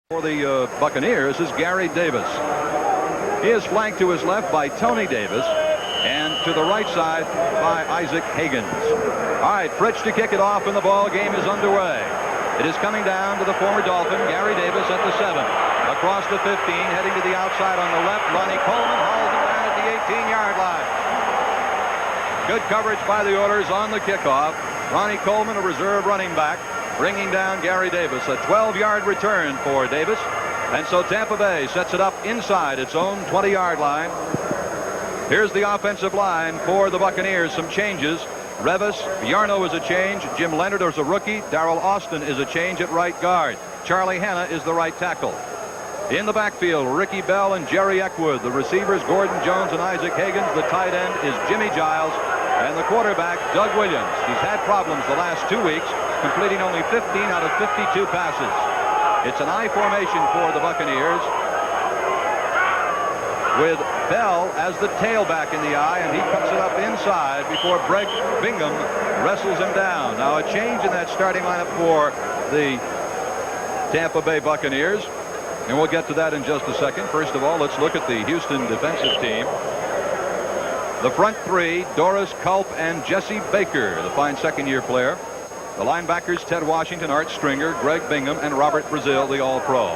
For the Buccaneers is Gary Davis. He is flanked to his left by Tony Davis and to the right side by Isaac Higgins. All right, Fritsch to kick it off, and the ball game is underway. It is coming down to the former Dolphin, Gary Davis, at the 7. Across the 15, heading to the outside on the left. Ronnie Coleman hauls him down at the 18-yard line. Good coverage by the Oilers on the kickoff. Ronnie Coleman, a reserve running back, bringing down Gary Davis. A 12-yard return for Davis. And so Tampa Bay sets it up inside its own 20-yard line. Here's the offensive line for the Buccaneers. Some changes. Revis, Yarno is a change. Jim Leonard is a rookie. Darrell Austin is a change at right guard. Charlie Hanna is the right tackle. In the backfield, Ricky Bell and Jerry Eckwood. The receivers, Gordon Jones and Isaac Higgins. The tight end is Jimmy Giles. And the quarterback, Doug Williams. He's had problems the last 2 weeks, completing only 15 out of 52 passes. It's an I formation for the Buccaneers, with Bell as the tailback in the I, and he cuts it up inside before Greg Bingham wrestles him down. Now a change in that starting lineup for the Tampa Bay Buccaneers, and we'll get to that in just a second. First of all, let's look at the Houston defensive team. The front three, Doris Culp and Jesse Baker, the fine second-year player. The linebackers, Ted Washington, Art Stringer, Greg Bingham, and Robert Brazil, the All-Pro.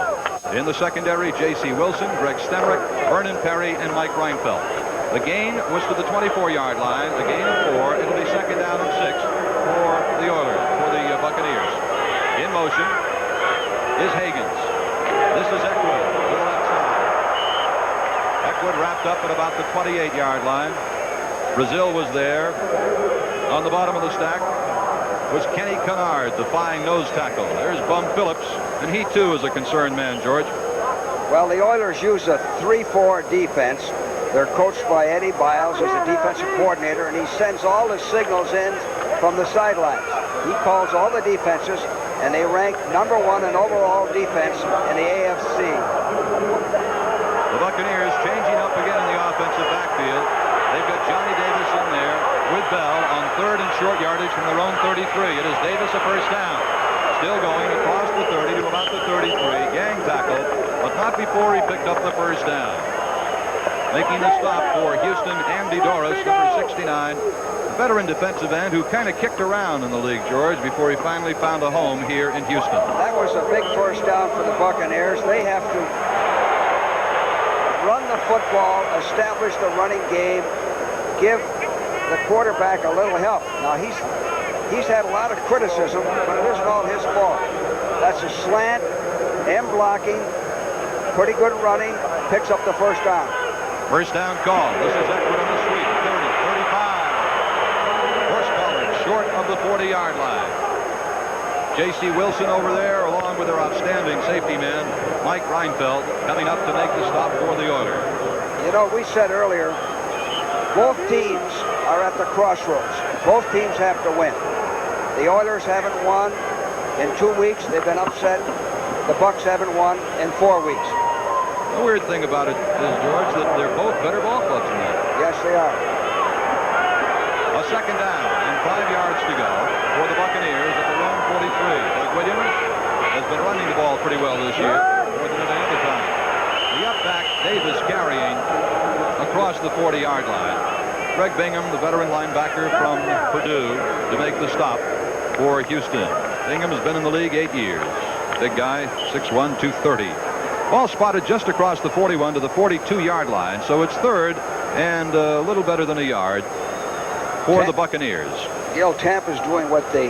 In the secondary, J.C. Wilson, Greg Stenrick, Vernon Perry, and Mike Reinfeldt. The gain was to the 24-yard line, a gain of 4. It'll be second down and 6 for the Oilers, for the Buccaneers. In motion is Higgins. This is Eckwood to the left side. Eckwood wrapped up at about the 28-yard line. Brazil was there. On the bottom of the stack was Kenny Kennard, the fine nose tackle. There's Bum Phillips, and he too is a concerned man, George. Well, the Oilers use a 3-4 defense. They're coached by Eddie Biles as the defensive coordinator, and he sends all the signals in from the sidelines. He calls all the defenses, and they rank number 1 in overall defense in the AFC. The Buccaneers changing up again in the offensive backfield. They've got Johnny Davis in there with Bell on 3rd and short yardage from their own 33. It is Davis a first down. Still going across the 30 to about the 33. Gang tackle, but not before he picked up the first down. Making the stop for Houston, Andy Doris, number 69. A veteran defensive end who kind of kicked around in the league, George, before he finally found a home here in Houston. That was a big first down for the Buccaneers. They have to run the football, establish the running game, give the quarterback a little help. Now he's had a lot of criticism, but it isn't all his fault. That's a slant, M blocking, pretty good running, picks up the first down. First down call. This is Eckwood on the sweep. 30, 35. Horse collared short of the 40-yard line. J.C. Wilson over there, along with their outstanding safety man, Mike Reinfeldt, coming up to make the stop for the Oilers. You know, we said earlier, both teams are at the crossroads. Both teams have to win. The Oilers haven't won in 2 weeks. They've been upset. The Bucs haven't won in 4 weeks. The weird thing about it is, George, that they're both better ball clubs than that. Yes, they are. A second down and 5 yards to go for the Buccaneers at their own 43. Doug Williams has been running the ball pretty well this year, more than any other time. The up-back, Davis carrying across the 40-yard line. Greg Bingham, the veteran linebacker from Purdue, to make the stop for Houston. Bingham has been in the league 8 years. Big guy, 6'1", 230. Ball spotted just across the 41 to the 42-yard line, so it's third and a little better than a yard for the Buccaneers. You know, Tampa's doing what they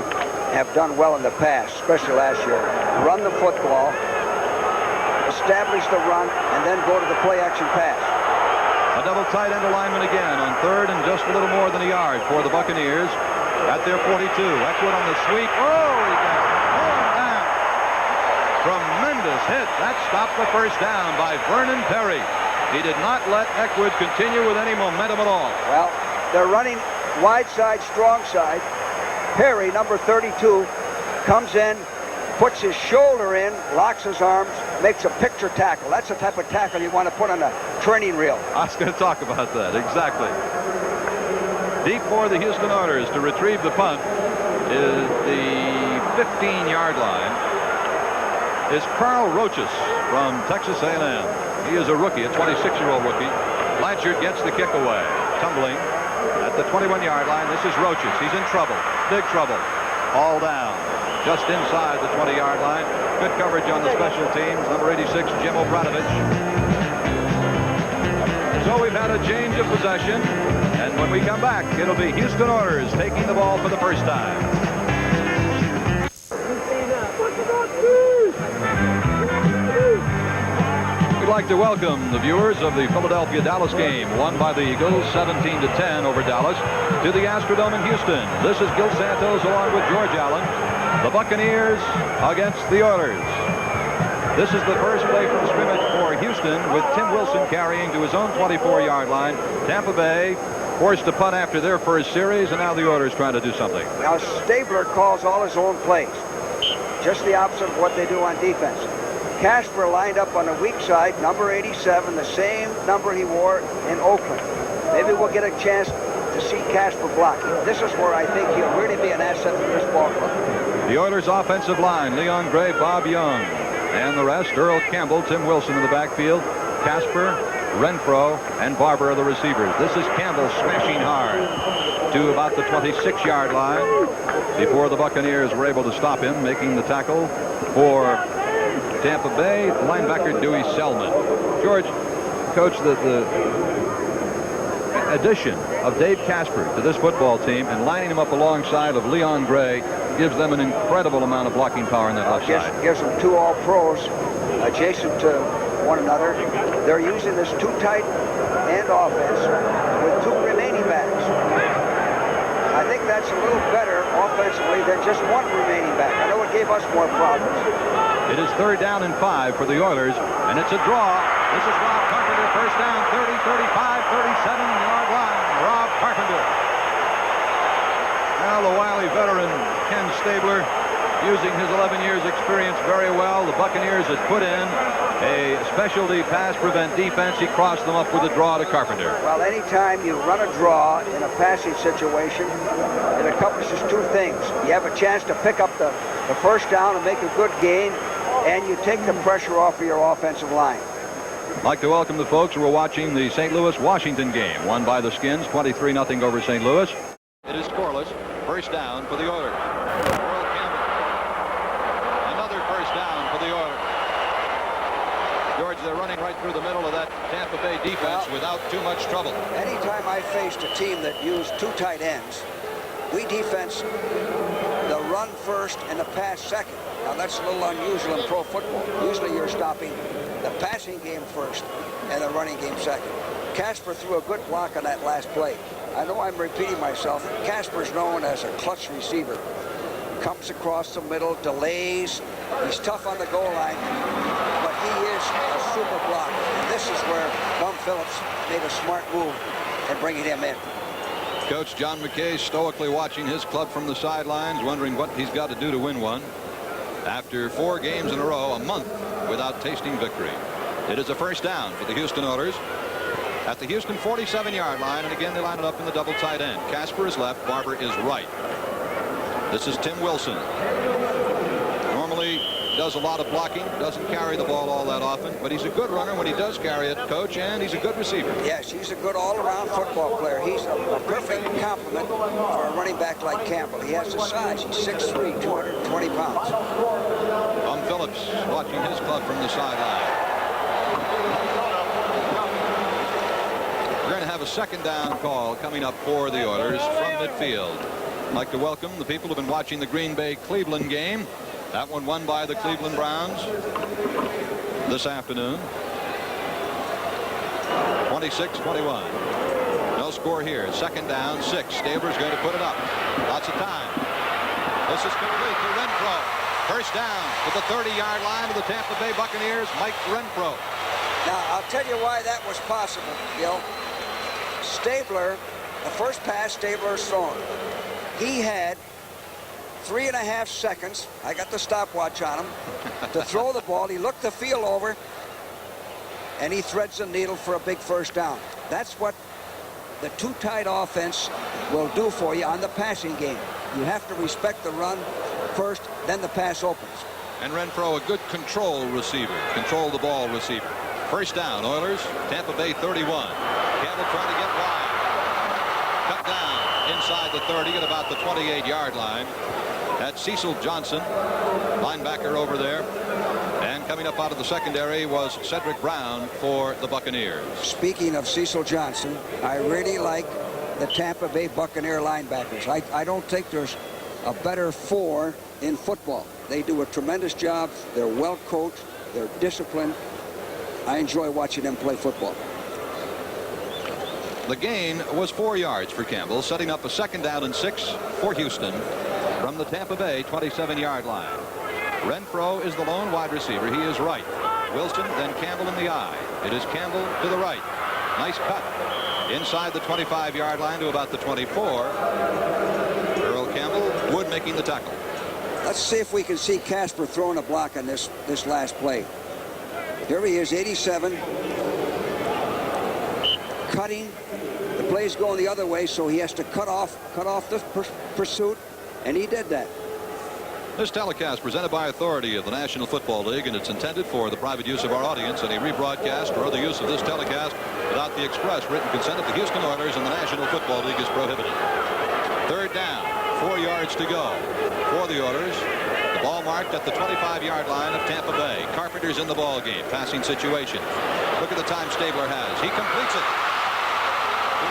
have done well in the past, especially last year. Run the football, establish the run, and then go to the play-action pass. A double tight end alignment again on third and just a little more than a yard for the Buccaneers at their 42. Eckwood on the sweep. Oh, he got blown down. Tremendous hit. That stopped the first down by Vernon Perry. He did not let Eckwood continue with any momentum at all. Well, they're running wide side, strong side. Perry, number 32, comes in, puts his shoulder in, locks his arms, makes a picture tackle. That's the type of tackle you want to put on a training reel. I was going to talk about that, exactly. Deep for the Houston Oilers to retrieve the punt is the 15-yard line. is Carl Roches from Texas A&M. He is a rookie, a 26-year-old rookie. Blanchard gets the kick away, tumbling at the 21-yard line. This is Roches. He's in trouble, big trouble. All down, just inside the 20-yard line. Good coverage on the special teams. Number 86, Jim Obranovich. So we've had a change of possession, and when we come back, it'll be Houston Oilers taking the ball for the first time. We'd like to welcome the viewers of the Philadelphia-Dallas game, won by the Eagles 17-10 over Dallas, to the Astrodome in Houston. This is Gil Santos along with George Allen. The Buccaneers against the Oilers. This is the first play from scrimmage for Houston, with Tim Wilson carrying to his own 24-yard line. Tampa Bay forced to punt after their first series, and now the Oilers trying to do something. Now Stabler calls all his own plays, just the opposite of what they do on defense. Casper lined up on the weak side, number 87, the same number he wore in Oakland. Maybe we'll get a chance to see Casper blocking. This is where I think he'll really be an asset to this ball club. The Oilers' offensive line, Leon Gray, Bob Young, and the rest, Earl Campbell, Tim Wilson in the backfield, Casper, Renfro, and Barber are the receivers. This is Campbell smashing hard to about the 26-yard line before the Buccaneers were able to stop him, making the tackle for Tampa Bay, linebacker Dewey Selman. George, Coach, the addition of Dave Casper to this football team and lining him up alongside of Leon Gray gives them an incredible amount of blocking power on that left side. Gives them two all-pros adjacent to one another. They're using this two tight end offense with two remaining backs. I think that's a little better offensively than just one remaining back. I know it gave us more problems. It is 3rd down and 5 for the Oilers, and it's a draw. This is Rob Carpenter, first down, 30, 35, 37-yard line. Rob Carpenter. Now the wily veteran Ken Stabler, using his 11 years experience very well. The Buccaneers had put in a specialty pass prevent defense. He crossed them up with a draw to Carpenter. Well, anytime you run a draw in a passing situation, it accomplishes two things. You have a chance to pick up the first down and make a good gain, and you take the pressure off of your offensive line. I'd like to welcome the folks who are watching the St. Louis-Washington game, won by the Skins, 23-0 over St. Louis. It is scoreless. First down for the Oilers. Earl Campbell. Another first down for the Oilers. George, they're running right through the middle of that Tampa Bay defense without too much trouble. Anytime I faced a team that used two tight ends, we defense the run first and the pass second. Now that's a little unusual in pro football. Usually you're stopping the passing game first and the running game second. Casper threw a good block on that last play. I know I'm repeating myself. Casper's known as a clutch receiver. Comes across the middle, delays. He's tough on the goal line, but he is a super blocker. And this is where Bum Phillips made a smart move in bringing him in. Coach John McKay stoically watching his club from the sidelines, wondering what he's got to do to win one. After 4 games in a row, a month without tasting victory. It is a first down for the Houston Oilers at the Houston 47-yard line, and again they line it up in the double tight end. Casper is left, Barber is right. This is Tim Wilson. Normally does a lot of blocking, doesn't carry the ball all that often, but he's a good runner when he does carry it, Coach, and he's a good receiver. Yes, he's a good all-around football player. He's a perfect complement for a running back like Campbell. He has the size. He's 6'3", 220 pounds. Bum Phillips watching his club from the sideline. We're going to have a second down call coming up for the Oilers from midfield. I'd like to welcome the people who have been watching the Green Bay-Cleveland game. That one won by the Cleveland Browns this afternoon. 26-21. No score here. Second down, 6. Stabler's going to put it up. Lots of time. This is complete to Renfro. First down to the 30-yard line of the Tampa Bay Buccaneers, Mike Renfro. Now, I'll tell you why that was possible, Gil. Stabler, the first pass Stabler's thrown, he had 3.5 seconds. I got the stopwatch on him to throw the ball. He looked the field over, and he threads the needle for a big first down. That's what the two tight offense will do for you on the passing game. You have to respect the run first, then the pass opens. And Renfro, a good control receiver. Control the ball receiver. First down, Oilers. Tampa Bay 31. Campbell trying to get wide. Cut down inside the 30 at about the 28-yard line. That's Cecil Johnson, linebacker over there. And coming up out of the secondary was Cedric Brown for the Buccaneers. Speaking of Cecil Johnson, I really like the Tampa Bay Buccaneer linebackers. I don't think there's a better four in football. They do a tremendous job. They're well coached. They're disciplined. I enjoy watching them play football. The gain was 4 yards for Campbell, setting up a second down and 6 for Houston from the Tampa Bay 27-yard line. Renfro is the lone wide receiver. He is right. Wilson, then Campbell in the I. It is Campbell to the right. Nice cut inside the 25-yard line to about the 24. Earl Campbell, Wood making the tackle. Let's see if we can see Casper throwing a block on this last play. Here he is, 87. Cutting. The play's going the other way, so he has to cut off the pursuit, and he did that. This telecast presented by authority of the National Football League, and it's intended for the private use of our audience. Any rebroadcast or other use of this telecast without the express written consent of the Houston Oilers and the National Football League is prohibited. Third down, 4 yards to go for the Oilers. The ball marked at the 25-yard line of Tampa Bay. Carpenter's in the ball game. Passing situation. Look at the time Stabler has. He completes it to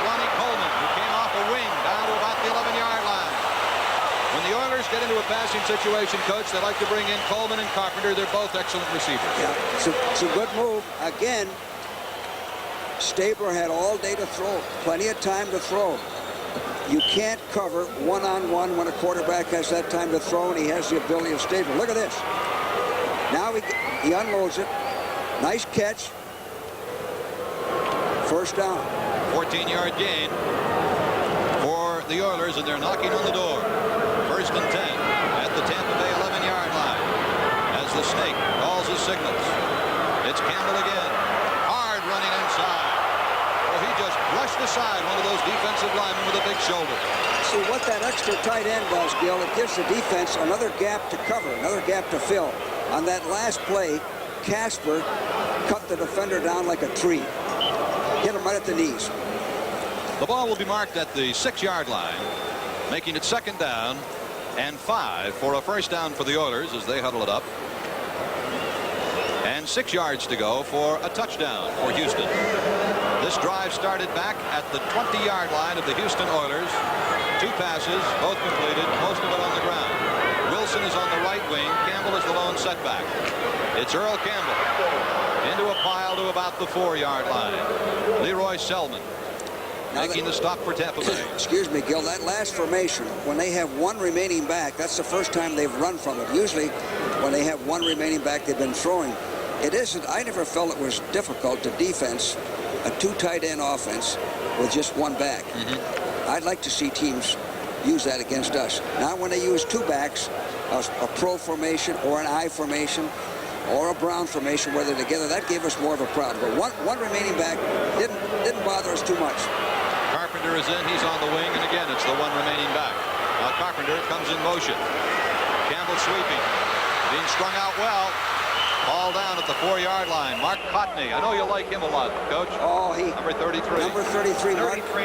Ronnie Coleman, who came off a wing down to about the 11-yard line. When the Oilers get into a passing situation, Coach, they like to bring in Coleman and Carpenter. They're both excellent receivers. Yeah, it's a good move. Again, Stabler had all day to throw. Plenty of time to throw. You can't cover one-on-one when a quarterback has that time to throw, and he has the ability of Stabler. Look at this. Now he unloads it. Nice catch. First down. 14-yard gain for the Oilers, and they're knocking on the door. First and 10 at the Tampa Bay 11-yard line as the Snake calls his signals. It's Campbell again. Hard running inside. Oh, he just brushed aside one of those defensive linemen with a big shoulder. See, what that extra tight end does, Gil, it gives the defense another gap to cover, another gap to fill. On that last play, Casper cut the defender down like a tree. Hit him right at the knees. The ball will be marked at the 6-yard line, making it second down and 5 for a first down for the Oilers as they huddle it up. And 6 yards to go for a touchdown for Houston. This drive started back at the 20-yard line of the Houston Oilers. 2 passes, both completed, most of it on the ground. Wilson is on the right wing. Campbell is the lone setback. It's Earl Campbell into a pile to about the 4-yard line. Leroy Selman making the stop for Tampa Bay. Excuse me, Gil, that last formation, when they have one remaining back, that's the first time they've run from it. Usually, when they have one remaining back, they've been throwing. It isn't, I never felt it was difficult to defense a 2 tight end offense with just one back. I'd like to see teams use that against us. Now, when they use 2 backs, a pro formation or an I formation or a Brown formation, where they're together, that gave us more of a problem. But one remaining back didn't bother us too much. Carpenter is in. He's on the wing, and again, it's the one remaining back. Now Carpenter comes in motion. Campbell sweeping. Being strung out well. Ball down at the 4-yard line. Mark Cotney. I know you like him a lot, Coach. Oh, number 33. Number 33.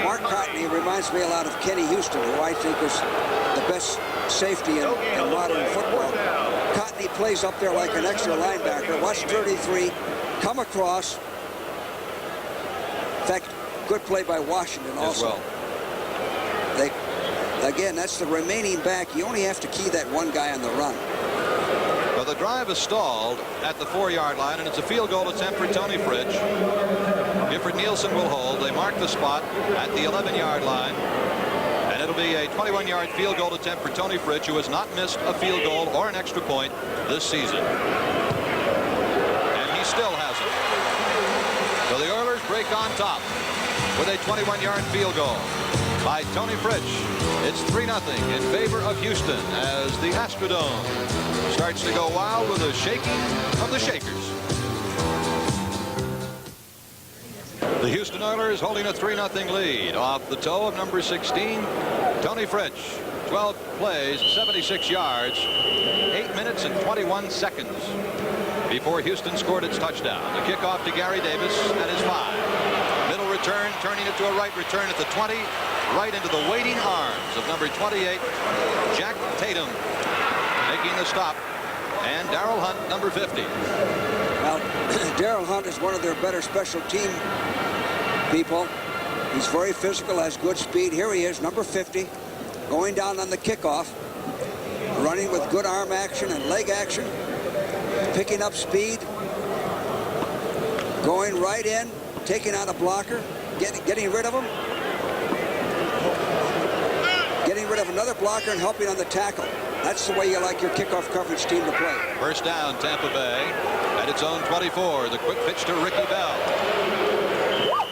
Mark Cotney reminds me a lot of Kenny Houston, who I think is the best safety in modern football. Cotney plays up there like an extra linebacker. Watch 33 come across. In fact, good play by Washington also. Again, that's the remaining back. You only have to key that one guy on the run. Well, the drive is stalled at the 4-yard line, and it's a field goal attempt for Tony Fritsch. Gifford Nielsen will hold. They mark the spot at the 11-yard line, and it'll be a 21-yard field goal attempt for Tony Fritsch, who has not missed a field goal or an extra point this season. And he still hasn't. So the Oilers break on top with a 21-yard field goal by Tony Fritsch. It's 3-0 in favor of Houston as the Astrodome starts to go wild with a shaking of the Shakers. The Houston Oilers holding a 3-0 lead off the toe of number 16, Tony Fritsch. 12 plays, 76 yards, 8 minutes and 21 seconds before Houston scored its touchdown. The kickoff to Gary Davis at his 5. Middle return, turning it to a right return at the 20, right into the waiting arms of number 28, Jack Tatum, making the stop, and Darrell Hunt, number 50. Well, Darrell Hunt is one of their better special team people. He's very physical, has good speed. Here he is, number 50, going down on the kickoff, running with good arm action and leg action, picking up speed, going right in, taking on a blocker, getting rid of him, getting rid of another blocker and helping on the tackle. That's the way you like your kickoff coverage team to play. First down, Tampa Bay at its own 24. The quick pitch to Ricky Bell.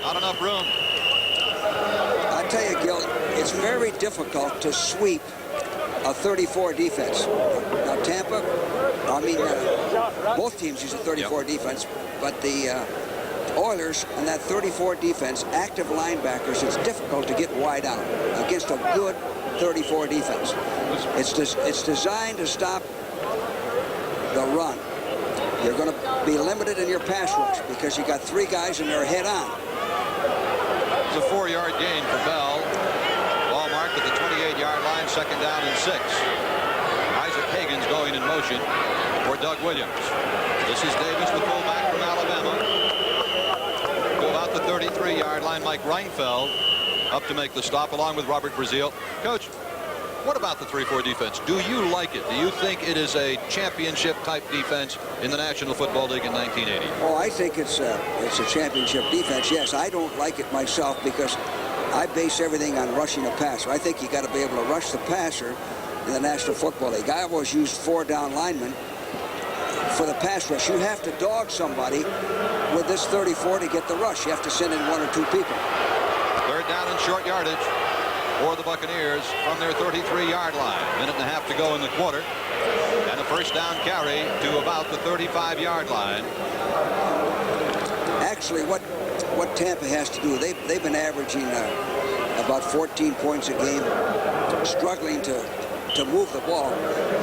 Not enough room. I tell you, Gil, it's very difficult to sweep a 34 defense. Now, Tampa, both teams use a 34 defense, but the Oilers and that 34 defense, active linebackers, it's difficult to get wide out against a good 34 defense. It's designed to stop the run. You're going to be limited in your pass rush because you got 3 guys and they're head on. It's a 4-yard gain for Bell. Ball marked at the 28-yard line, second down and 6. Isaac Hagan's going in motion for Doug Williams. This is Davis, the fullback from Alabama. To about the 33-yard line, Mike Reinfeld up to make the stop along with Robert Brazil. Coach, what about the 3-4 defense? Do you like it? Do you think it is a championship-type defense in the National Football League in 1980? Oh, I think it's a championship defense. Yes, I don't like it myself because I base everything on rushing a passer. I think you got to be able to rush the passer in the National Football League. I always used 4 down linemen for the pass rush. You have to dog somebody with this 34 to get the rush. You have to send in 1 or 2 people. Third down and short yardage for the Buccaneers from their 33-yard line. Minute and a half to go in the quarter. And a first down carry to about the 35-yard line. Actually, what Tampa has to do, they've been averaging about 14 points a game, struggling to move the ball.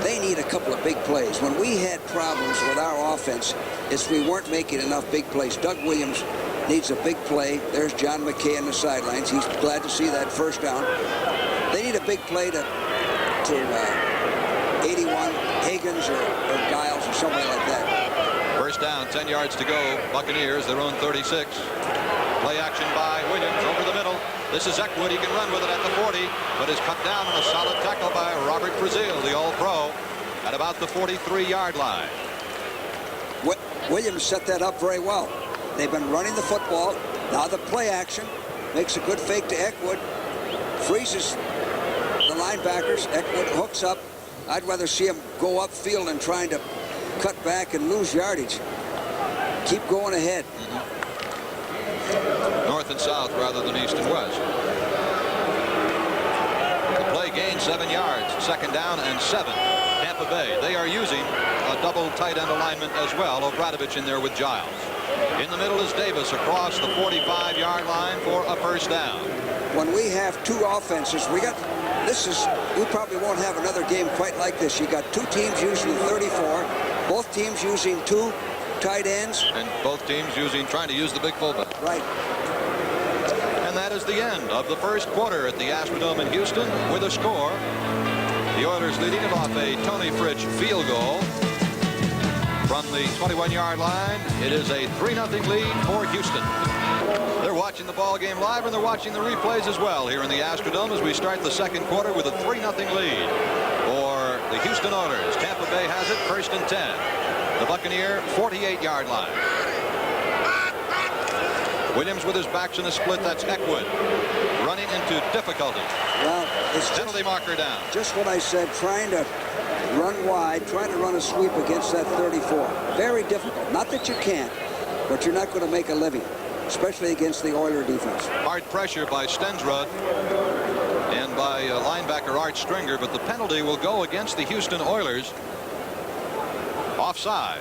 They need a couple of big plays. When we had problems with our offense, it's we weren't making enough big plays. Doug Williams needs a big play. There's John McKay on the sidelines. He's glad to see that first down. They need a big play to 81, Higgins or Giles or somebody like that. First down, 10 yards to go. Buccaneers, their own 36. Play action by Williams over the middle. This is Eckwood. He can run with it at the 40, but is cut down on a solid tackle by Robert Brazil, the All-Pro, at about the 43-yard line. Williams set that up very well. They've been running the football. Now the play action makes a good fake to Eckwood. Freezes the linebackers. Eckwood hooks up. I'd rather see him go upfield than trying to cut back and lose yardage. Keep going ahead. North and south rather than east and west. The play gains 7 yards. Second down and 7. Tampa Bay. They are using a double tight end alignment as well. Obradovich in there with Giles. In the middle is Davis across the 45-yard line for a first down. When we have 2 offenses, we probably won't have another game quite like this. You got 2 teams using 34, both teams using 2 tight ends. And both teams trying to use the big fullback. Right. And that is the end of the first quarter at the Astrodome in Houston with a score. The Oilers leading it off a Tony Fritsch field goal. From the 21-yard line, it is a 3-0 lead for Houston. They're watching the ball game live, and they're watching the replays as well here in the Astrodome as we start the second quarter with a 3-0 lead for the Houston Oilers. Tampa Bay has it, first and 10. The Buccaneer 48-yard line. Williams with his backs in a split. That's Eckwood running into difficulty. Well, it's penalty marker down. Just what I said, trying to run wide, trying to run a sweep against that 34. Very difficult. Not that you can't, but you're not going to make a living, especially against the Oiler defense. Hard pressure by Stensrud and by linebacker Art Stringer, but the penalty will go against the Houston Oilers. Offside.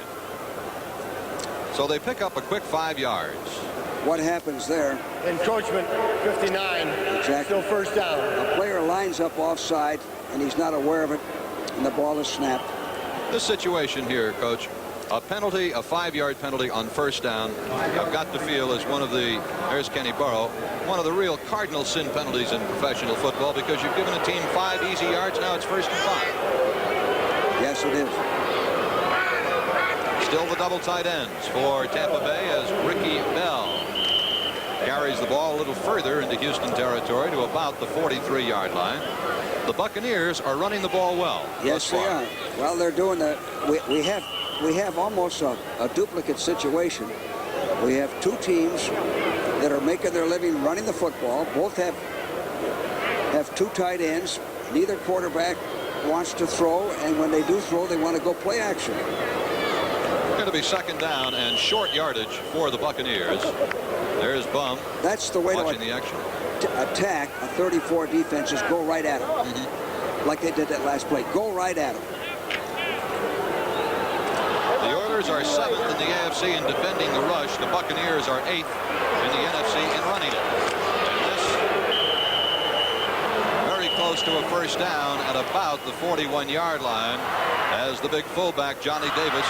So they pick up a quick 5 yards. what happens there. Encroachment 59. Exactly. Still first down. A player lines up offside, and he's not aware of it, and the ball is snapped. This situation here, Coach, a penalty, a 5-yard penalty on first down, I've got to feel is one of the, there's Kenny Burrow, one of the real cardinal sin penalties in professional football, because you've given a team 5 easy yards, now it's 1st and 5. Yes, it is. Still the double tight ends for Tampa Bay as Ricky Bell carries the ball a little further into Houston territory to about the 43-yard line. The Buccaneers are running the ball well. Yes, they are. Well, they're doing that. We have almost a duplicate situation. We have two teams that are making their living running the football. Both have two tight ends. Neither quarterback wants to throw, and when they do throw, they want to go play action. Going to be 2nd down and short yardage for the Buccaneers. There's Bum. That's the way watching the action. To attack a 34 defense is go right at him. Like they did that last play. Go right at him. The Oilers are 7th in the AFC in defending the rush. The Buccaneers are 8th in the NFC in running it. And this very close to a first down at about the 41-yard line as the big fullback Johnny Davis,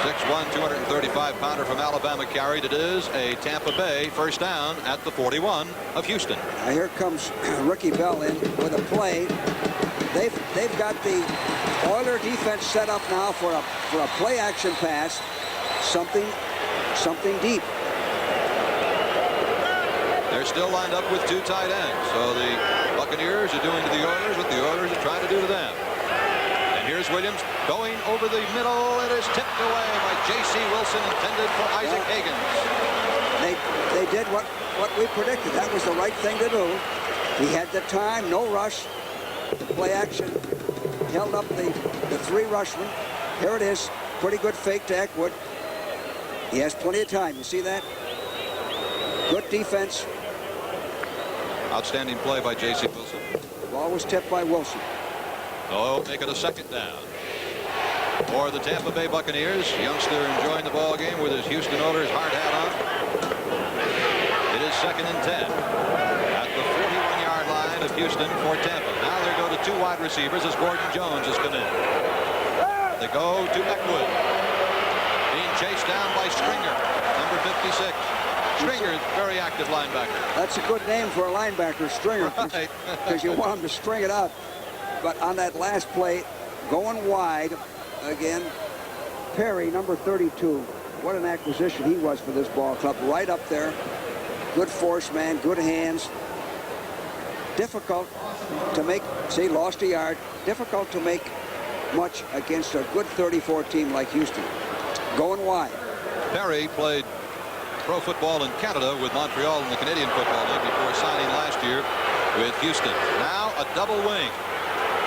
6'1", 235-pounder from Alabama, carried. It is a Tampa Bay first down at the 41 of Houston. Now here comes Ricky Bell in with a play. They've got the Oiler defense set up now for a play action pass. Something deep. They're still lined up with 2 tight ends. So the Buccaneers are doing to the Oilers what the Oilers are trying to do to them. And here's Williams going over the middle. It is tipped away by J.C. Wilson, intended for Isaac Higgins. They did what we predicted. That was the right thing to do. He had the time, no rush. Play action. Held up the 3 rushmen. Here it is. Pretty good fake to Eckwood. He has plenty of time. You see that? Good defense. Outstanding play by J.C. Wilson. Ball was tipped by Wilson. Oh, make it a 2nd down for the Tampa Bay Buccaneers. Youngster enjoying the ball game with his Houston Oilers hard hat on. It is 2nd and 10 at the 41-yard line of Houston for Tampa. Now they go to 2 wide receivers as Gordon Jones has come in. They go to Eckwood, being chased down by Stringer, number 56. Stringer, very active linebacker. That's a good name for a linebacker, Stringer, because you want him to string it out. But on that last play, going wide, again, Perry, number 32. What an acquisition he was for this ball club. Right up there. Good force man, good hands. Difficult to make, see, lost a yard. Difficult to make much against a good 34 team like Houston. Going wide. Perry played pro football in Canada with Montreal in the Canadian Football League before signing last year with Houston. Now a double wing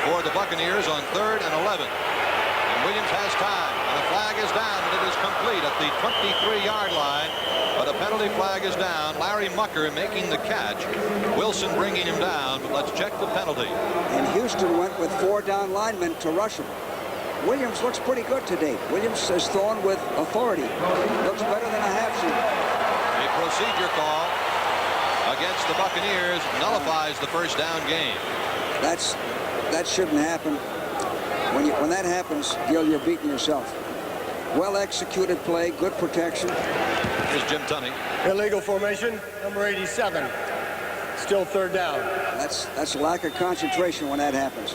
for the Buccaneers on 3rd and 11. And Williams has time, and a flag is down, and it is complete at the 23-yard line. But a penalty flag is down. Larry Mucker making the catch. Wilson bringing him down, but let's check the penalty. And Houston went with 4 down linemen to rush him. Williams looks pretty good today. Williams has thrown with authority. Looks better than I have seen. A procedure call against the Buccaneers nullifies the first down game. That shouldn't happen. When that happens, Gil, you're beating yourself. Well executed play, good protection. Here's Jim Tunney. Illegal formation, number 87. Still 3rd down. That's a lack of concentration when that happens.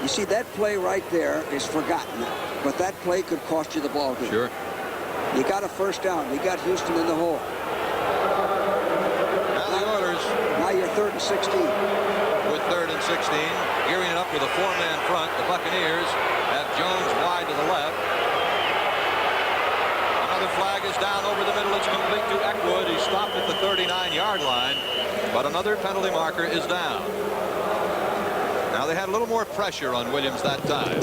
You see, that play right there is forgotten, but that play could cost you the ball game. Sure. You got a first down. You got Houston in the hole. Now the Oilers. Now you're 3rd and 16. With 3rd and 16, gearing it up with a 4-man front. The Buccaneers have Jones wide to the left. Another flag is down over the middle. It's complete to Eckwood. He stopped at the 39-yard line, but another penalty marker is down. Now they had a little more pressure on Williams that time.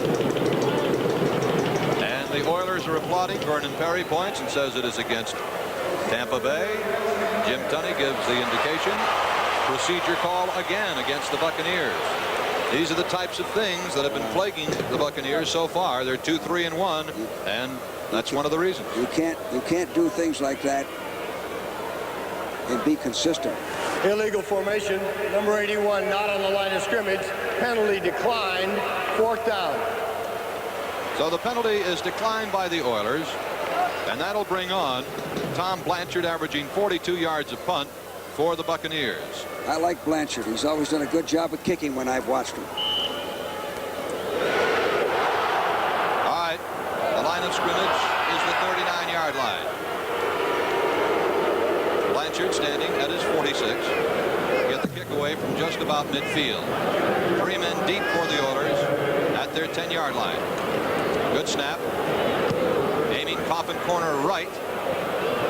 And the Oilers are applauding. Vernon Perry points and says it is against Tampa Bay. Jim Tunney gives the indication. Procedure call again against the Buccaneers. These are the types of things that have been plaguing the Buccaneers so far. They're 2-3-1, and That's one of the reasons. You can't do things like that and be consistent. Illegal formation. Number 81 not on the line of scrimmage. Penalty declined. 4th down. So the penalty is declined by the Oilers, and that'll bring on Tom Blanchard, averaging 42 yards a punt for the Buccaneers. I like Blanchard. He's always done a good job of kicking when I've watched him. All right, the line of scrimmage is the 39-yard line. Blanchard standing at his 46. Get the kick away from just about midfield. 3 men deep for the Oilers at their 10-yard line. Good snap. Aiming coffin corner right.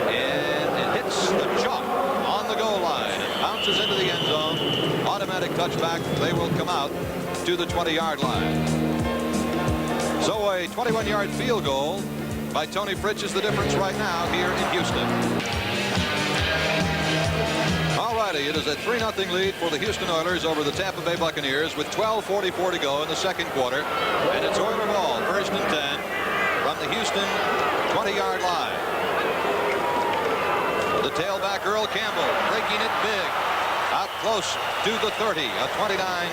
And it hits the chalk on the goal line. It bounces into the end zone. Automatic touchback. They will come out to the 20-yard line. So a 21-yard field goal by Tony Fritsch is the difference right now here in Houston. Alrighty, it is a 3-0 lead for the Houston Oilers over the Tampa Bay Buccaneers with 12:44 to go in the second quarter. And it's Oiler ball, 1st and 10 from the Houston 20-yard line. The tailback Earl Campbell breaking it big. Out close to the 30. A 29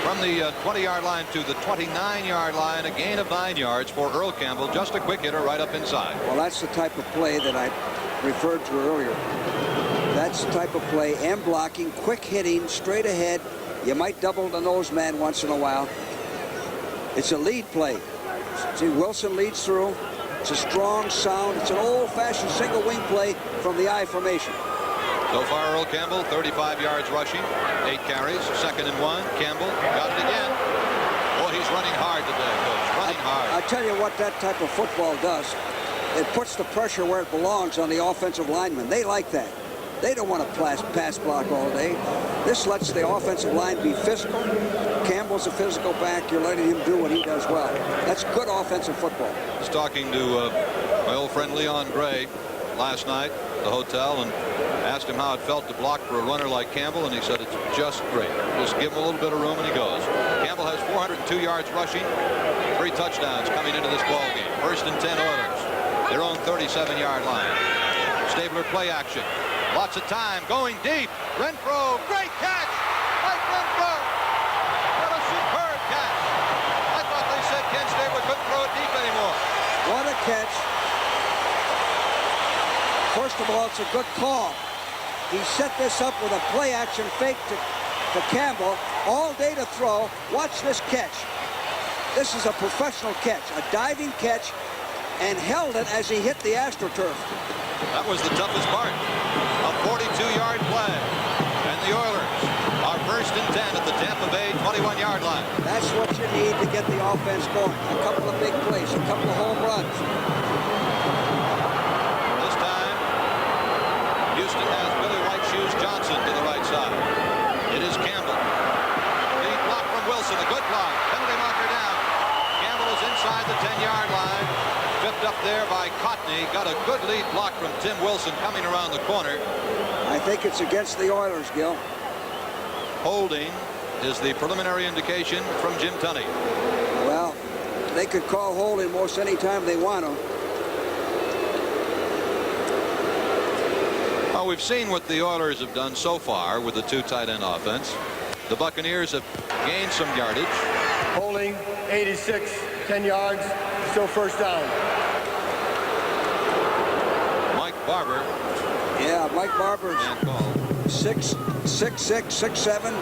from the 20-yard line to the 29-yard line. A gain of 9 yards for Earl Campbell. Just a quick hitter right up inside. Well, that's the type of play that I referred to earlier. That's the type of play. And blocking, quick hitting, straight ahead. You might double the nose man once in a while. It's a lead play. See, Wilson leads through. It's a strong sound. It's an old-fashioned single wing play from the I formation. So far, Earl Campbell, 35 yards rushing, 8 carries, 2nd and 1. Campbell got it again. Boy, he's running hard today, Coach. Running hard. I tell you what that type of football does. It puts the pressure where it belongs on the offensive linemen. They like that. They don't want to pass block all day. This lets the offensive line be physical. Campbell's a physical back. You're letting him do what he does well. That's good offensive football. I was talking to my old friend Leon Gray last night at the hotel and asked him how it felt to block for a runner like Campbell, and he said it's just great. Just give him a little bit of room and he goes. Campbell has 402 yards rushing, 3 touchdowns coming into this ball game. 1st and 10 Oilers. Their own 37-yard line. Stabler play action. Lots of time going deep. Renfro, great catch. Mike Renfro. What a superb catch. I thought they said Ken Stabler couldn't throw it deep anymore. What a catch. First of all, it's a good call. He set this up with a play action fake to Campbell. All day to throw. Watch this catch. This is a professional catch. A diving catch, and held it as he hit the AstroTurf. That was the toughest part. A 42-yard play. And the Oilers are 1st and 10 at the Tampa Bay 21-yard line. That's what you need to get the offense going. A couple of big plays, a couple of home runs. This time, Houston has Billy White Shoes Johnson to the right side. It is Campbell. Lead block from Wilson, a good block. Penalty marker down. Campbell is inside the 10-yard line. Pipped up there by Cotney. Got a good lead block from Tim Wilson coming around the corner. I think it's against the Oilers, Gil. Holding is the preliminary indication from Jim Tunney. Well, they could call holding most any time they want to. Well, we've seen what the Oilers have done so far with the 2 tight end offense. The Buccaneers have gained some yardage. Holding 86, 10 yards, still 1st down. Mike Barber. Yeah, Mike Barber's And call. 6'6", 6'7",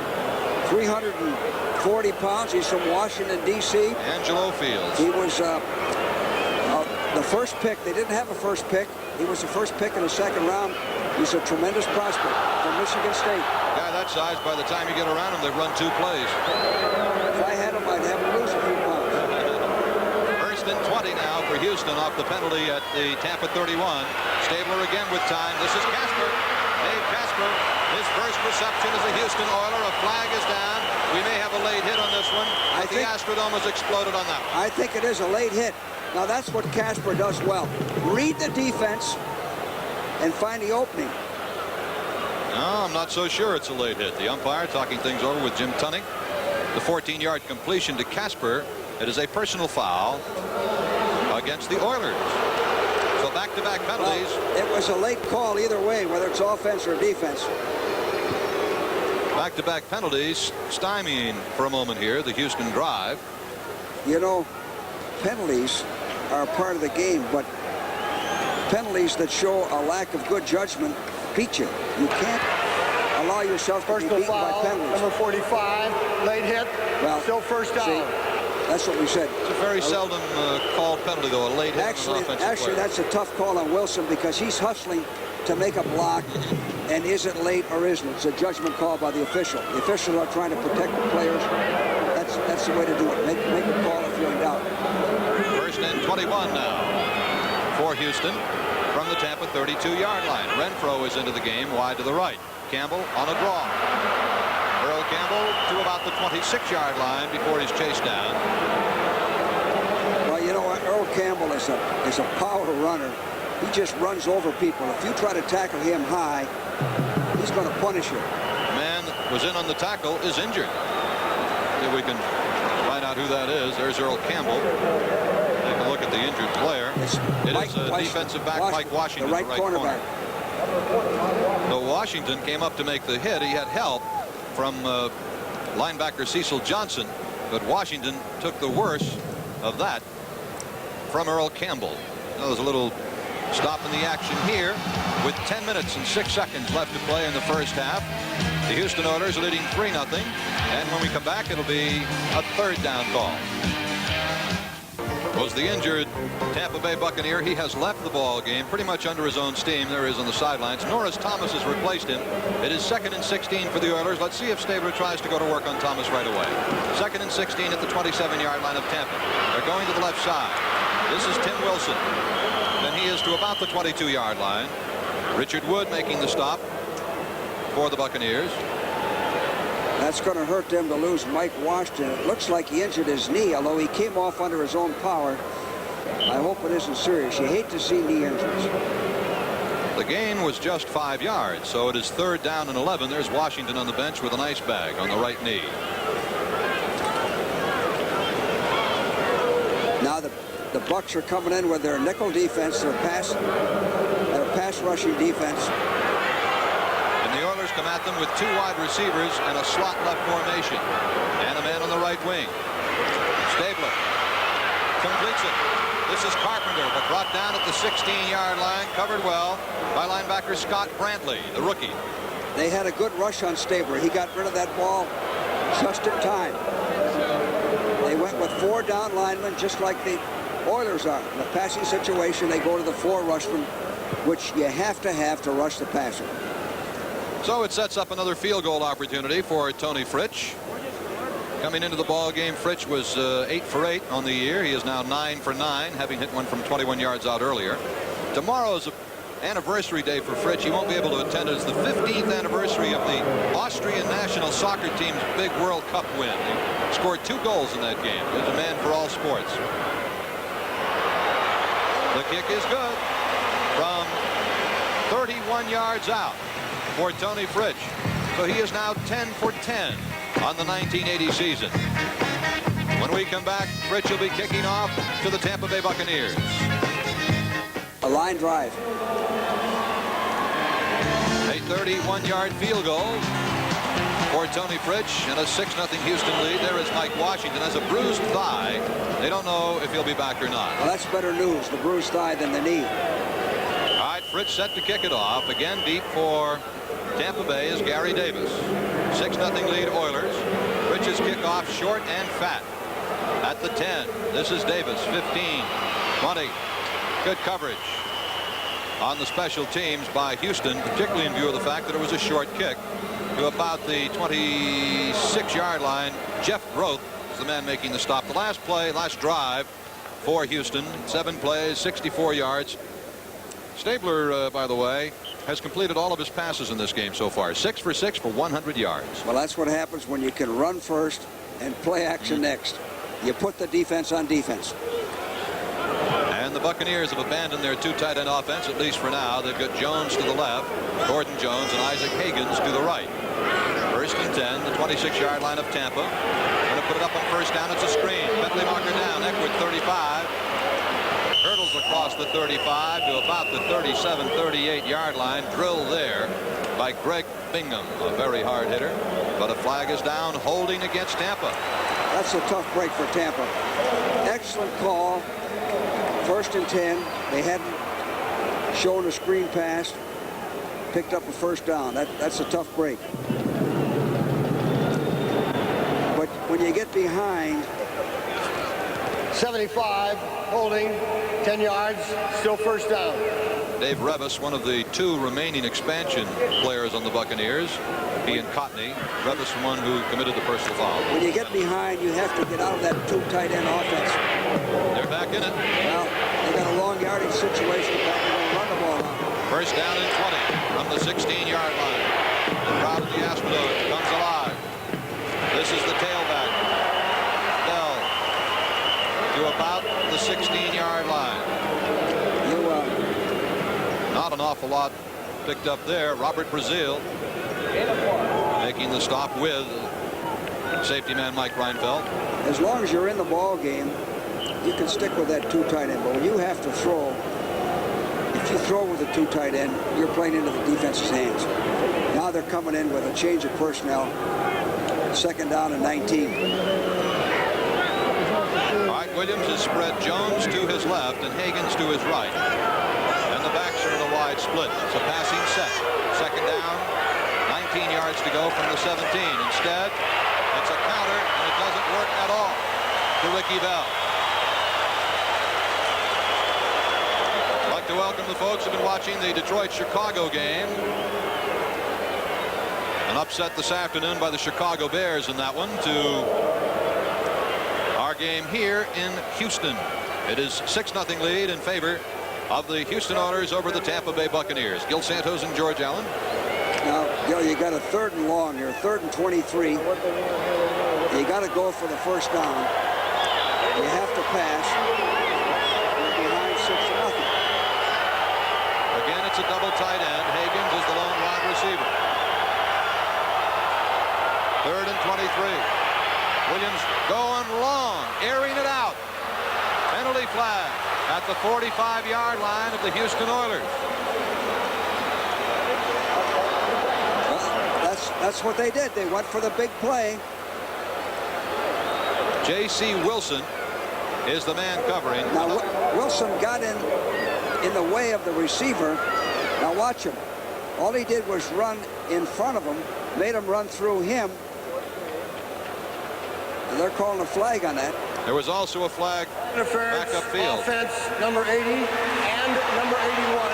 340 pounds. He's from Washington, D.C. Angelo Fields. He was the first pick. They didn't have a first pick. He was the first pick in the 2nd round. He's a tremendous prospect from Michigan State. Guy that size, by the time you get around him, they've run 2 plays. If I had him, I'd have him lose a few pounds. 1st and 20 now for Houston off the penalty at the Tampa 31. Stabler again with time. This is Casper. Dave Casper. His first reception as a Houston Oiler. A flag is down. We may have a late hit on this one. But the Astrodome has exploded on that one. I think it is a late hit. Now that's what Casper does well. Read the defense and find the opening. No, I'm not so sure it's a late hit. The umpire talking things over with Jim Tunney. The 14-yard completion to Casper. It is a personal foul against the Oilers. Back-to-back penalties. Well, it was a late call either way, whether it's offense or defense. Back-to-back penalties stymieing for a moment here the Houston drive. You know, penalties are part of the game, but penalties that show a lack of good judgment beat you. You can't allow yourself to be Personal beaten by foul, penalties. number 45, late hit, still first down. See, that's what we said. It's a very seldom called penalty, though, a late hit on an offensive player. That's a tough call on Wilson because he's hustling to make a block, and is it late or isn't it? It's a judgment call by the official. The officials are trying to protect the players. That's the way to do it. Make a call if you're in doubt. First and 21 now for Houston from the Tampa 32-yard line. Renfro is into the game wide to the right. Campbell on a draw. Earl Campbell to about the 26-yard line before he's chased down. Well, you know what? Earl Campbell is a power runner. He just runs over people. If you try to tackle him high, he's going to punish you. The man that was in on the tackle is injured. If we can find out who that is. There's Earl Campbell. Take a look at the injured player. It is a defensive back, Mike Washington, the right cornerback. So Washington came up to make the hit. He had help from linebacker Cecil Johnson, but Washington took the worst of that from Earl Campbell. There was a little stop in the action here with 10 minutes and 6 seconds left to play in the first half. The Houston Oilers are leading 3-0, and when we come back, it'll be a third down call. Was the injured Tampa Bay Buccaneer. He has left the ball game pretty much under his own steam. There he is on the sidelines. Norris Thomas has replaced him. It is 2nd and 16 for the Oilers. Let's see if Stabler tries to go to work on Thomas right away. 2nd and 16 at the 27-yard line of Tampa. They're going to the left side. This is Tim Wilson. And he is to about the 22-yard line. Richard Wood making the stop for the Buccaneers. That's going to hurt them to lose Mike Washington. It looks like he injured his knee, although he came off under his own power. I hope it isn't serious. You hate to see knee injuries. The gain was just 5 yards, so it is 3rd down and 11. There's Washington on the bench with an ice bag on the right knee. Now the Bucs are coming in with their nickel defense, their pass rushing defense. And the Oilers come at them with 2 wide receivers and a slot left formation. And a man on the right wing. Stabler completes it. This is Carpenter, but brought down at the 16-yard line, covered well by linebacker Scott Brantley, the rookie. They had a good rush on Stabler. He got rid of that ball just in time. They went with 4 down linemen, just like the Oilers are. In the passing situation, they go to the 4 rushmen, which you have to rush the passer. So it sets up another field goal opportunity for Tony Fritsch. Coming into the ball game, Fritsch was 8 for 8 on the year. He is now 9 for 9, having hit one from 21 yards out earlier. Tomorrow is an anniversary day for Fritsch. He won't be able to attend. It's the 15th anniversary of the Austrian national soccer team's big World Cup win. He scored 2 goals in that game. He's a man for all sports. The kick is good from 31 yards out for Tony Fritsch. So he is now 10 for 10 on the 1980 season. When we come back, Fritsch will be kicking off to the Tampa Bay Buccaneers. A line drive. A 31-yard field goal for Tony Fritsch and a 6-0 Houston lead. There is Mike Washington has a bruised thigh. They don't know if he'll be back or not. Well, that's better news, the bruised thigh, than the knee. All right, Fritsch set to kick it off. Again deep for Tampa Bay is Gary Davis. 6-0 lead Oilers. Fritsch's kickoff short and fat. At the 10, this is Davis. 15, 20. Good coverage on the special teams by Houston, particularly in view of the fact that it was a short kick to about the 26-yard line. Jeff Groth is the man making the stop. The last play, last drive for Houston. 7 plays, 64 yards. Stabler, by the way, has completed all of his passes in this game so far. 6 for 6 for 100 yards. Well, that's what happens when you can run first and play action next. You put the defense on defense. And the Buccaneers have abandoned their 2 tight end offense, at least for now. They've got Jones to the left, Gordon Jones, and Isaac Higgins to the right. 1st and 10, the 26-yard line of Tampa. Going to put it up on 1st down. It's a screen. Bentley marker down. Eckwood 35. Hurdles travels across the 35 to about the 37-38 yard line. Drilled there by Greg Bingham, a very hard hitter. But a flag is down, holding against Tampa. That's a tough break for Tampa. Excellent call. 1st and 10. They hadn't shown a screen pass. Picked up a first down. That's a tough break. But when you get behind, 75, holding, 10 yards, still first down. Dave Revis, one of the 2 remaining expansion players on the Buccaneers. He and Cotney. Revis, one who committed the personal foul. when you get behind, you have to get out of that 2 tight end offense. They're back in it. Well, they got a long yardage situation. They're going to run the ball out. First down and 20 from the 16-yard line. The crowd at the Astrodome comes alive. This is the tailback. Bell to about the 16-yard line. Not an awful lot picked up there. Robert Brazil making the stop with safety man Mike Reinfeldt. As long as you're in the ball game, you can stick with that 2 tight end. But when you have to throw, if you throw with a 2 tight end, you're playing into the defense's hands. Now they're coming in with a change of personnel. 2nd down and 19. All right, Williams has spread Jones to his left and Higgins to his right. And the backs are in a wide split. It's a passing set. 2nd down, 19 yards to go from the 17. Instead, it's a counter, and it doesn't work at all to Ricky Bell. I'd like to welcome the folks who've been watching the Detroit-Chicago game. An upset this afternoon by the Chicago Bears in that one to our game here in Houston. It is 6-0 lead in favor of the Houston Oilers over the Tampa Bay Buccaneers. Gil Santos and George Allen. Now, Gil, you got a 3rd and long here, 3rd and 23. You got to go for the first down. You have to pass. You're behind 6-0. Again, it's a double tight end. Higgins is the lone wide receiver. 3rd and 23. Williams going long, airing it out. Penalty flag at the 45-yard line of the Houston Oilers. Well, that's what they did. They went for the big play. J.C. Wilson is the man covering. Now, Wilson got in the way of the receiver. Now, watch him. All he did was run in front of him, made him run through him. And they're calling a flag on that. There was also a flag back upfield. Offense, number 80 and number 81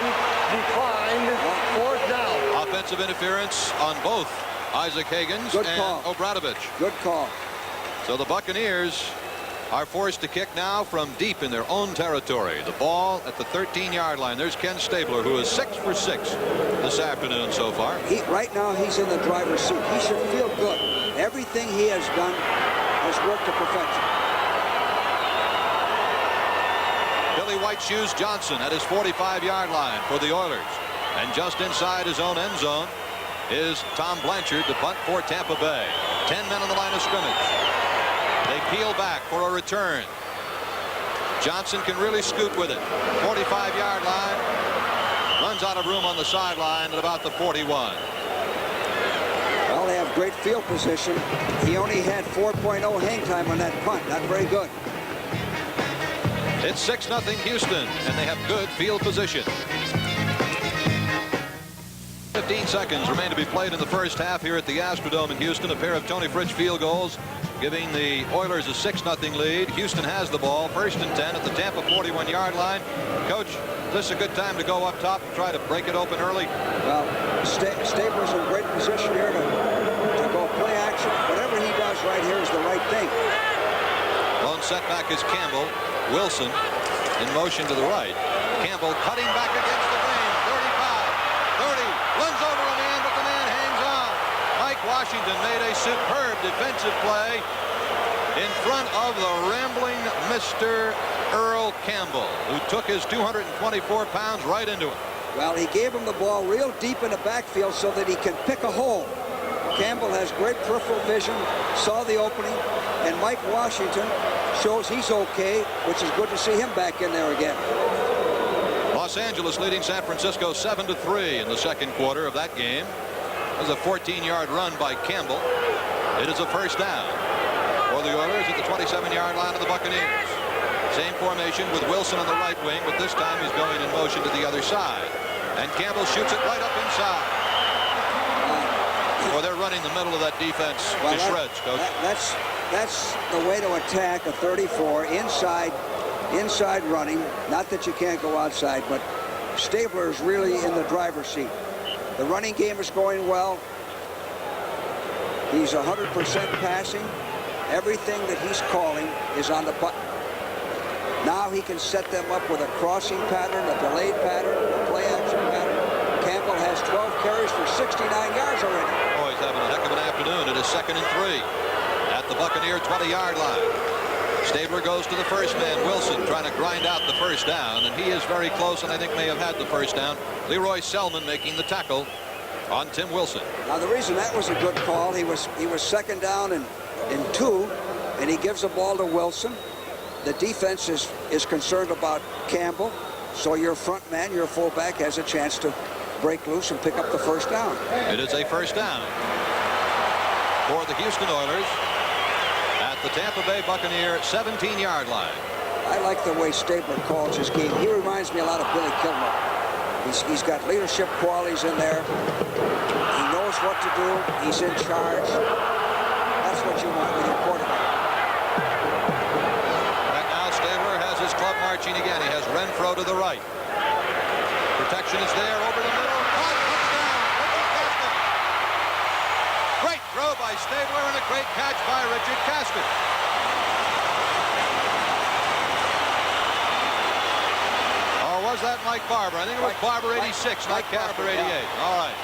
declined. 4th down. Offensive interference on both Isaac Higgins and Obradovich. Good call. So the Buccaneers are forced to kick now from deep in their own territory. The ball at the 13-yard line. There's Ken Stabler, who is 6 for 6 this afternoon so far. Right now, he's in the driver's seat. He should feel good. Everything he has done has worked to perfection. Billy White Shoes Johnson at his 45-yard line for the Oilers. And just inside his own end zone is Tom Blanchard to punt for Tampa Bay. 10 men on the line of scrimmage. They peel back for a return. Johnson can really scoot with it. 45-yard line. Runs out of room on the sideline at about the 41. Well, they have great field position. He only had 4.0 hang time on that punt. Not very good. It's 6-0 Houston, and they have good field position. 15 seconds remain to be played in the first half here at the Astrodome in Houston. A pair of Tony Fritsch field goals giving the Oilers a 6-0 lead. Houston has the ball. 1st and 10 at the Tampa 41-yard line. Coach, is this a good time to go up top and try to break it open early? Well, Stabler's in great position here to go play action. Whatever he does right here is the right thing. Lone setback is Campbell. Wilson in motion to the right. Campbell cutting back against the grain. 35, 30, runs over a man, but the man hangs on. Mike Washington made a superb defensive play in front of the rambling Mr. Earl Campbell, who took his 224 pounds right into him. Well, he gave him the ball real deep in the backfield so that he can pick a hole. Campbell has great peripheral vision, saw the opening, and Mike Washington shows he's okay, which is good to see him back in there again. Los Angeles leading San Francisco 7-3 in the second quarter of that game. It was a 14-yard run by Campbell. It is a first down for the Oilers at the 27-yard line of the Buccaneers. Same formation with Wilson on the right wing, but this time he's going in motion to the other side. And Campbell shoots it right up inside. Well, they're running the middle of that defense to shreds, Coach. That's the way to attack a 34 inside running. Not that you can't go outside, but Stabler is really in the driver's seat. The running game is going well. He's 100% passing. Everything that he's calling is on the button. Now he can set them up with a crossing pattern, a delayed pattern, a play action pattern. Campbell has 12 carries for 69 yards already. Oh, he's having a heck of an afternoon. It is 2nd and 3 at the Buccaneer 20-yard line. Stabler goes to the first man, Wilson, trying to grind out the first down, and he is very close and I think may have had the first down. Leroy Selman making the tackle on Tim Wilson. Now the reason that was a good call, he was second down and 2, and he gives the ball to Wilson. The defense is concerned about Campbell, so your front man, your fullback, has a chance to break loose and pick up the first down. It is a first down for the Houston Oilers at the Tampa Bay Buccaneer 17-yard line. I like the way Stabler calls his game. He reminds me a lot of Billy Kilmer. He's got leadership qualities in there. He knows what to do. He's in charge. That's what you want with your quarterback. Right now, Stabler has his club marching again. He has Renfro to the right. Protection is there over the middle. Touchdown! Great throw by Stabler and a great catch by Richard Caston. Or was that Mike Barber? I think it was Barber 86, not Casper 88. Yeah. All right.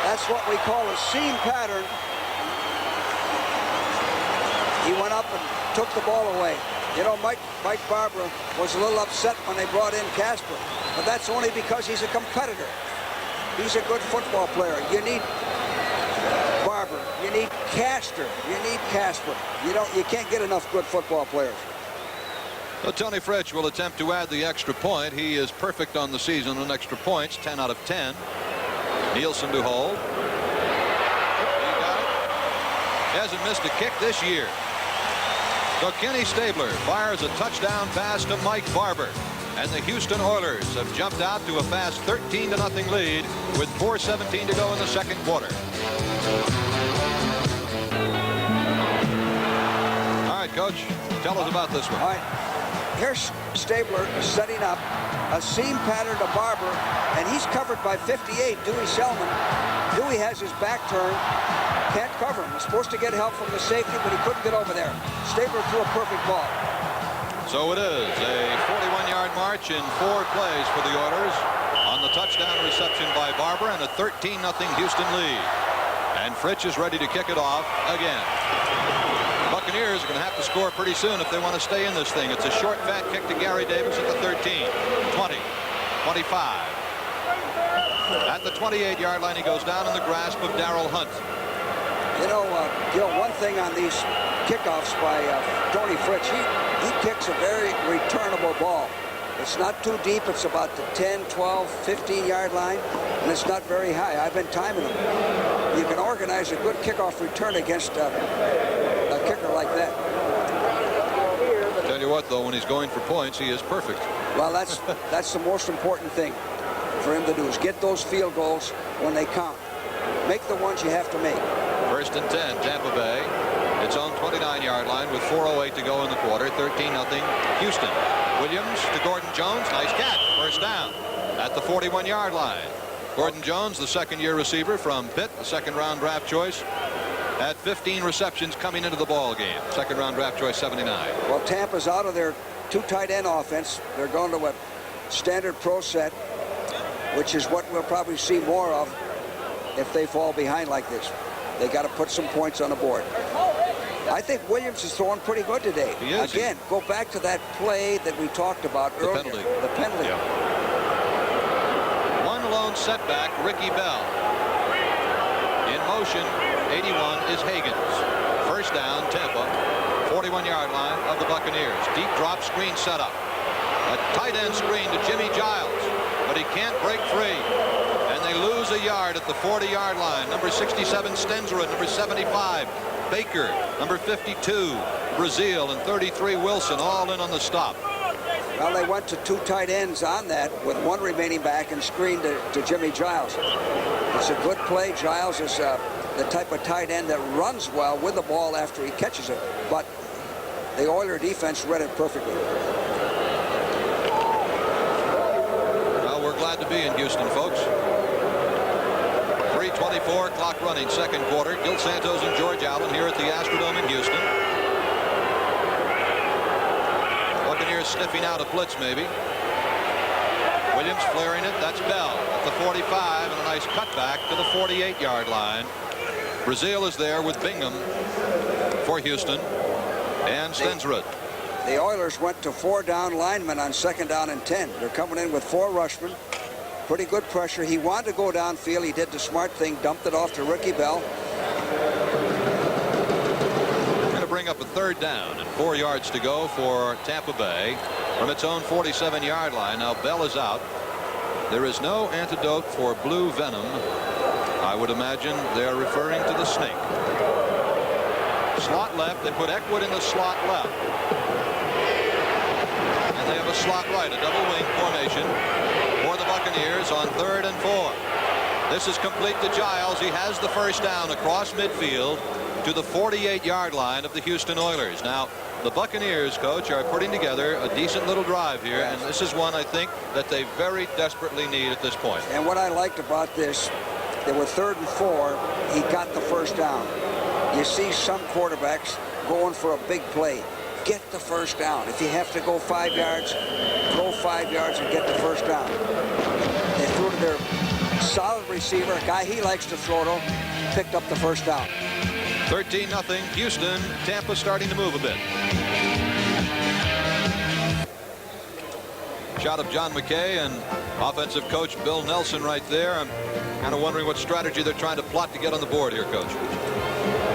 That's what we call a seam pattern. He went up and took the ball away. You know, Mike Barber was a little upset when they brought in Casper, but that's only because he's a competitor. He's a good football player. You need Barber. You need Castor. You need Casper. You can't get enough good football players. So Tony Fritsch will attempt to add the extra point. He is perfect on the season on extra points, 10 out of 10. Nielsen to hold. He got it. He hasn't missed a kick this year. So Kenny Stabler fires a touchdown pass to Mike Barber. And the Houston Oilers have jumped out to a fast 13-0 lead with 4:17 to go in the second quarter. All right, Coach, tell us about this one. All right. Here's Stabler setting up a seam pattern to Barber, and he's covered by 58, Dewey Selman. Dewey has his back turned, can't cover him. He's supposed to get help from the safety, but he couldn't get over there. Stabler threw a perfect ball. So it is a 41-yard march in 4 plays for the Oilers on the touchdown reception by Barber and a 13-0 Houston lead. And Fritsch is ready to kick it off again. Buccaneers are going to have to score pretty soon if they want to stay in this thing. It's a short, fat kick to Gary Davis at the 13, 20, 25. At the 28-yard line, he goes down in the grasp of Darrell Hunt. You know, Gil, one thing on these kickoffs by Tony Fritsch, he kicks a very returnable ball. It's not too deep. It's about the 10, 12, 15-yard line, and it's not very high. I've been timing them. You can organize a good kickoff return against a kicker like that. Tell you what, though, when he's going for points, he is perfect. Well, that's the most important thing for him to do is get those field goals when they count. Make the ones you have to make. 1st and 10, Tampa Bay. Its own 29-yard line with 4:08 to go in the quarter. 13-0 Houston. Williams to Gordon Jones. Nice catch. First down at the 41-yard line. Gordon Jones, the second-year receiver from Pitt, the second-round draft choice, had 15 receptions coming into the ball game. Second-round draft choice 79. Well, Tampa's out of their 2 tight end offense. They're going to a standard pro set, which is what we'll probably see more of if they fall behind like this. They got to put some points on the board. I think Williams is throwing pretty good today. He is. Again, go back to that play that we talked about earlier. The penalty. Yeah. One lone setback, Ricky Bell. In motion, 81 is Higgins. First down, Tampa. 41-yard line of the Buccaneers. Deep drop screen setup. A tight end screen to Jimmy Giles, but he can't break free. And they lose a yard at the 40-yard line. Number 67, Stensrud. Number 75, Baker. Number 52, Brazil. And 33, Wilson, all in on the stop. Well, they went to 2 tight ends on that with 1 remaining back and screened to Jimmy Giles. It's a good play. Giles is the type of tight end that runs well with the ball after he catches it. But the Oiler defense read it perfectly. Well, we're glad to be in Houston, folks. 3:24, clock running, second quarter. Gil Santos and George Allen here at the Astrodome in Houston. Buccaneers sniffing out a blitz, maybe. Williams flaring it. That's Bell at the 45, and a nice cutback to the 48-yard line. Brazil is there with Bingham for Houston and Stensrud. The Oilers went to 4 down linemen on 2nd down and 10. They're coming in with 4 rushmen. Pretty good pressure. He wanted to go downfield. He did the smart thing, dumped it off to Ricky Bell. Going to bring up a 3rd down and 4 yards to go for Tampa Bay from its own 47-yard line. Now Bell is out. There is no antidote for blue venom. I would imagine they're referring to the snake. Slot left. They put Eckwood in the slot left. And they have a slot right, a double wing formation for the Buccaneers on 3rd and 4. This is complete to Giles. He has the first down across midfield to the 48-yard line of the Houston Oilers. Now, the Buccaneers, Coach, are putting together a decent little drive here, and this is one I think that they very desperately need at this point. And what I liked about this, they were 3rd and 4. He got the first down. You see some quarterbacks going for a big play. Get the first down. If you have to go 5 yards, throw 5 yards and get the first down. They threw to their solid receiver, a guy he likes to throw to, picked up the first down. 13-0 Houston. Tampa starting to move a bit. Shot of John McKay and offensive coach Bill Nelson right there. I'm kind of wondering what strategy they're trying to plot to get on the board here, Coach.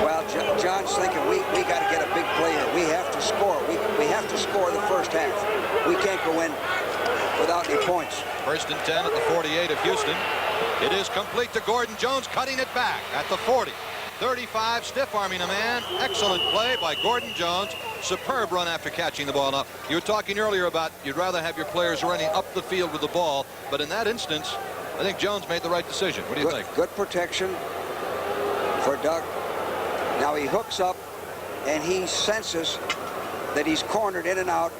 Well, John's thinking we got to get a big play here. We have to score. We have to score the first half. We can't go in without any points. 1st and 10 at the 48 of Houston. It is complete to Gordon Jones, cutting it back at the 40. 35, stiff-arming a man. Excellent play by Gordon Jones. Superb run after catching the ball. Now, you were talking earlier about you'd rather have your players running up the field with the ball, but in that instance, I think Jones made the right decision. What do you think? Good protection for Doug. Now he hooks up, and he senses that he's cornered in and out.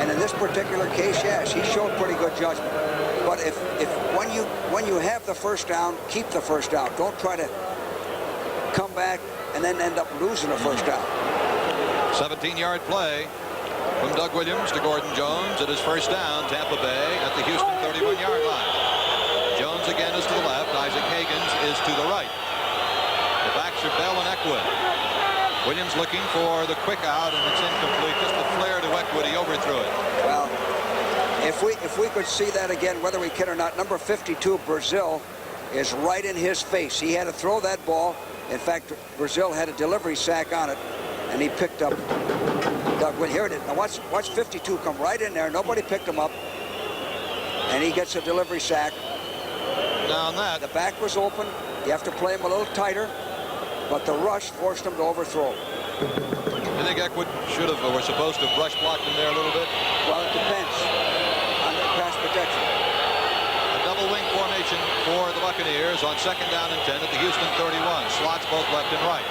And in this particular case, yes, he showed pretty good judgment. But if when you have the first down, keep the first down. Don't try to come back and then end up losing the first down. 17-yard play from Doug Williams to Gordon Jones. It is first down, Tampa Bay at the Houston 31-yard line. Jones again is to the left. Isaac Higgins is to the right. The backs are Bell and Eckwood. Williams looking for the quick out, and it's incomplete. Just a flare to Eckwood. He overthrew it. Well, if we could see that again, whether we can or not, number 52, Brazil, is right in his face. He had to throw that ball. In fact, Brazil had a delivery sack on it, and he picked up Doug. Well, here it is. Now watch 52 come right in there. Nobody picked him up, and he gets a delivery sack. Down that. The back was open. You have to play him a little tighter, but the rush forced him to overthrow. I think Eckwood should have, or was supposed to have rush blocked him there a little bit. Well, it depends on their pass protection. A double wing formation for the Buccaneers on 2nd down and 10 at the Houston 31. Slots both left and right.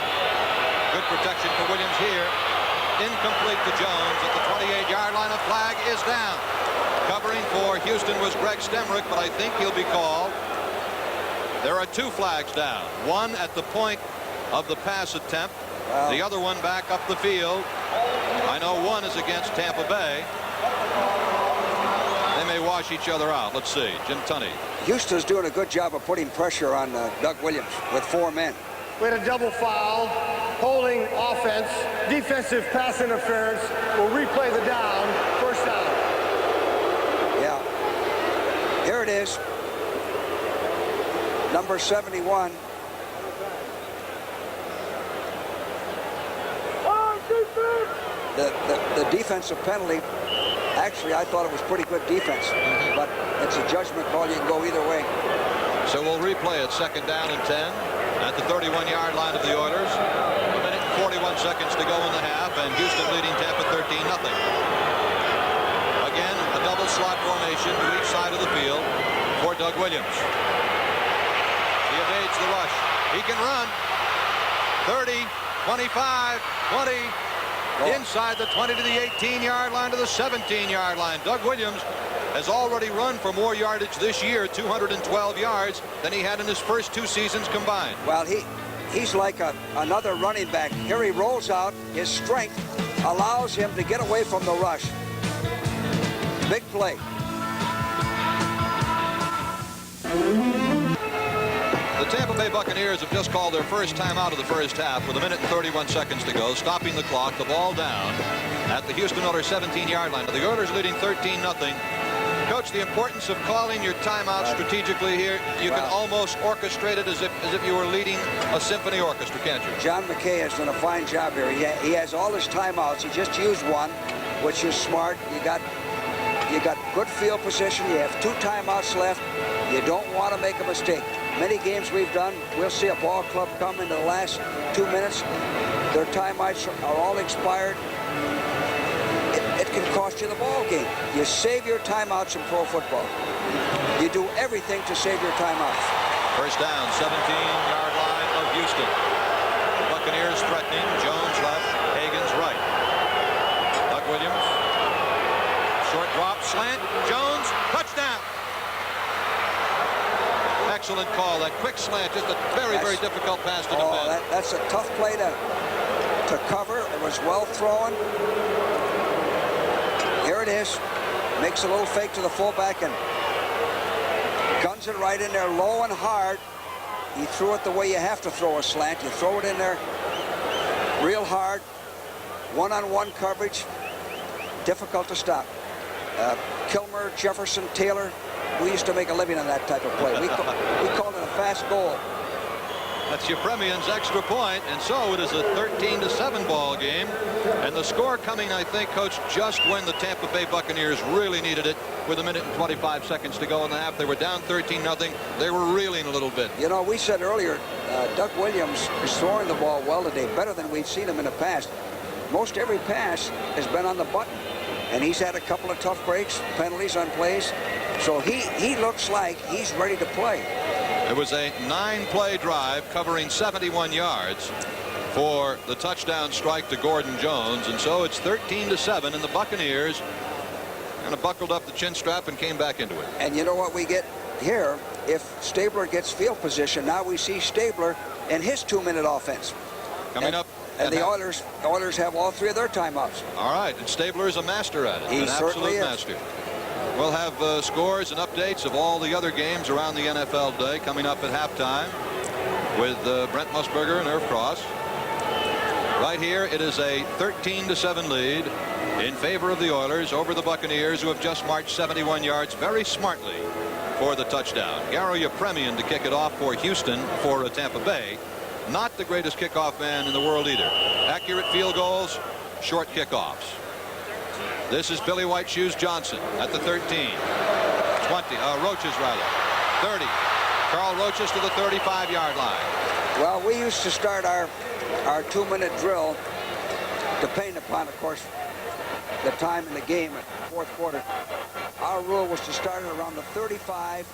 Good protection for Williams here. Incomplete to Jones at the 28-yard line. A flag is down. Covering for Houston was Greg Stemrick, but I think he'll be called. There are 2 flags down. One at the point of the pass attempt. The other one back up the field. I know one is against Tampa Bay. They may wash each other out. Let's see. Jim Tunney. Houston's doing a good job of putting pressure on Doug Williams with 4 men. We had a double foul, holding offense, defensive pass interference. We'll replay the down, first down. Yeah. Here it is. Number 71. The defensive penalty Actually, I thought it was pretty good defense, but it's a judgment call. You can go either way. So we'll replay it. Second down and 10 at the 31-yard line of the Oilers. 1 minute and 41 seconds to go in the half, and Houston leading Tampa 13-0. Again, a double slot formation to each side of the field for Doug Williams. He evades the rush. He can run. 30, 25, 20. Inside the 20 to the 18-yard line to the 17-yard line. Doug Williams has already run for more yardage this year, 212 yards, than he had in his first 2 seasons combined. Well, he's like another running back. Here he rolls out. His strength allows him to get away from the rush. Big play. The Tampa Bay Buccaneers have just called their first timeout of the first half with 1 minute and 31 seconds to go, stopping the clock, the ball down at the Houston Oilers 17-yard line. The Oilers leading 13-0. Coach, the importance of calling your timeout strategically here, you can almost orchestrate it as if you were leading a symphony orchestra, can't you? John McKay has done a fine job here. He has all his timeouts. He just used one, which is smart. You got good field position. You have 2 timeouts left. You don't want to make a mistake. Many games we've done, we'll see a ball club come into the last 2 minutes. Their timeouts are all expired. It can cost you the ball game. You save your timeouts in pro football. You do everything to save your timeouts. First down, 17-yard line of Houston. The Buccaneers threatening. Jones left, Hagan's right. Doug Williams. Short drop, slant. Jones, touchdown. Excellent call. That quick slant, just a very difficult pass to defend. That's a tough play to cover. It was well thrown. Here it is. Makes a little fake to the fullback and guns it right in there, low and hard. He threw it the way you have to throw a slant. You throw it in there real hard. One-on-one coverage. Difficult to stop. Kilmer, Jefferson, Taylor. We used to make a living on that type of play. We called it a fast goal. That's Yepremian's extra point, and so it is a 13-7 ball game. And the score coming, I think, Coach, just when the Tampa Bay Buccaneers really needed it with 1 minute and 25 seconds to go in the half. They were down 13-0. They were reeling a little bit. You know, we said earlier, Doug Williams is throwing the ball well today, better than we've seen him in the past. Most every pass has been on the button, and he's had a couple of tough breaks, penalties on plays. So he looks like he's ready to play. It was a 9-play drive covering 71 yards for the touchdown strike to Gordon Jones, and so it's 13-7, and the Buccaneers kind of buckled up the chin strap and came back into it. And you know what we get here? If Stabler gets field position, now we see Stabler in his 2-minute offense. Coming up. And the Oilers have all 3 of their timeouts. All right, and Stabler is a master at it. He an certainly absolute is. master. We'll have scores and updates of all the other games around the NFL today coming up at halftime with Brent Musburger and Irv Cross. Right here, it is a 13-7 lead in favor of the Oilers over the Buccaneers, who have just marched 71 yards very smartly for the touchdown. Garo Yepremian to kick it off for Houston for Tampa Bay. Not the greatest kickoff man in the world either. Accurate field goals, short kickoffs. This is Billy White Shoes Johnson at the 13. 20, Roaches rather. 30. Carl Roaches to the 35-yard line. Well, we used to start our 2-minute drill, depending upon, of course, the time in the game at the 4th quarter. Our rule was to start it around the 35,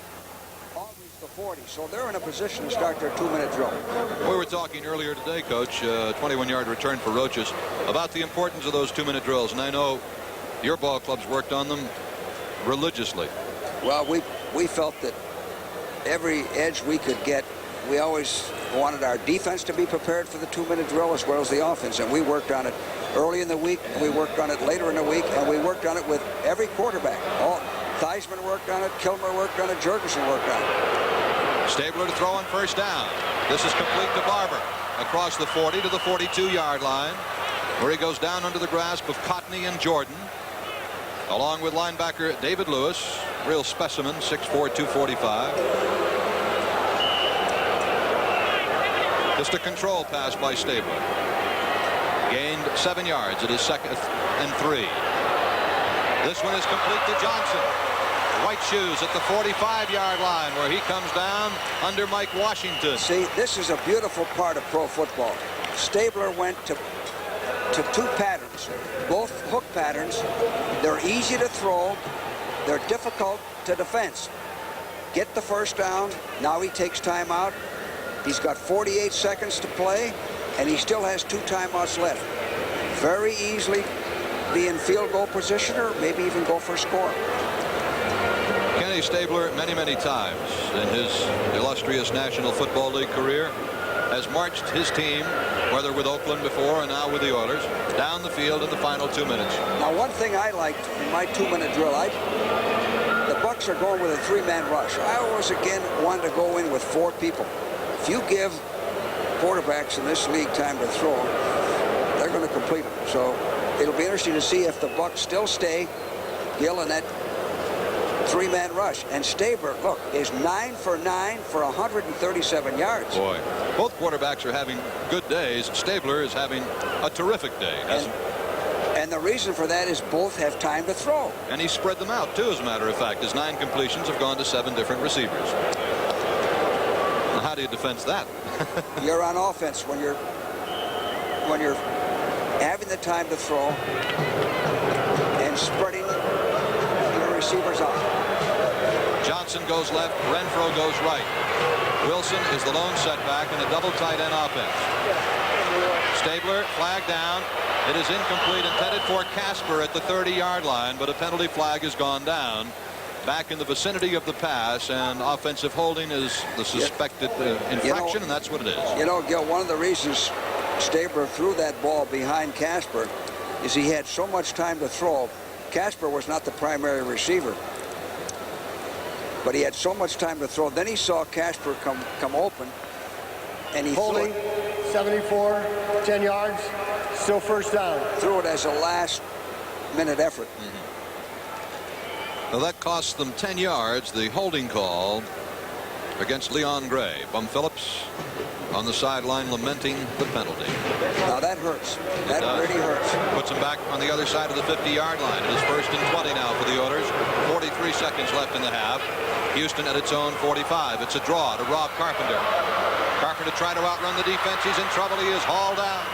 always the 40. So they're in a position to start their 2-minute drill. We were talking earlier today, Coach, 21-yard return for Roaches, about the importance of those 2-minute drills, and I know your ball clubs worked on them religiously. Well, we felt that every edge we could get, we always wanted our defense to be prepared for the 2-minute drill as well as the offense, and we worked on it early in the week, and we worked on it later in the week, and we worked on it with every quarterback. Theismann worked on it, Kilmer worked on it, Jurgensen worked on it. Stabler to throw on first down. This is complete to Barber across the 40 to the 42-yard line, where he goes down under the grasp of Cotney and Jordan, along with linebacker David Lewis, real specimen, 6'4", 245. Just a control pass by Stabler. Gained 7 yards. It is 2nd and 3. This one is complete to Johnson. White shoes at the 45-yard line where he comes down under Mike Washington. See, this is a beautiful part of pro football. Stabler went to two patterns, both hook patterns. They're easy to throw. They're difficult to defense. Get the first down. Now he takes time out. He's got 48 seconds to play, and he still has 2 timeouts left. Very easily be in field goal position or maybe even go for a score. Kenny Stabler, many times in his illustrious National Football League career, has marched his team, whether with Oakland before and now with the Oilers, down the field in the final 2 minutes. Now, one thing I liked in my 2-minute drill, the Bucs are going with a 3-man rush. I always, again, wanted to go in with 4 people. If you give quarterbacks in this league time to throw, they're going to complete them. So it'll be interesting to see if the Bucs still stay, Gil, in that 3-man rush. And Stabler, look, is 9 for 9 for 137 yards. Boy, both quarterbacks are having good days. Stabler is having a terrific day. And the reason for that is both have time to throw. And he spread them out, too, as a matter of fact. His 9 completions have gone to 7 different receivers. Now, how do you defend that? You're on offense when you're having the time to throw and spreading your receivers out. Johnson goes left, Renfro goes right. Wilson is the lone setback in a double tight end offense. Stabler flagged down. It is incomplete, intended for Casper at the 30-yard line, but a penalty flag has gone down. Back in the vicinity of the pass, and offensive holding is the suspected infraction, and that's what it is. You know, Gil, one of the reasons Stabler threw that ball behind Casper is he had so much time to throw. Casper was not the primary receiver, but he had so much time to throw. Then he saw Casper come open, and he Holding, 74, 10 yards, still first down. Threw it as a last-minute effort. Well, that cost them 10 yards, the holding call against Leon Gray. Bum Phillips on the sideline lamenting the penalty. Now that hurts. That really hurts. Puts him back on the other side of the 50-yard line. It is 1st and 20 now for the Oilers. 43 seconds left in the half. Houston at its own 45. It's a draw to Rob Carpenter. Carpenter trying to outrun the defense. He's in trouble. He is hauled out.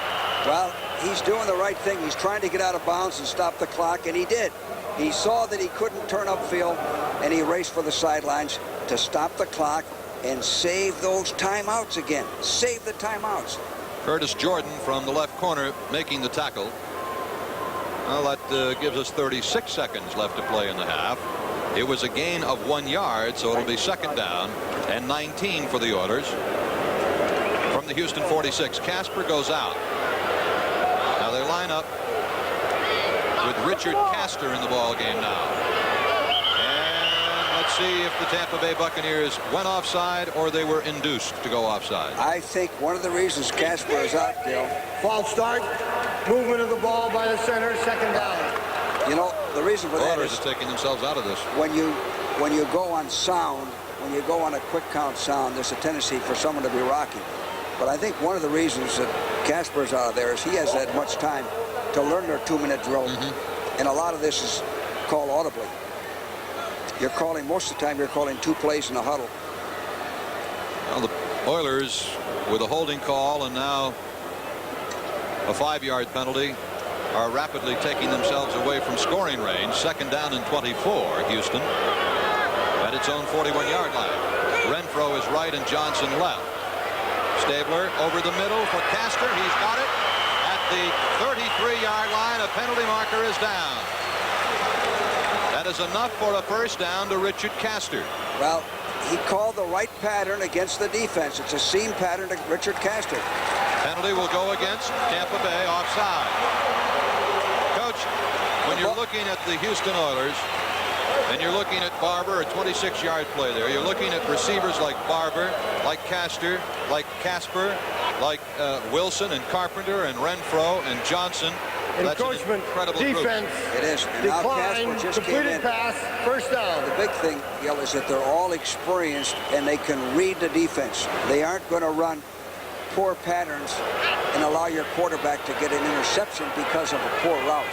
Well, he's doing the right thing. He's trying to get out of bounds and stop the clock, and he did. He saw that he couldn't turn upfield, and he raced for the sidelines to stop the clock and save those timeouts again. Save the timeouts. Curtis Jordan from the left corner making the tackle. Well, that gives us 36 seconds left to play in the half. It was a gain of 1 yard, so it'll be 2nd down and 19 for the Oilers. From the Houston 46, Casper goes out. Now they line up with Richard Castor in the ball game now. And let's see if the Tampa Bay Buccaneers went offside or they were induced to go offside. I think one of the reasons Casper is out, Gil. False start, movement of the ball by the center, 2nd down. You know, the reason for that Oilers is are taking themselves out of this. when you go on sound, when you go on a quick count sound, there's a tendency for someone to be rocking. But I think one of the reasons that Casper's out of there is he has had much time to learn their 2-minute drill. And a lot of this is called audibly. You're calling, most of the time, you're calling 2 plays in a huddle. Well, the Oilers with a holding call and now a 5-yard penalty are rapidly taking themselves away from scoring range. 2nd down and 24, Houston at its own 41-yard line. Renfro is right and Johnson left. Stabler over the middle for Castor. He's got it. At the 33-yard line, a penalty marker is down. That is enough for a 1st down to Richard Castor. Well, he called the right pattern against the defense. It's a seam pattern to Richard Castor. Penalty will go against Tampa Bay, offside. Coach, when you're looking at the Houston Oilers and you're looking at Barber, a 26-yard play there, you're looking at receivers like Barber, like Castor, like Casper, like Wilson and Carpenter and Renfro and Johnson. That's an incredible defense. It is. And now Casper just came in. Pass, 1st down. The big thing, Gil, is that they're all experienced and they can read the defense. They aren't going to run poor patterns and allow your quarterback to get an interception because of a poor route.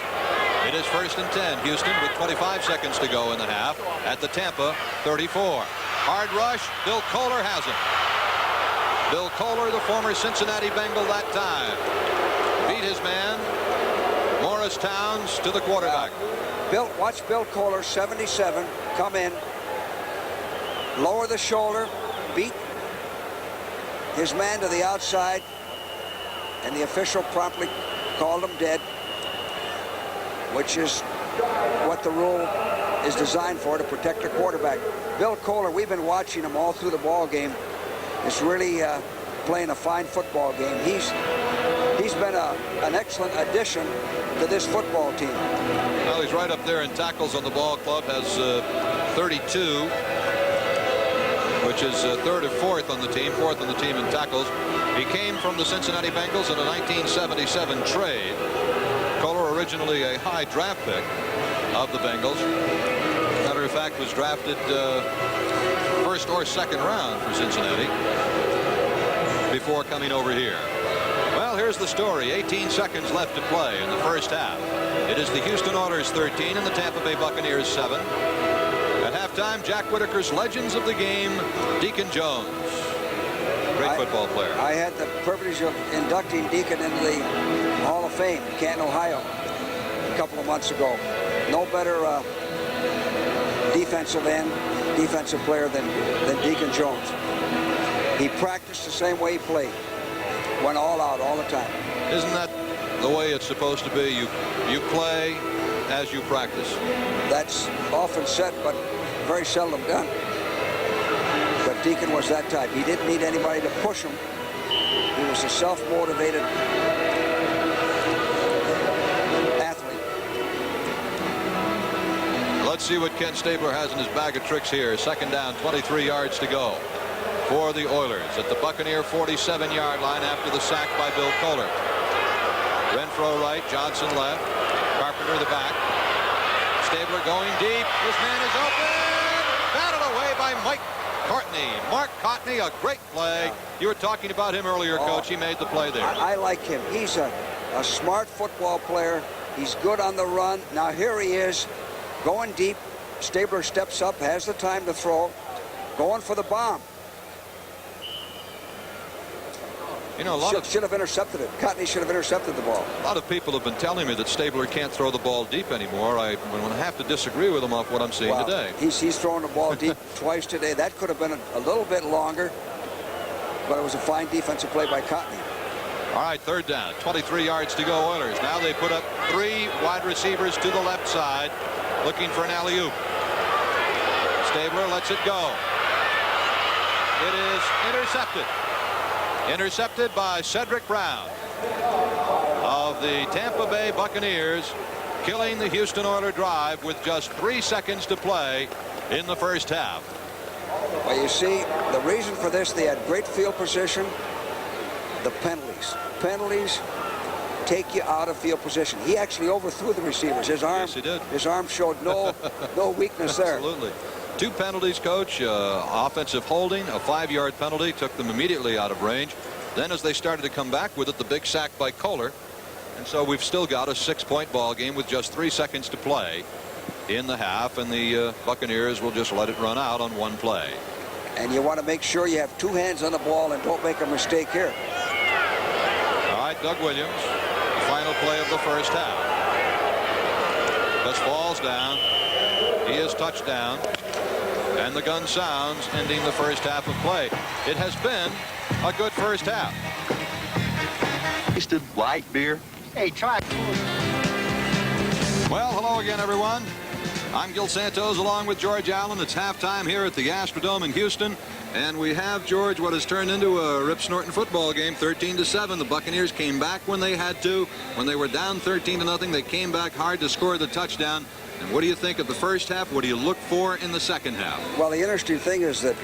It is 1st and 10. Houston with 25 seconds to go in the half at the Tampa 34. Hard rush. Bill Kohler has it. Bill Kohler, the former Cincinnati Bengal that time, beat his man Morris Towns to the quarterback. Watch Bill Kohler, 77, come in, lower the shoulder, beat his man to the outside, and the official promptly called him dead, which is what the rule is designed for, to protect the quarterback. Bill Kohler, we've been watching him all through the ball game. Is really playing a fine football game. He's been an excellent addition to this football team. Well, he's right up there in tackles on the ball club, has 32, which is third or fourth on the team in tackles. He came from the Cincinnati Bengals in a 1977 trade. Kohler, originally a high draft pick of the Bengals. Matter of fact, was drafted first or second round for Cincinnati before coming over here. Well, here's the story. 18 seconds left to play in the first half. It is the Houston Oilers 13 and the Tampa Bay Buccaneers 7. At halftime, Jack Whitaker's legends of the game, Deacon Jones. Great football player. I had the privilege of inducting Deacon into the Hall of Fame in Canton, Ohio, a couple of months ago. No better defensive player than Deacon Jones. He practiced the same way he played. Went all out all the time. Isn't that the way it's supposed to be? You play as you practice. That's often said, but very seldom done. But Deacon was that type. He didn't need anybody to push him. He was a self-motivated athlete. Let's see what Ken Stabler has in his bag of tricks here. Second down, 23 yards to go for the Oilers at the Buccaneer 47-yard line after the sack by Bill Kohler. Renfro right, Johnson left, Carpenter the back. Stabler going deep. This man is open. Battled away by Mike Courtney. Mark Courtney, a great play. You were talking about him earlier, Coach. He made the play there. I like him. He's a smart football player. He's good on the run. Now here he is going deep. Stabler steps up, has the time to throw, going for the bomb. You know, should have intercepted it. Courtney should have intercepted the ball. A lot of people have been telling me that Stabler can't throw the ball deep anymore. I'm going to have to disagree with him off what I'm seeing today. He's throwing the ball deep twice today. That could have been a little bit longer, but it was a fine defensive play by Courtney. All right, third down, 23 yards to go, Oilers. Now they put up 3 wide receivers to the left side, looking for an alley-oop. Stabler lets it go. It is intercepted. Intercepted by Cedric Brown of the Tampa Bay Buccaneers, killing the Houston Oilers drive with just 3 seconds to play in the first half. Well, you see, the reason for this, they had great field position. The penalties. Penalties take you out of field position. He actually overthrew the receivers. His arm, yes, he did. His arm showed no weakness there. Absolutely. 2 penalties, Coach. Offensive holding, a 5-yard penalty, took them immediately out of range. Then as they started to come back with it, the big sack by Kohler. And so we've still got a 6-point ball game with just 3 seconds to play in the half, and the Buccaneers will just let it run out on 1 play. And you want to make sure you have 2 hands on the ball and don't make a mistake here. All right, Doug Williams, the final play of the first half. Just falls down. He is touchdown. And the gun sounds, ending the first half of play. It has been a good first half. Tasted light beer. Hey, try. Well, hello again, everyone. I'm Gil Santos along with George Allen. It's halftime here at the Astrodome in Houston. And we have, George, what has turned into a Rip Snorton football game, 13-7. The Buccaneers came back when they had to. When they were down 13-0, they came back hard to score the touchdown. And what do you think of the first half? What do you look for in the second half? Well, the interesting thing is that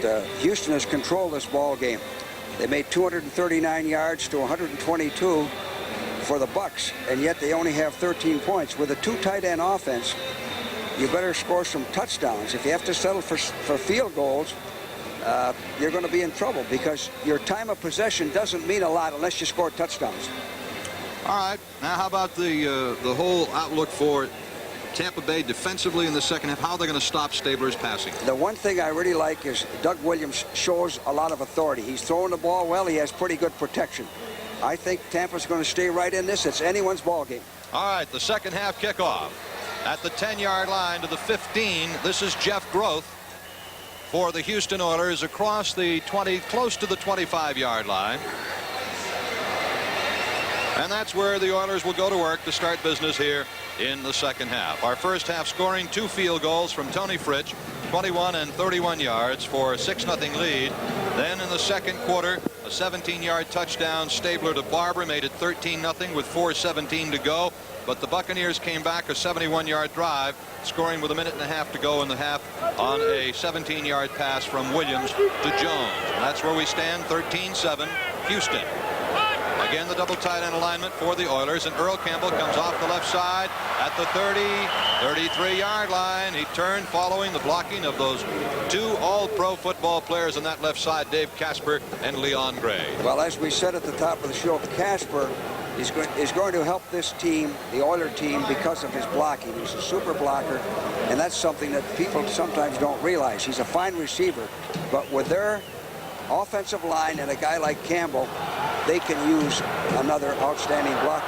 Houston has controlled this ball game. They made 239 yards to 122 for the Bucs, and yet they only have 13 points. With a 2 tight end offense, you better score some touchdowns. If you have to settle for field goals, you're going to be in trouble because your time of possession doesn't mean a lot unless you score touchdowns. All right. Now, how about the whole outlook for Tampa Bay defensively in the second half, how they're going to stop Stabler's passing. The one thing I really like is Doug Williams shows a lot of authority. He's throwing the ball well. He has pretty good protection. I think Tampa's going to stay right in this. It's anyone's ball game. All right, the second half kickoff at the 10-yard line to the 15. This is Jeff Groth for the Houston Oilers across the 20, close to the 25-yard line. And that's where the Oilers will go to work to start business here in the second half. Our first half scoring 2 field goals from Tony Fritsch, 21 and 31 yards for a 6-0 lead. Then in the second quarter, a 17-yard touchdown. Stabler to Barber made it 13-0 with 4:17 to go. But the Buccaneers came back a 71-yard drive, scoring with a minute and a half to go in the half on a 17-yard pass from Williams to Jones. And that's where we stand, 13-7, Houston. Again, the double tight end alignment for the Oilers, and Earl Campbell comes off the left side at the 30, 33-yard line. He turned following the blocking of those 2 all-pro football players on that left side, Dave Casper and Leon Gray. Well, as we said at the top of the show, Casper is going to help this team, the Oiler team, because of his blocking. He's a super blocker, and that's something that people sometimes don't realize. He's a fine receiver, but with their offensive line and a guy like Campbell, they can use another outstanding blocker.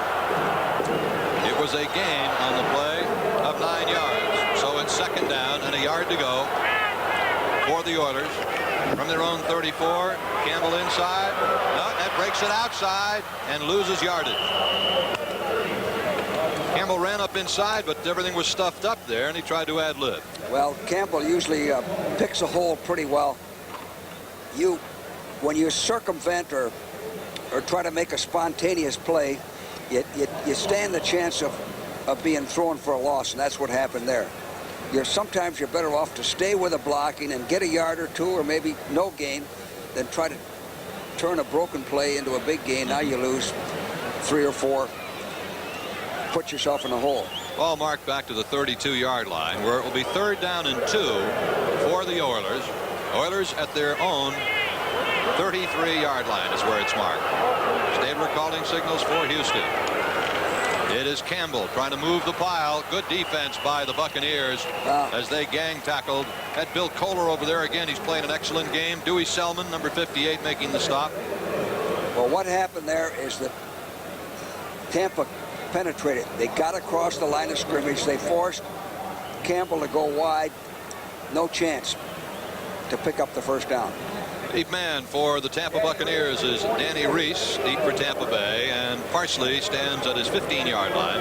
It was a gain on the play of 9 yards. So it's second down and a yard to go for the Oilers. From their own 34, Campbell inside. No, that breaks it outside and loses yardage. Campbell ran up inside, but everything was stuffed up there, and he tried to ad-lib. Well, Campbell usually picks a hole pretty well. When you circumvent or try to make a spontaneous play, you stand the chance of being thrown for a loss, and that's what happened there. Sometimes you're better off to stay with the blocking and get a yard or 2 or maybe no gain than try to turn a broken play into a big gain. Now you lose 3 or 4. Put yourself in a hole. Ball marked back to the 32-yard line, where it will be 3rd down and 2 for the Oilers. Oilers at their own 33-yard line is where it's marked. Stabler calling signals for Houston. It is Campbell trying to move the pile. Good defense by the Buccaneers as they gang tackled. Had Bill Kohler over there again. He's playing an excellent game. Dewey Selman, number 58, making the stop. Well, what happened there is that Tampa penetrated. They got across the line of scrimmage. They forced Campbell to go wide. No chance to pick up the first down. Lead man for the Tampa Buccaneers is Danny Reese, deep for Tampa Bay, and Parsley stands at his 15-yard line.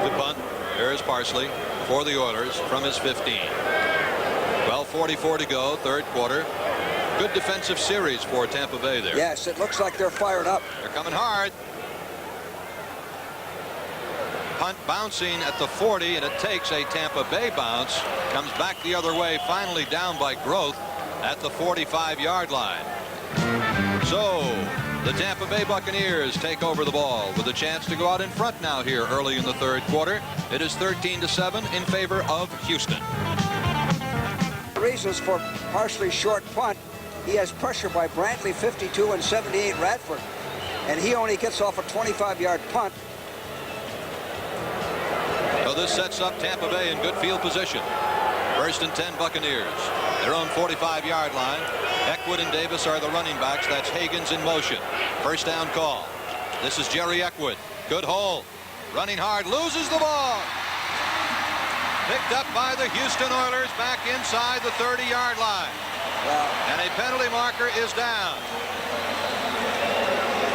Good punt. There is Parsley for the Oilers from his 15. 12:44 to go, 3rd quarter. Good defensive series for Tampa Bay there. Yes, it looks like they're fired up. They're coming hard. Punt bouncing at the 40, and it takes a Tampa Bay bounce. Comes back the other way, finally down by Groth at the 45-yard line. So the Tampa Bay Buccaneers take over the ball with a chance to go out in front now here early in the 3rd quarter. It is 13-7 in favor of Houston. Reasons for Parsley's short punt. He has pressure by Brantley, 52, and 78 Radford, and he only gets off a 25-yard punt. So this sets up Tampa Bay in good field position. 1st and 10 Buccaneers. Their own 45-yard line. Eckwood and Davis are the running backs. That's Higgins in motion. First down call. This is Jerry Eckwood. Good hole. Running hard. Loses the ball. Picked up by the Houston Oilers back inside the 30-yard line. Wow. And a penalty marker is down.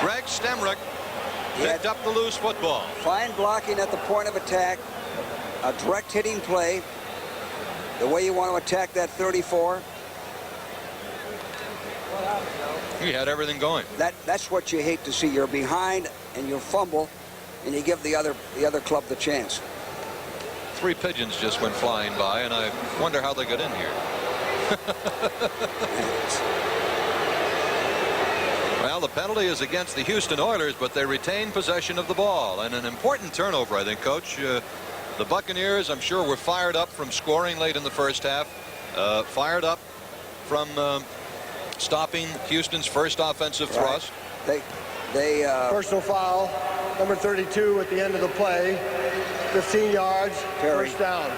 Greg Stemrick picked up the loose football. Fine blocking at the point of attack. A direct hitting play. The way you want to attack that 34. He had everything going. That's what you hate to see. You're behind and you fumble, and you give the other club the chance. 3 pigeons just went flying by, and I wonder how they got in here. Well, the penalty is against the Houston Oilers, but they retain possession of the ball, and an important turnover, I think, Coach. The Buccaneers, I'm sure, were fired up from scoring late in the first half, fired up from stopping Houston's first offensive thrust. Personal foul, number 32 at the end of the play. 15 yards, Perry. first down.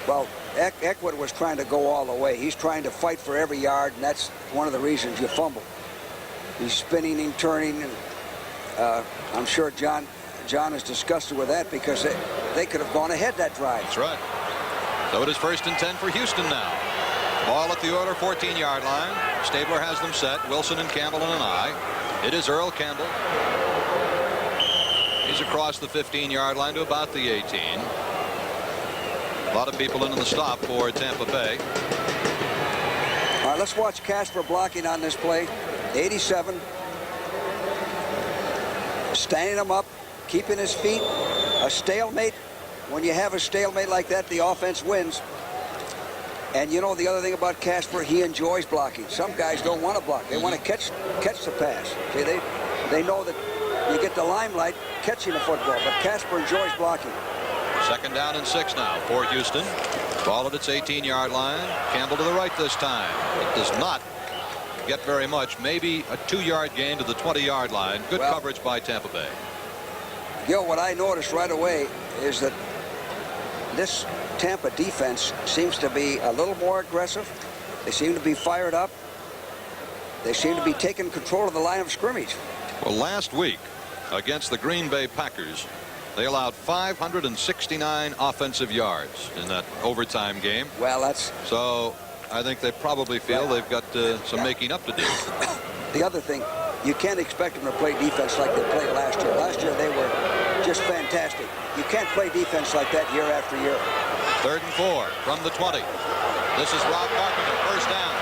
Well, Eckwood was trying to go all the way. He's trying to fight for every yard, and that's one of the reasons you fumble. He's spinning and turning, and I'm sure John is disgusted with that because they could have gone ahead that drive. That's right. So it is 1st and 10 for Houston now. Ball at the Oiler 14-yard line. Stabler has them set. Wilson and Campbell and an eye. It is Earl Campbell. He's across the 15-yard line to about the 18. A lot of people in the stop for Tampa Bay. All right, let's watch Casper blocking on this play. 87. Standing him up, keeping his feet. A stalemate. When you have a stalemate like that, the offense wins. And you know the other thing about Casper, he enjoys blocking. Some guys don't want to block. They want to catch the pass. See, they know that you get the limelight catching the football, but Casper enjoys blocking. 2nd down and 6 now for Houston. Ball at its 18-yard line. Campbell to the right this time. It does not get very much. Maybe a 2-yard gain to the 20-yard line. Good coverage by Tampa Bay. Gil, what I noticed right away is that this Tampa defense seems to be a little more aggressive. They seem to be fired up. They seem to be taking control of the line of scrimmage. Well, last week against the Green Bay Packers, they allowed 569 offensive yards in that overtime game. Well, that's... So I think they probably feel they've got some making up to do. The other thing, you can't expect them to play defense like they played last year. Last year they were just fantastic. You can't play defense like that year after year. 3rd and 4 from the 20. This is Rob Carpenter, first down.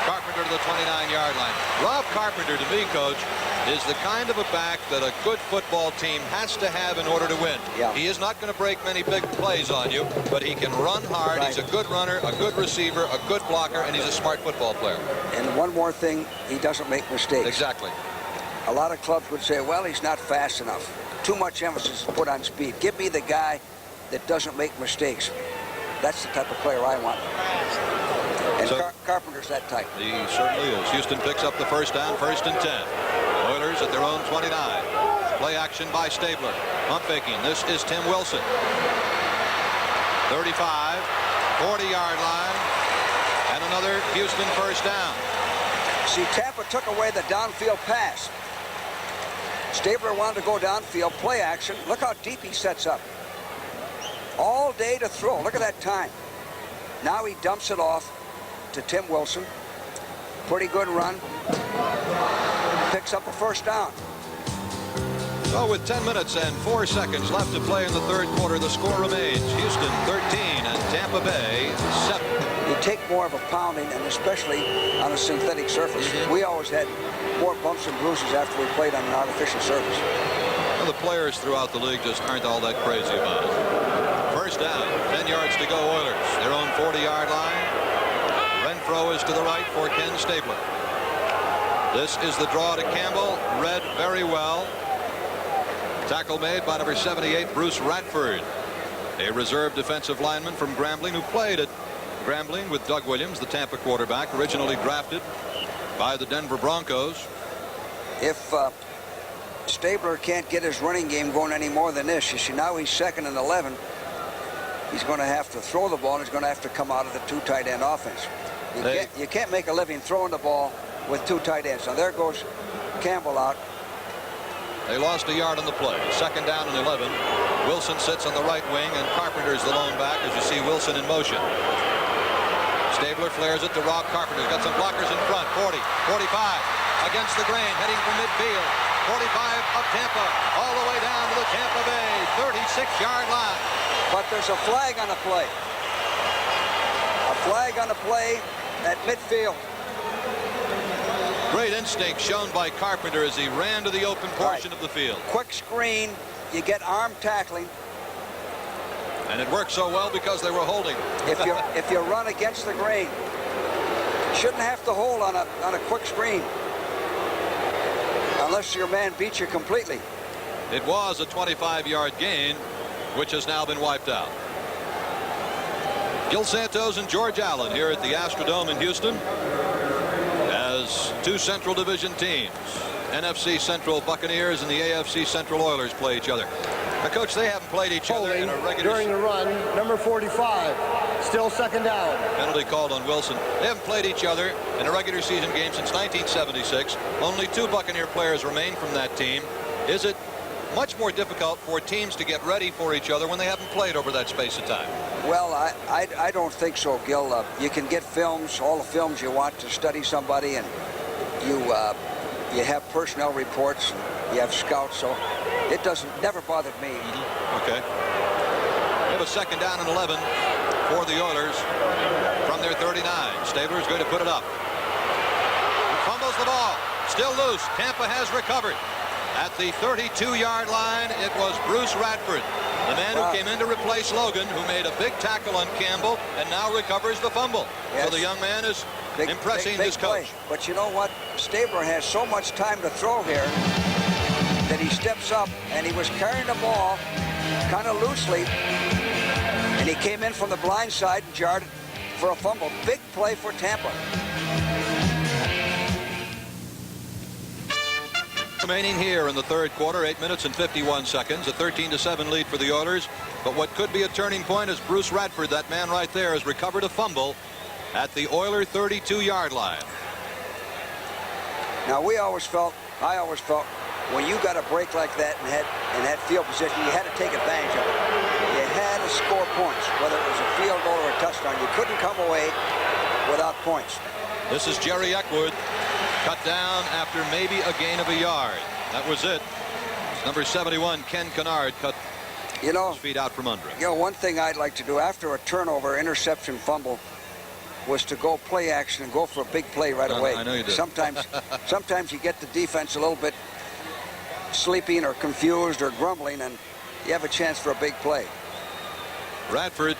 Carpenter to the 29-yard line. Rob Carpenter, to me, Coach, is the kind of a back that a good football team has to have in order to win. Yeah. He is not going to break many big plays on you, but he can run hard. Right. He's a good runner, a good receiver, a good blocker, and he's a smart football player. And one more thing, he doesn't make mistakes. Exactly. A lot of clubs would say, well, he's not fast enough. Too much emphasis is put on speed. Give me the guy that doesn't make mistakes. That's the type of player I want. And So, Carpenter's that type. He certainly is. Houston picks up the first down, 1st and 10. Oilers at their own 29. Play action by Stabler. Pump faking. This is Tim Wilson. 35, 40-yard line, and another Houston first down. See, Tampa took away the downfield pass. Stabler wanted to go downfield, play action. Look how deep he sets up. All day to throw. Look at that time. Now he dumps it off to Tim Wilson. Pretty good run. Picks up a first down. So with 10 minutes and 4 seconds left to play in the 3rd quarter, the score remains Houston 13 and Tampa Bay 7. You take more of a pounding, and especially on a synthetic surface. We always had more bumps and bruises after we played on an artificial surface. Well, the players throughout the league just aren't all that crazy about it. First down, 10 yards to go, Oilers. Their own 40-yard line. Renfro is to the right for Ken Stabler. This is the draw to Campbell. Read very well. Tackle made by number 78, Bruce Radford, a reserve defensive lineman from Grambling who played at Grambling with Doug Williams, the Tampa quarterback, originally drafted by the Denver Broncos. If Stabler can't get his running game going any more than this, you see, now he's 2nd and 11. He's going to have to throw the ball, and he's going to have to come out of the 2 tight end offense. You can't make a living throwing the ball with 2 tight ends. Now there goes Campbell out. They lost a yard on the play. 2nd down and 11. Wilson sits on the right wing, and Carpenter's the lone back as you see Wilson in motion. Stabler flares it to Rob Carpenter. He's got some blockers in front. 40, 45, against the grain, heading for midfield. 45 of Tampa, all the way down to the Tampa Bay 36-yard line. But there's a flag on the play. A flag on the play at midfield. Great instinct shown by Carpenter as he ran to the open portion of the field. Quick screen, you get arm tackling. And it worked so well because they were holding. If you run against the grain, you shouldn't have to hold on a quick screen unless your man beats you completely. It was a 25-yard gain, which has now been wiped out. Gil Santos and George Allen here at the Astrodome in Houston as 2 Central Division teams. NFC Central Buccaneers and the AFC Central Oilers play each other. Now, Coach, they haven't played each other in a regular during the run, number 45, still second down. Penalty called on Wilson. They haven't played each other in a regular season game since 1976. Only 2 Buccaneer players remain from that team. Is it much more difficult for teams to get ready for each other when they haven't played over that space of time? Well, I don't think so, Gil. You can get films, all the films you want to study somebody, and you have personnel reports, you have scouts, so it never bothered me. Okay. We have a second down and 11 for the Oilers from their 39. Stabler's going to put it up. Fumbles the ball. Still loose. Tampa has recovered. At the 32-yard line, it was Bruce Radford, the man who came in to replace Logan, who made a big tackle on Campbell and now recovers the fumble. Yes. So the young man is impressing his coach. Play. But you know what? Stabler has so much time to throw here that he steps up, and he was carrying the ball kind of loosely, and he came in from the blind side and jarred it for a fumble. Big play for Tampa. Remaining here in the third quarter, 8 minutes and 51 seconds, a 13-7 lead for the Oilers. But what could be a turning point is Bruce Radford, that man right there, has recovered a fumble at the Oiler 32-yard line. Now, I always felt, when you got a break like that and had field position, you had to take advantage of it. You had to score points, whether it was a field goal or a touchdown. You couldn't come away without points. This is Jerry Eckwood, cut down after maybe a gain of a yard. That was it. Number 71, Ken Kennard, cut his feet out from under him. You know, one thing I'd like to do after a turnover, interception, fumble, was to go play action and go for a big play right away. I know you do. Sometimes you get the defense a little bit sleeping or confused or grumbling, and you have a chance for a big play. Radford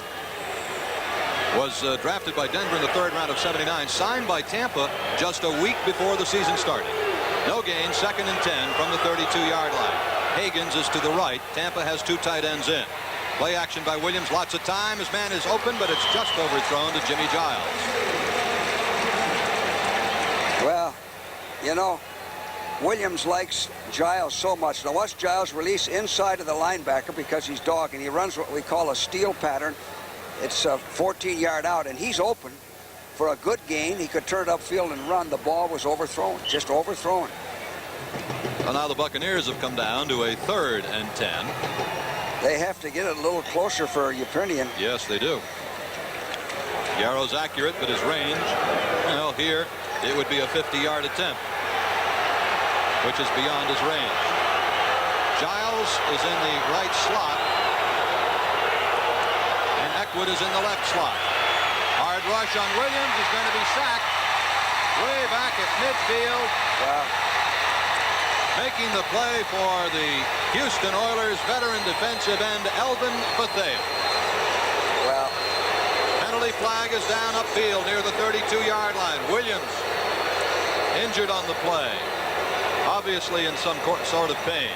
was drafted by Denver in the 3rd round of '79, signed by Tampa just a week before the season started. No gain, 2nd and 10 from the 32-yard line. Higgins is to the right. Tampa has 2 tight ends in. Play action by Williams, lots of time. His man is open, but it's just overthrown to Jimmy Giles. Well, you know, Williams likes Giles so much. Now watch Giles release inside of the linebacker because he's dog, and he runs what we call a steal pattern. It's a 14-yard out, and he's open for a good gain. He could turn it upfield and run. The ball was overthrown, just overthrown. Well, now the Buccaneers have come down to a 3rd and 10. They have to get it a little closer for Ukrainian. Yes, they do. Yarrow's accurate, but his range, well, here it would be a 50-yard attempt, which is beyond his range. Giles is in the right slot, and Eckwood is in the left slot. Hard rush on Williams, is going to be sacked way back at midfield. Wow. Making the play for the Houston Oilers veteran defensive end Elvin Bethea. Well, penalty flag is down upfield near the 32-yard line. Williams injured on the play, obviously in some sort of pain.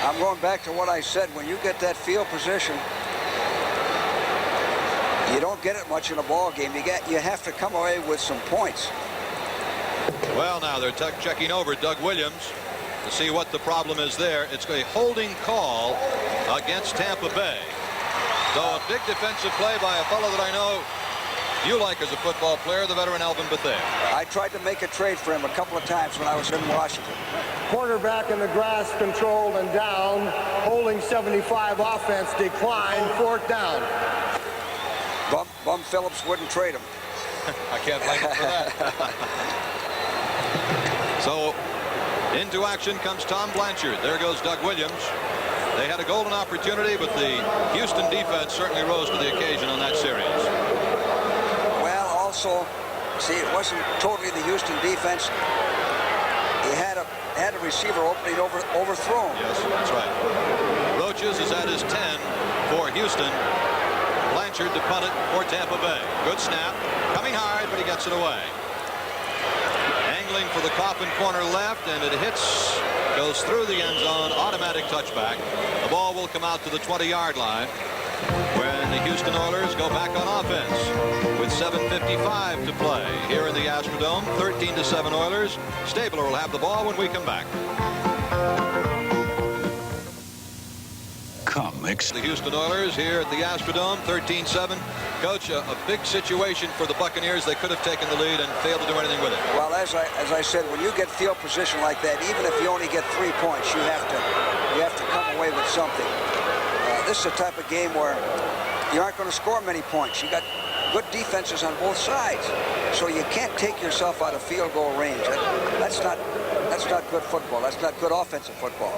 I'm going back to what I said. When you get that field position, you don't get it much in a ball game. You have to come away with some points. Well, now they're checking over Doug Williams to see what the problem is there. It's a holding call against Tampa Bay. So a big defensive play by a fellow that I know you like as a football player, the veteran Elvin Bethea. I tried to make a trade for him a couple of times when I was in Washington. Quarterback in the grass, controlled and down. Holding 75 offense declined, 4th down. Bum Phillips wouldn't trade him. I can't blame him for that. So into action comes Tom Blanchard. There goes Doug Williams. They had a golden opportunity, but the Houston defense certainly rose to the occasion on that series. Well, also, see, it wasn't totally the Houston defense. He had a receiver opening overthrown. Yes, that's right. Roaches is at his 10 for Houston. Blanchard to punt it for Tampa Bay. Good snap. Coming hard, but he gets it away. Angling for the coffin corner left, and it goes through the end zone. Automatic touchback. The ball will come out to the 20-yard line when the Houston Oilers go back on offense with 7:55 to play here in the Astrodome. 13-7 Oilers. Stabler will have the ball when we come back. come. The Houston Oilers here at the Astrodome, 13-7. Coach, a big situation for the Buccaneers. They could have taken the lead and failed to do anything with it. Well, as I said, when you get field position like that, even if you only get 3 points, you have to come away with something. This is a type of game where you aren't going to score many points. You got good defenses on both sides, so you can't take yourself out of field goal range. That's not good football. That's not good offensive football.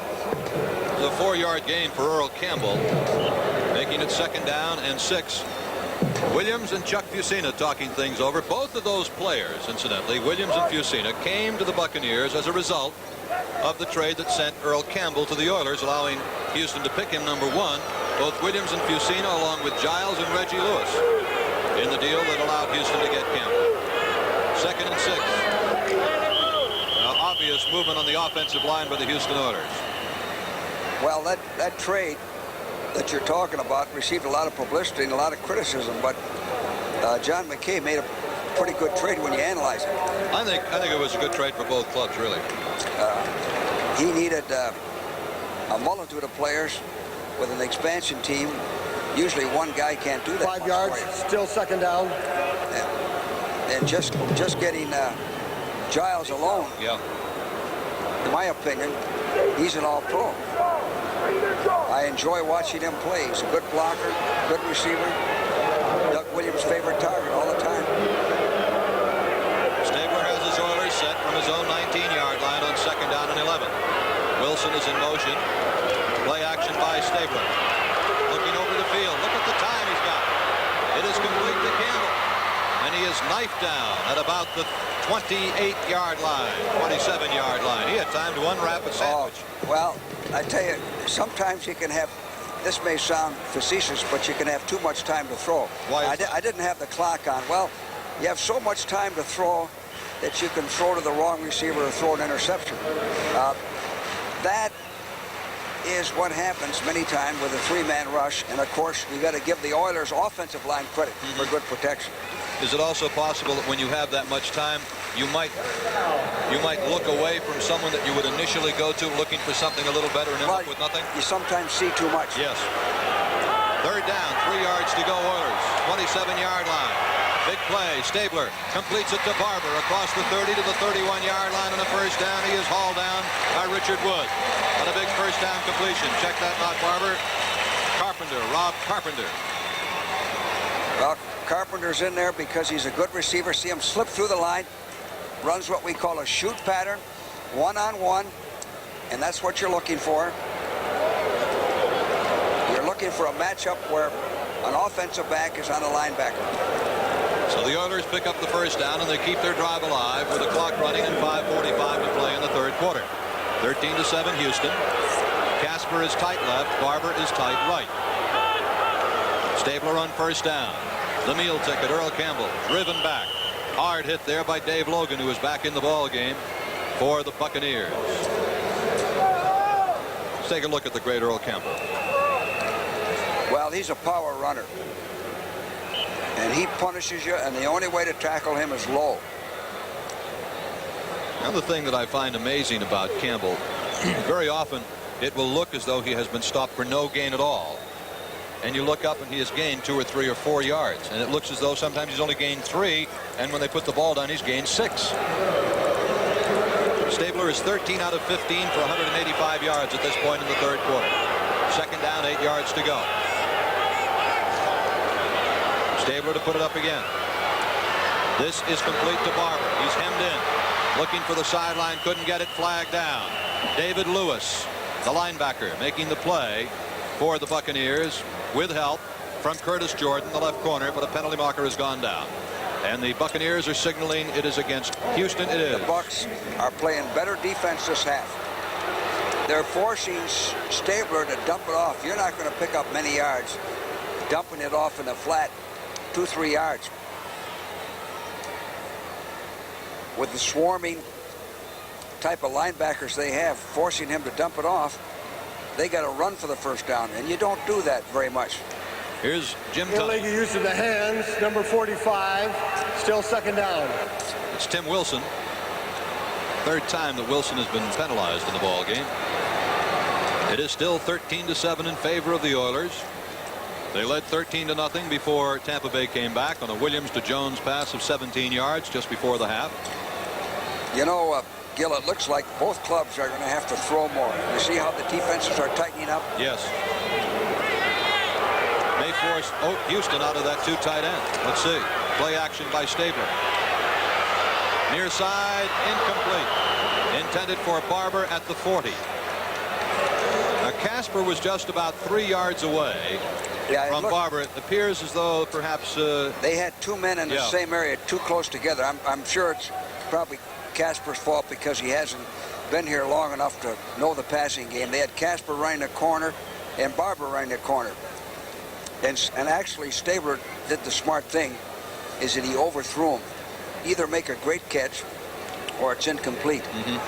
It's a 4-yard gain for Earl Campbell, making it 2nd down and 6. Williams and Chuck Fusina talking things over. Both of those players, incidentally, Williams and Fusina, came to the Buccaneers as a result of the trade that sent Earl Campbell to the Oilers, allowing Houston to pick him number 1. Both Williams and Fusina, along with Giles and Reggie Lewis, in the deal that allowed Houston to get Campbell. 2nd and 6. Now, obvious movement on the offensive line by the Houston Oilers. Well, that trade that you're talking about received a lot of publicity and a lot of criticism, but John McKay made a pretty good trade when you analyze it. I think it was a good trade for both clubs, really. He needed a multitude of players with an expansion team. Usually one guy can't do that. 5 yards, still 2nd down. And just getting Giles alone, Yeah. in my opinion, he's an all-pro. I enjoy watching him play. He's a good blocker, good receiver. Doug Williams' favorite target all the time. Stabler has his Oilers set from his own 19-yard line on 2nd down and 11. Wilson is in motion. Play action by Stabler. Looking over the field. Look at the time he's got. It is complete to Campbell. And he is knifed down at about the 28-yard line, 27-yard line. He had time to unwrap a sandwich. Well, I tell you, sometimes you can have, this may sound facetious, but you can have too much time to throw. Why is that? I didn't have the clock on. Well, you have so much time to throw that you can throw to the wrong receiver or throw an interception. That is what happens many times with a 3-man rush, and of course you got to give the Oilers offensive line credit for good protection. Is it also possible that when you have that much time, you might look away from someone that you would initially go to looking for something a little better and end up with nothing? You sometimes see too much. Yes. 3rd down, 3 yards to go, Oilers. 27-yard line. Big play. Stabler completes it to Barber across the 30 to the 31-yard line on a 1st down. He is hauled down by Richard Wood on a big 1st down completion. Check that, not Barber. Carpenter, Rob Carpenter. Well, Carpenter's in there because he's a good receiver. See him slip through the line, runs what we call a shoot pattern, one-on-one, and that's what you're looking for. You're looking for a matchup where an offensive back is on a linebacker. So the Oilers pick up the 1st down, and they keep their drive alive with the clock running and 5:45 to play in the 3rd quarter. 13-7 Houston. Casper is tight left. Barber is tight right. Stabler on 1st down. The meal ticket, Earl Campbell, driven back. Hard hit there by Dave Logan, who is back in the ball game for the Buccaneers. Let's take a look at the great Earl Campbell. Well, he's a power runner. And he punishes you, and the only way to tackle him is low. Another thing that I find amazing about Campbell, very often it will look as though he has been stopped for no gain at all. And you look up and he has gained 2 or 3 or 4 yards. And it looks as though sometimes he's only gained 3. And when they put the ball down, he's gained 6. Stabler is 13 out of 15 for 185 yards at this point in the 3rd quarter. 2nd down, 8 yards to go. Stabler to put it up again. This is complete to Barber. He's hemmed in. Looking for the sideline. Couldn't get it. Flagged down. David Lewis, the linebacker, making the play for the Buccaneers with help from Curtis Jordan, the left corner, but a penalty marker has gone down. And the Buccaneers are signaling it is against Houston. It is. The Bucs are playing better defense this half. They're forcing Stabler to dump it off. You're not going to pick up many yards dumping it off in the flat 2-3 yards. With the swarming type of linebackers they have, forcing him to dump it off, they got to run for the 1st down, and you don't do that very much. Here's Jim Tunney. Illegal use of the hands, number 45, still 2nd down. It's Tim Wilson. 3rd time that Wilson has been penalized in the ball game. It is still 13-7 in favor of the Oilers. They led 13-0 before Tampa Bay came back on a Williams to Jones pass of 17 yards just before the half. You know, Gil, it looks like both clubs are going to have to throw more. You see how the defenses are tightening up? Yes. May force Houston out of that 2 tight end. Let's see. Play action by Stabler. Near side, incomplete. Intended for Barber at the 40. Now, Casper was just about 3 yards away from Barber. It appears as though perhaps they had 2 men in the same area, too close together. I'm sure it's probably Casper's fault because he hasn't been here long enough to know the passing game. They had Casper running the corner and Barber running the corner. And actually, Stabler did the smart thing, is that he overthrew him. Either make a great catch or it's incomplete.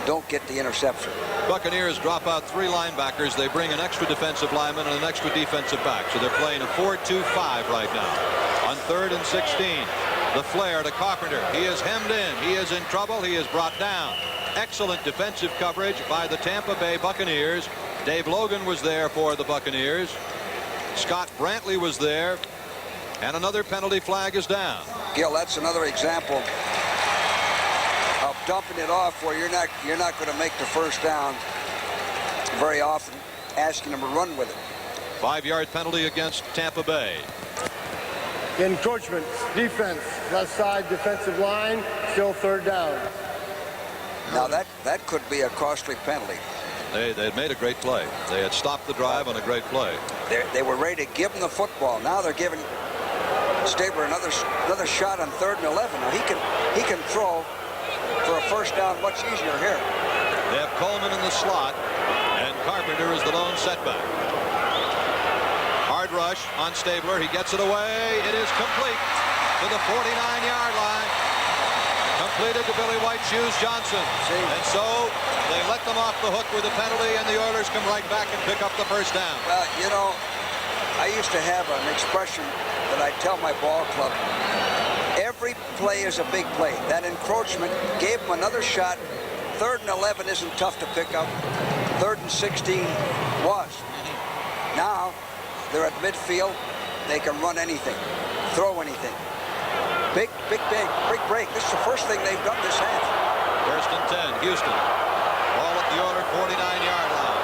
Don't get the interception. Buccaneers drop out 3 linebackers. They bring an extra defensive lineman and an extra defensive back. So they're playing a 4-2-5 right now. On 3rd and 16, the flare to Carpenter. He is hemmed in. He is in trouble. He is brought down. Excellent defensive coverage by the Tampa Bay Buccaneers. Dave Logan was there for the Buccaneers. Scott Brantley was there. And another penalty flag is down. Gil, that's another example of dumping it off where you're not going to make the first down very often, asking them to run with it. 5-yard penalty against Tampa Bay. Encroachment, defense, left side defensive line, still 3rd down. Now that could be a costly penalty. They had made a great play. They had stopped the drive on a great play. They were ready to give him the football. Now they're giving Stabler another shot on 3rd and 11. Now he can throw for a first down much easier here. They have Coleman in the slot, and Carpenter is the lone setback. Hard rush on Stabler. He gets it away. It is complete to the 49-yard line. Completed to Billy White Shoes Johnson. And so they let them off the hook with a penalty, and the Oilers come right back and pick up the first down. Well, you know, I used to have an expression that I tell my ball club. Every play is a big play. That encroachment gave them another shot. 3rd and 11 isn't tough to pick up. 3rd and 16 was. Now they're at midfield. They can run anything, throw anything. Big break. This is the first thing they've done this half. 1st and 10, Houston. Ball at the Oiler 49-yard line.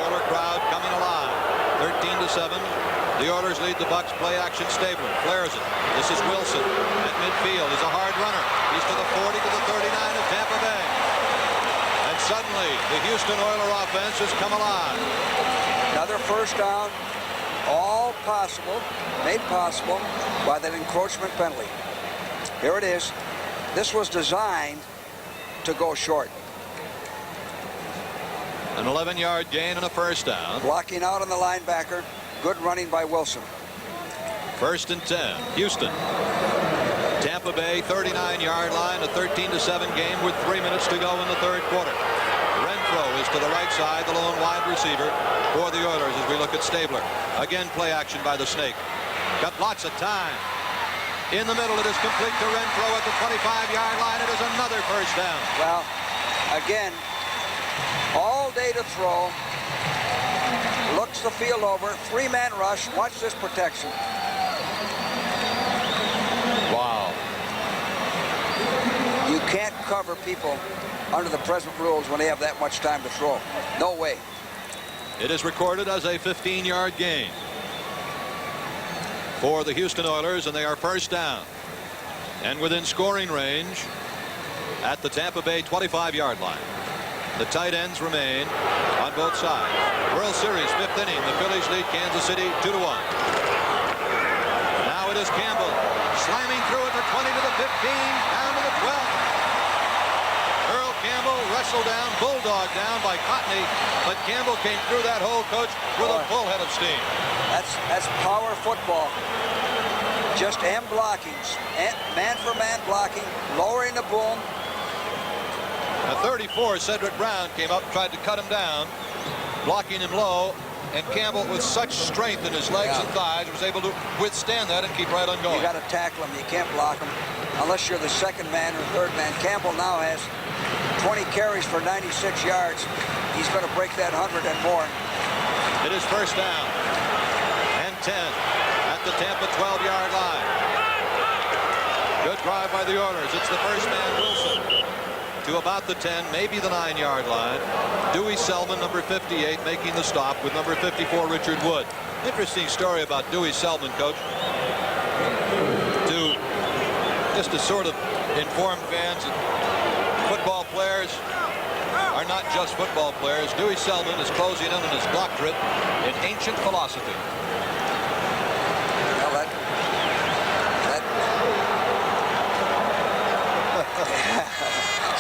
Oiler crowd coming alive. 13-7. The Oilers lead the Bucs. Play action Stabler. Flares it. This is Wilson at midfield. He's a hard runner. He's to the 40 to the 39 of Tampa Bay. And suddenly the Houston Oiler offense has come alive. Another first down. All possible, made possible by that encroachment penalty. Here it is. This was designed to go short. An 11-yard gain and a first down. Blocking out on the linebacker. Good running by Wilson. 1st and 10, Houston. Tampa Bay 39-yard line, a 13-7 game with 3 minutes to go in the 3rd quarter. Renfro is to the right side, the lone wide receiver for the Oilers as we look at Stabler. Again, play action by the Snake. Got lots of time. In the middle, it is complete to Renfro at the 25-yard line. It is another first down. Well, again, all day to throw. Looks the field over. 3-man rush. Watch this protection. Wow. You can't cover people under the present rules when they have that much time to throw. No way. It is recorded as a 15-yard gain for the Houston Oilers, and they are first down and within scoring range at the Tampa Bay 25-yard line. The tight ends remain on both sides. World Series 5th inning. The Phillies lead Kansas City 2-1. Now it is Campbell slamming through it for 20 to the 15, down to the 12. Earl Campbell wrestled down, bulldog down by Cotney, but Campbell came through that hole, Coach, with a full head of steam. That's power football. Just M blockings, man-for-man blocking, lowering the boom. At 34, Cedric Brown came up, tried to cut him down, blocking him low, and Campbell, with such strength in his legs and thighs, was able to withstand that and keep right on going. You got to tackle him. You can't block him unless you're the 2nd man or 3rd man. Campbell now has 20 carries for 96 yards. he's going to break that 100 and more. It is first down and 10 at the Tampa 12-yard line. Good drive by the Oilers. It's the first man, Wilson, to about the 10, maybe the 9-yard line. Dewey Selman, number 58, making the stop with number 54, Richard Wood. Interesting story about Dewey Selman, Coach. Just to sort of inform fans that football players are not just football players. Dewey Selman is closing in on his doctorate in ancient philosophy. Well,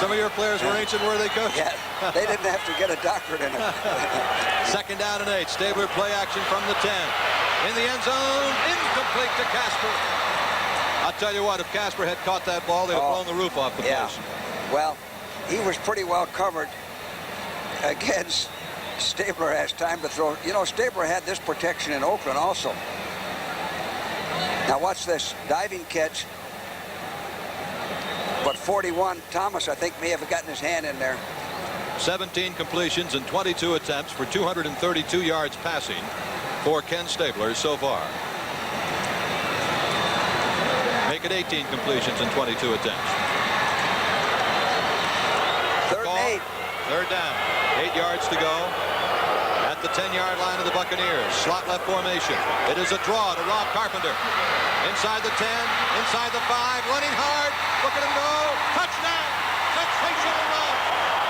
Some of your players were ancient, were they, Coach? Yeah, they didn't have to get a doctorate in it. Second down and 8. Stabler play action from the 10. In the end zone, incomplete to Casper. I'll tell you what, if Casper had caught that ball, they'd have blown the roof off the place. Well, he was pretty well covered. Again, Stabler has time to throw. You know, Stabler had this protection in Oakland also. Now watch this. Diving catch. But 41, Thomas, I think, may have gotten his hand in there. 17 completions and 22 attempts for 232 yards passing for Ken Stabler so far. Make it 18 completions and 22 attempts. Third and 8. Third down. 8 yards to go at the 10-yard line of the Buccaneers. Slot left formation. It is a draw to Rob Carpenter. Inside the 10, inside the 5, running hard. Look at him go. Touchdown. Sensational run.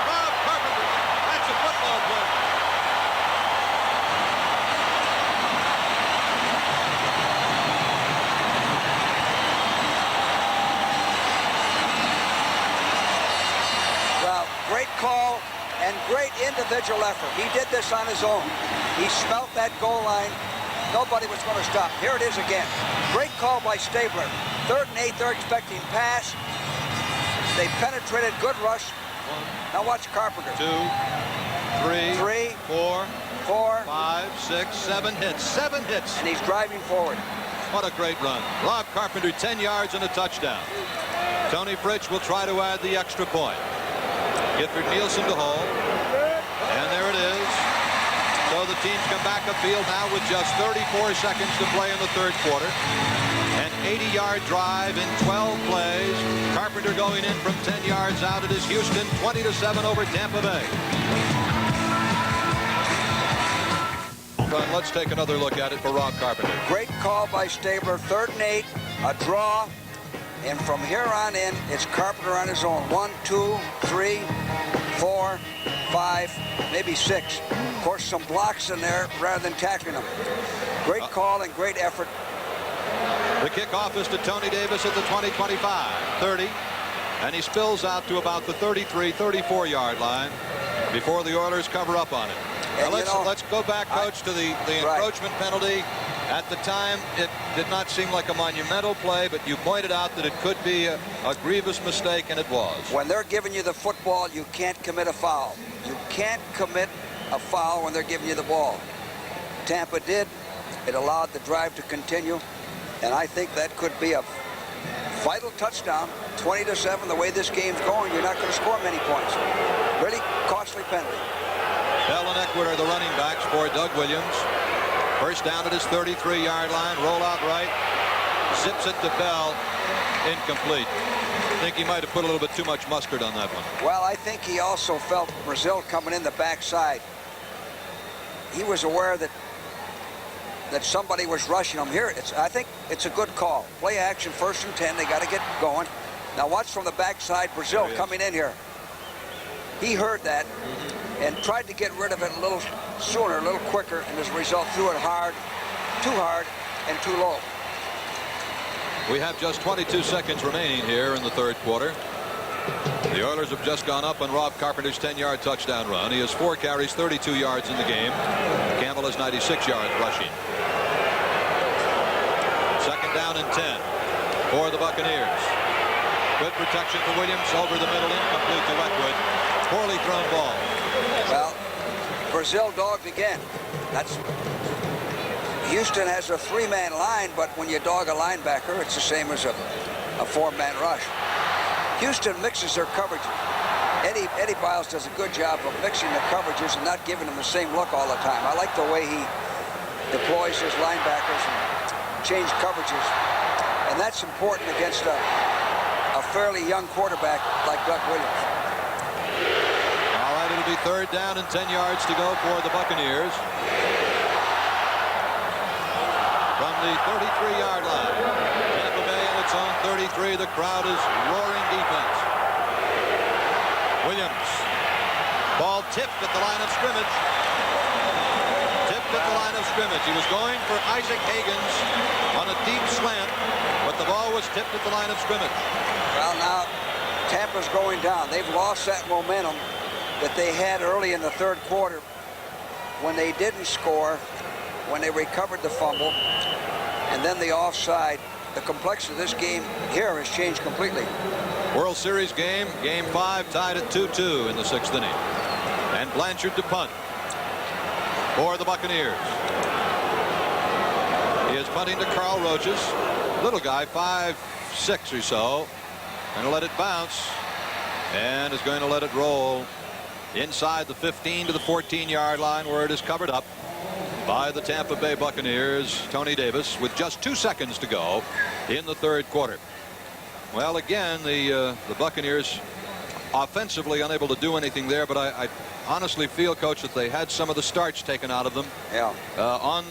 Rob Carpenter. That's a football player. Well, great call and great individual effort. He did this on his own. He smelt that goal line. Nobody was going to stop. Here it is again. Great call by Stabler. Third and 8, they're expecting pass. They penetrated, good rush. Now watch Carpenter. 2, 3, 4, 5, 6, 7 hits. 7 hits. And he's driving forward. What a great run. Rob Carpenter, 10 yards and a touchdown. Tony Fritsch will try to add the extra point. Gifford Nielsen to hold. And there it is. So the teams come back afield now with just 34 seconds to play in the third quarter. An 80-yard drive in 12 plays. Carpenter going in from 10 yards out. It is Houston 20-7 over Tampa Bay. Let's take another look at it for Rob Carpenter. Great call by Stabler. Third and 8, a draw. And from here on in, it's Carpenter on his own. 1, 2, 3, 4, 5, maybe 6. Of course, some blocks in there rather than tackling them. Great call and great effort. The kickoff is to Tony Davis at the 20, 25, 30. And he spills out to about the 33, 34-yard line before the Oilers cover up on it. Now let's go back, Coach, to the encroachment penalty. At the time, it did not seem like a monumental play, but you pointed out that it could be a grievous mistake, and it was. When they're giving you the football, you can't commit a foul. You can't commit a foul when they're giving you the ball. Tampa did. It allowed the drive to continue, and I think that could be a vital touchdown. 20-7, the way this game's going, you're not going to score many points. Really costly penalty. Bell and Eckwood are the running backs for Doug Williams. First down at his 33-yard line. Roll out right. Zips it to Bell. Incomplete. I think he might have put a little bit too much mustard on that one. Well, I think he also felt Brazil coming in the backside. He was aware that somebody was rushing him. Here, I think it's a good call. Play action, 1st and 10. They got to get going. Now watch from the backside. Brazil coming in here. He heard that and tried to get rid of it a little sooner, a little quicker, and as a result threw it hard, too hard, and too low. We have just 22 seconds remaining here in the third quarter. The Oilers have just gone up on Rob Carpenter's 10-yard touchdown run. He has 4 carries, 32 yards in the game. Campbell has 96 yards rushing. Second down and 10 for the Buccaneers. Good protection for Williams over the middle, incomplete to Eckwood. Poorly thrown ball. Well, Brazil dogged again. Houston has a 3-man line, but when you dog a linebacker, it's the same as a 4-man rush. Houston mixes their coverages. Eddie Biles does a good job of mixing the coverages and not giving them the same look all the time. I like the way he deploys his linebackers and change coverages. And that's important against a fairly young quarterback like Doug Williams. All right, it'll be 3rd down and 10 yards to go for the Buccaneers. From the 33-yard line. Tampa Bay in its own 33. The crowd is roaring defense. Williams. Ball tipped at the line of scrimmage. Tipped at the line of scrimmage. He was going for Isaac Higgins on a deep slant, but the ball was tipped at the line of scrimmage. Well, now Tampa's going down. They've lost that momentum that they had early in the 3rd quarter when they didn't score, when they recovered the fumble, and then the offside. The complexity of this game here has changed completely. World Series game, Game 5, tied at 2-2 in the 6th inning. And Blanchard to punt for the Buccaneers. He is punting to Carl Roaches. Little guy, 5'6" or so. Going to let it bounce and is going to let it roll inside the 15 to the 14-yard line, where it is covered up by the Tampa Bay Buccaneers. Tony Davis with just 2 seconds to go in the 3rd quarter. Well, again, the Buccaneers offensively unable to do anything there, but I honestly feel, Coach, that they had some of the starch taken out of them. Yeah. On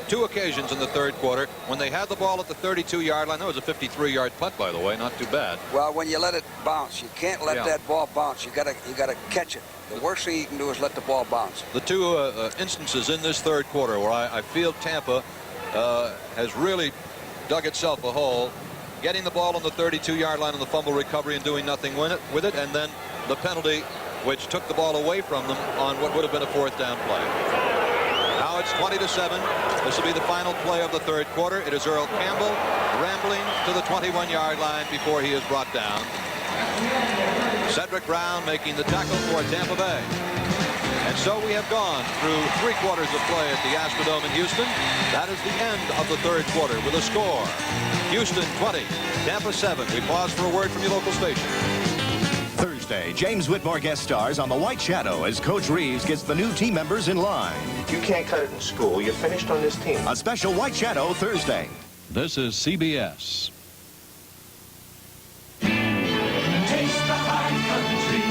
two occasions in the 3rd quarter when they had the ball at the 32-yard line. That was a 53-yard punt, by the way, not too bad. Well, when you let it bounce, you can't let that ball bounce. You gotta catch it. The worst thing you can do is let the ball bounce. The 2 instances in this 3rd quarter where I feel Tampa has really dug itself a hole, getting the ball on the 32-yard line on the fumble recovery and doing nothing with it, and then the penalty, which took the ball away from them on what would have been a 4th down play. Now it's 20-7. This will be the final play of the 3rd quarter. It is Earl Campbell rambling to the 21-yard line before he is brought down. Cedric Brown making the tackle for Tampa Bay. And so we have gone through 3 quarters of play at the Astrodome in Houston. That is the end of the 3rd quarter with a score: Houston 20, Tampa 7. We pause for a word from your local station. Thursday, James Whitmore guest stars on The White Shadow as Coach Reeves gets the new team members in line. You can't cut it in school. You're finished on this team. A special White Shadow Thursday. This is CBS. Taste the high country.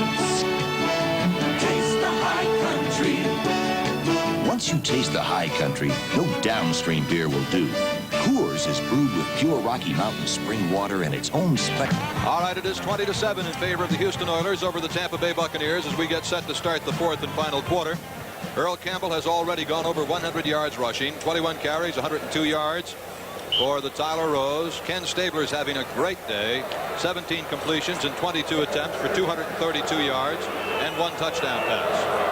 Taste the high country. Once you taste the high country, no downstream beer will do. Coors is brewed with pure Rocky Mountain spring water and its own special. All right, it is 20-7 in favor of the Houston Oilers over the Tampa Bay Buccaneers as we get set to start the 4th and final quarter. Earl Campbell has already gone over 100 yards rushing, 21 carries, 102 yards for the Tyler Rose. Ken Stabler's having a great day, 17 completions and 22 attempts for 232 yards and 1 touchdown pass.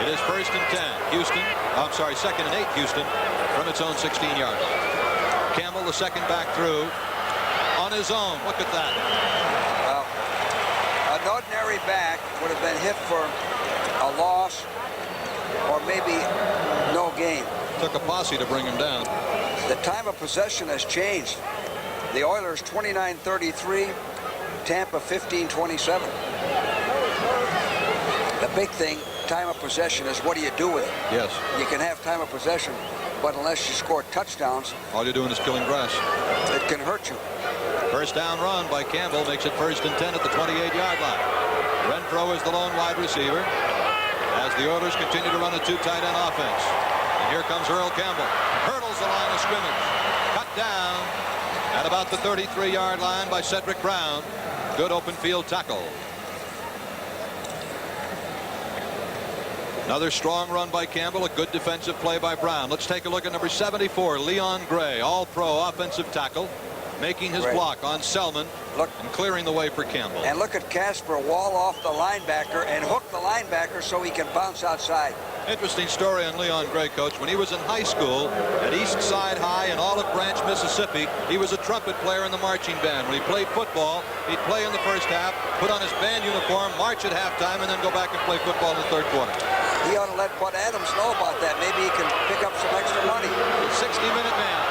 It is 1st and 10, Houston. I'm sorry, 2nd and 8, Houston, from its own 16-yard line. Campbell, the second back through, on his own. Look at that. An ordinary back would have been hit for a loss or maybe no gain. Took a posse to bring him down. The time of possession has changed. The Oilers 29-33, Tampa 15-27. The big thing, time of possession, is what do you do with it? Yes. You can have time of possession, but unless you score touchdowns, all you're doing is killing grass. It can hurt you. 1st down run by Campbell makes it 1st and 10 at the 28-yard line. Renfro is the lone wide receiver as the Oilers continue to run a 2 tight end offense. And here comes Earl Campbell. Hurdles the line of scrimmage. Cut down at about the 33-yard line by Cedric Brown. Good open field tackle. Another strong run by Campbell, a good defensive play by Brown. Let's take a look at number 74, Leon Gray, all-pro offensive tackle, making his block on Selman and clearing the way for Campbell. And look at Casper wall off the linebacker and hook the linebacker so he can bounce outside. Interesting story on Leon Gray, Coach. When he was in high school at East Side High in Olive Branch, Mississippi, he was a trumpet player in the marching band. When he played football, he'd play in the first half, put on his band uniform, march at halftime, and then go back and play football in the 3rd quarter. He ought to let Bud Adams know about that. Maybe he can pick up some extra money. 60-minute man.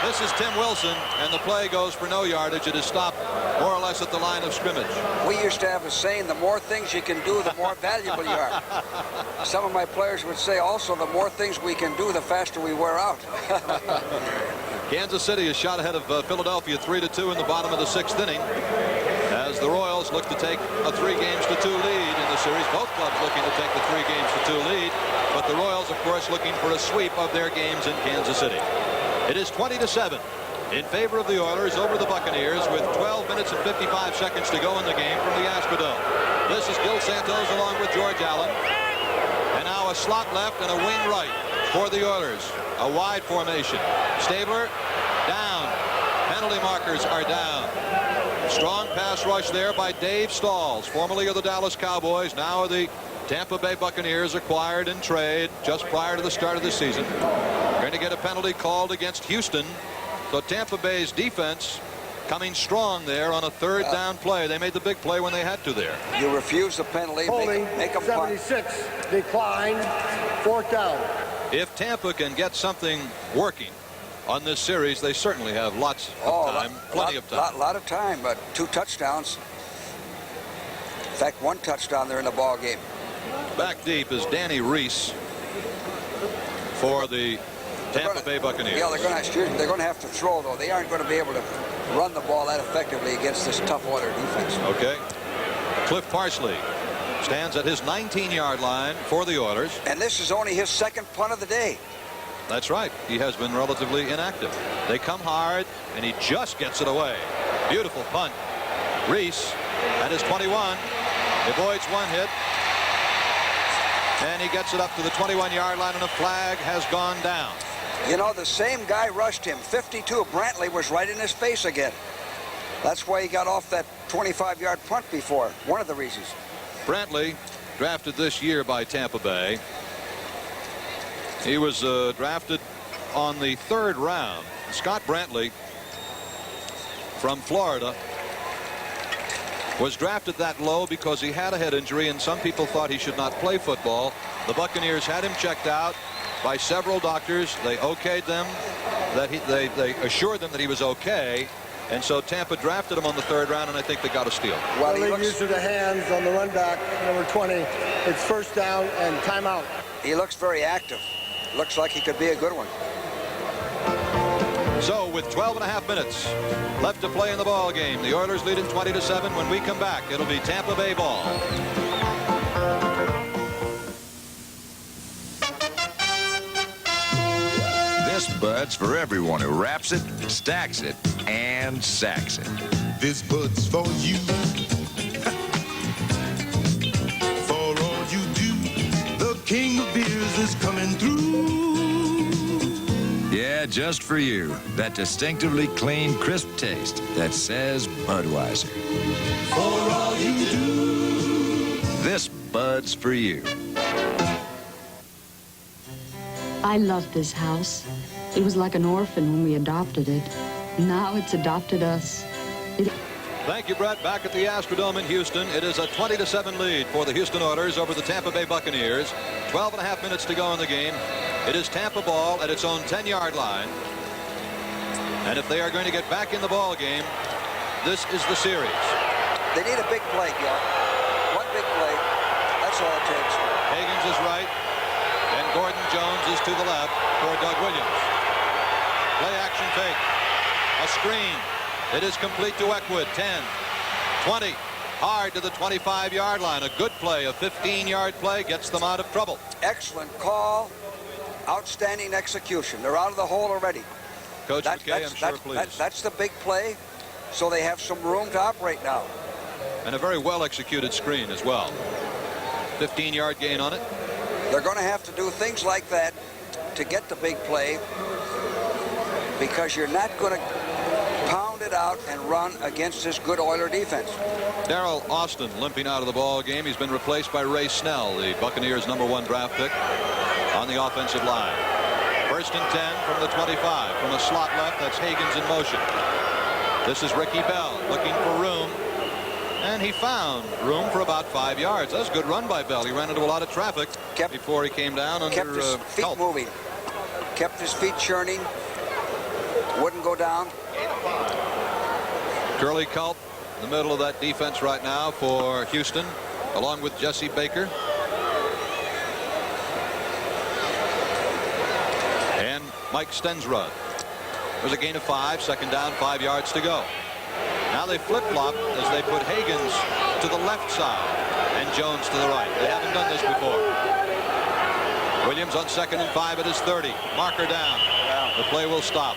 This is Tim Wilson, and the play goes for no yardage. It is stopped more or less at the line of scrimmage. We used to have a saying, the more things you can do, the more valuable you are. Some of my players would say also, the more things we can do, the faster we wear out. Kansas City is shot ahead of Philadelphia 3-2 in the bottom of the 6th inning, as the Royals look to take a 3-2 lead in the series. Both clubs looking to take the 3-2 lead, but the Royals, of course, looking for a sweep of their games in Kansas City. It is 20-7 in favor of the Oilers over the Buccaneers, with 12 minutes and 55 seconds to go in the game from the Astrodome. This is Gil Santos along with George Allen. And now a slot left and a wing right for the Oilers. A wide formation. Stabler down. Penalty markers are down. Strong pass rush there by Dave Stalls, formerly of the Dallas Cowboys, now of the Tampa Bay Buccaneers, acquired in trade just prior to the start of the season. Going to get a penalty called against Houston. So Tampa Bay's defense coming strong there on a 3rd down play. They made the big play when they had to there. You refuse the penalty, Holding, make them punt. 76, decline, 4th down. If Tampa can get something working on this series, they certainly have lots of time, plenty of time. Lot of time, but 2 touchdowns. In fact, 1 touchdown there in the ball game. Back deep is Danny Reese for the Tampa Bay Buccaneers. Yeah, they're going to have to throw, though. They aren't going to be able to run the ball that effectively against this tough Oiler defense. Okay. Cliff Parsley stands at his 19-yard line for the Oilers. And this is only his 2nd punt of the day. That's right. He has been relatively inactive. They come hard, and he just gets it away. Beautiful punt. Reese at his 21 avoids 1 hit. And he gets it up to the 21-yard line, and a flag has gone down. You know, the same guy rushed him. 52. Brantley was right in his face again. That's why he got off that 25-yard punt before. One of the reasons. Brantley, drafted this year by Tampa Bay. He was drafted on the 3rd round. Scott Brantley from Florida was drafted that low because he had a head injury, and some people thought he should not play football. The Buccaneers had him checked out by several doctors. They okayed them. They assured them that he was okay. And so Tampa drafted him on the 3rd round, and I think they got a steal. Well, he used the hands on the run back, number 20. It's 1st down and timeout. He looks very active. Looks like he could be a good one. So with 12.5 minutes left to play in the ball game, the Oilers lead it 20-7. When we come back, it'll be Tampa Bay ball. This Bud's for everyone who wraps it, stacks it, and sacks it. This Bud's for you. For all you do, the king of beers is coming through. Yeah, just for you. That distinctively clean, crisp taste that says Budweiser. For all you do. This Bud's for you. I love this house. It was like an orphan when we adopted it. Now it's adopted us. Thank you, Brett. Back at the Astrodome in Houston, it is a 20-7 lead for the Houston Oilers over the Tampa Bay Buccaneers. 12.5 minutes to go in the game. It is Tampa ball at its own 10-yard line. And if they are going to get back in the ball game, this is the series. They need a big play, Gil. One big play. That's all it takes. Higgins is right, and Gordon Jones is to the left for Doug Williams. Play action fake. A screen. It is complete to Eckwood. 10, 20, hard to the 25-yard line. A good play, a 15-yard play, gets them out of trouble. Excellent call. Outstanding execution. They're out of the hole already. Coach McKay, I'm sure pleased. That's the big play, so they have some room to operate now. And a very well-executed screen as well. 15-yard gain on it. They're going to have to do things like that to get the big play, because you're not going to pound it out and run against this good Oiler defense. Darrell Austin limping out of the ball game. He's been replaced by Ray Snell, the Buccaneers' #1 draft pick, on the offensive line. 1st and 10 from the 25. From the slot left, that's Higgins in motion. This is Ricky Bell looking for room. And he found room for about 5 yards. That was a good run by Bell. He ran into a lot of traffic before he came down under kept his feet help. moving. Kept his feet churning. Wouldn't go down. Curly Culp in the middle of that defense right now for Houston, along with Jesse Baker. And Mike Stensrud. There's a gain of 5, second down, 5 yards to go. Now they flip-flop as they put Higgins to the left side and Jones to the right. They haven't done this before. Williams on 2nd and 5 at his 30. Marker down. The play will stop.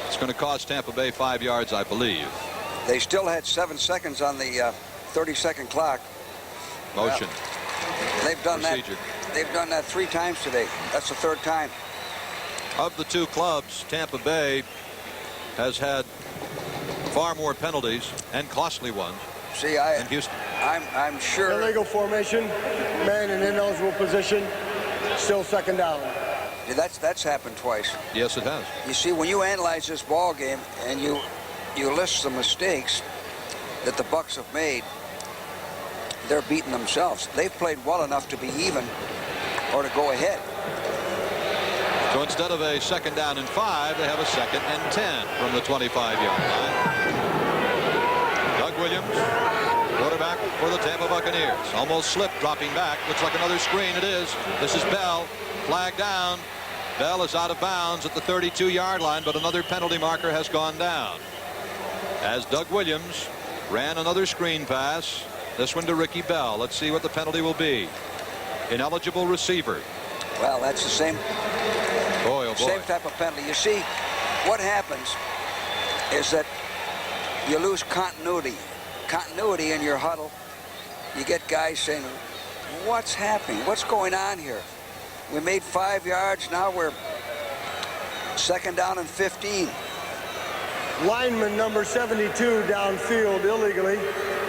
It's going to cost Tampa Bay 5 yards, I believe. They still had 7 seconds on the 30-second clock. Motion. They've done procedure. that. They've done that 3 times today. That's the 3rd time. Of the 2 clubs, Tampa Bay has had far more penalties and costly ones. See, in Houston. I'm sure. Illegal formation, man in ineligible position, still 2nd down. Yeah, that's happened twice. Yes, it has. You see, when you analyze this ball game and you list the mistakes that the Bucs have made, they're beating themselves. They've played well enough to be even or to go ahead. So instead of a 2nd down and 5, they have a 2nd and 10 from the 25-yard line. Doug Williams, quarterback for the Tampa Buccaneers. Almost slipped, dropping back. Looks like another screen. It is. This is Bell. Flag down. Bell is out of bounds at the 32-yard line, but another penalty marker has gone down. As Doug Williams ran another screen pass. This one to Ricky Bell. Let's see what the penalty will be. Ineligible receiver. Well, that's the same. Boy, oh boy. Same type of penalty. You see, what happens is that you lose continuity. Continuity in your huddle. You get guys saying, what's happening? What's going on here? We made 5 yards. Now we're 2nd down and 15. Lineman number 72 downfield illegally,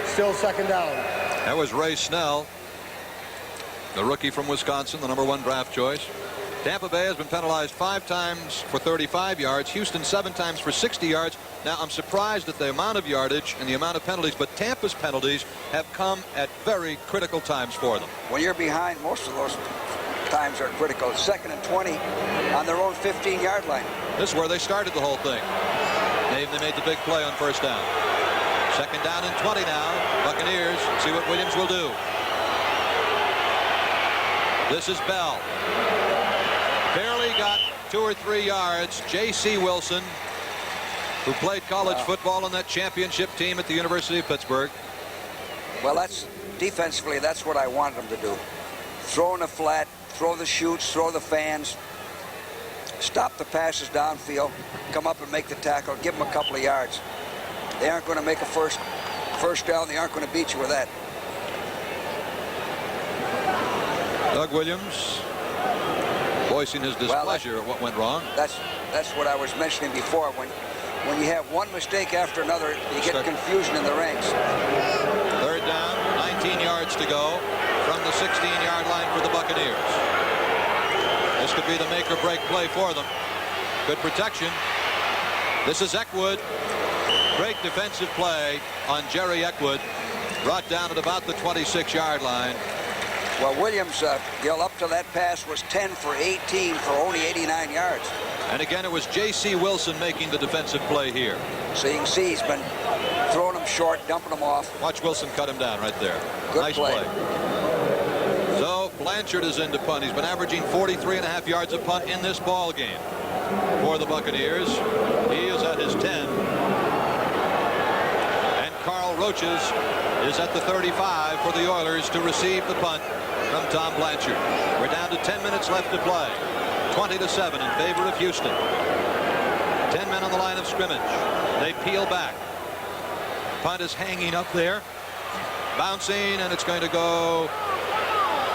still 2nd down. That was Ray Snell, the rookie from Wisconsin, the #1 draft choice. Tampa Bay has been penalized 5 times for 35 yards. Houston 7 times for 60 yards. Now, I'm surprised at the amount of yardage and the amount of penalties, but Tampa's penalties have come at very critical times for them. When you're behind, most of those times are critical. 2nd and 20 on their own 15-yard line. This is where they started the whole thing. They made the big play on 1st down. 2nd down and 20 now. Buccaneers, see what Williams will do. This is Bell. Barely got 2 or 3 yards. J.C. Wilson, who played college football on that championship team at the University of Pittsburgh. Well, that's defensively, that's what I wanted them to do. Throw in the flat, throw the shoots, throw the fans, stop the passes downfield, come up and make the tackle, give them a couple of yards. They aren't going to make a first down. They aren't going to beat you with that. Doug Williams voicing his displeasure at what went wrong. That's what I was mentioning before. When you have one mistake after another, you get confusion in the ranks. 3rd down, 19 yards to go from the 16-yard line for the Buccaneers. This could be the make or break play for them. Good protection. This is Eckwood. Great defensive play on Jerry Eckwood. Brought down at about the 26-yard line. Well, Williams, Gil, up to that pass was 10 for 18 for only 89 yards. And again, it was J.C. Wilson making the defensive play here. So you can see he's been throwing them short, dumping them off. Watch Wilson cut him down right there. Good nice play. So Blanchard is into punt. He's been averaging 43.5 yards a punt in this ball game for the Buccaneers. He is at his 10. And Carl Roaches is at the 35 for the Oilers to receive the punt from Tom Blanchard. We're down to 10 minutes left to play. 20-7 in favor of Houston. 10 men on the line of scrimmage. They peel back. Punt is hanging up there. Bouncing, and it's going to go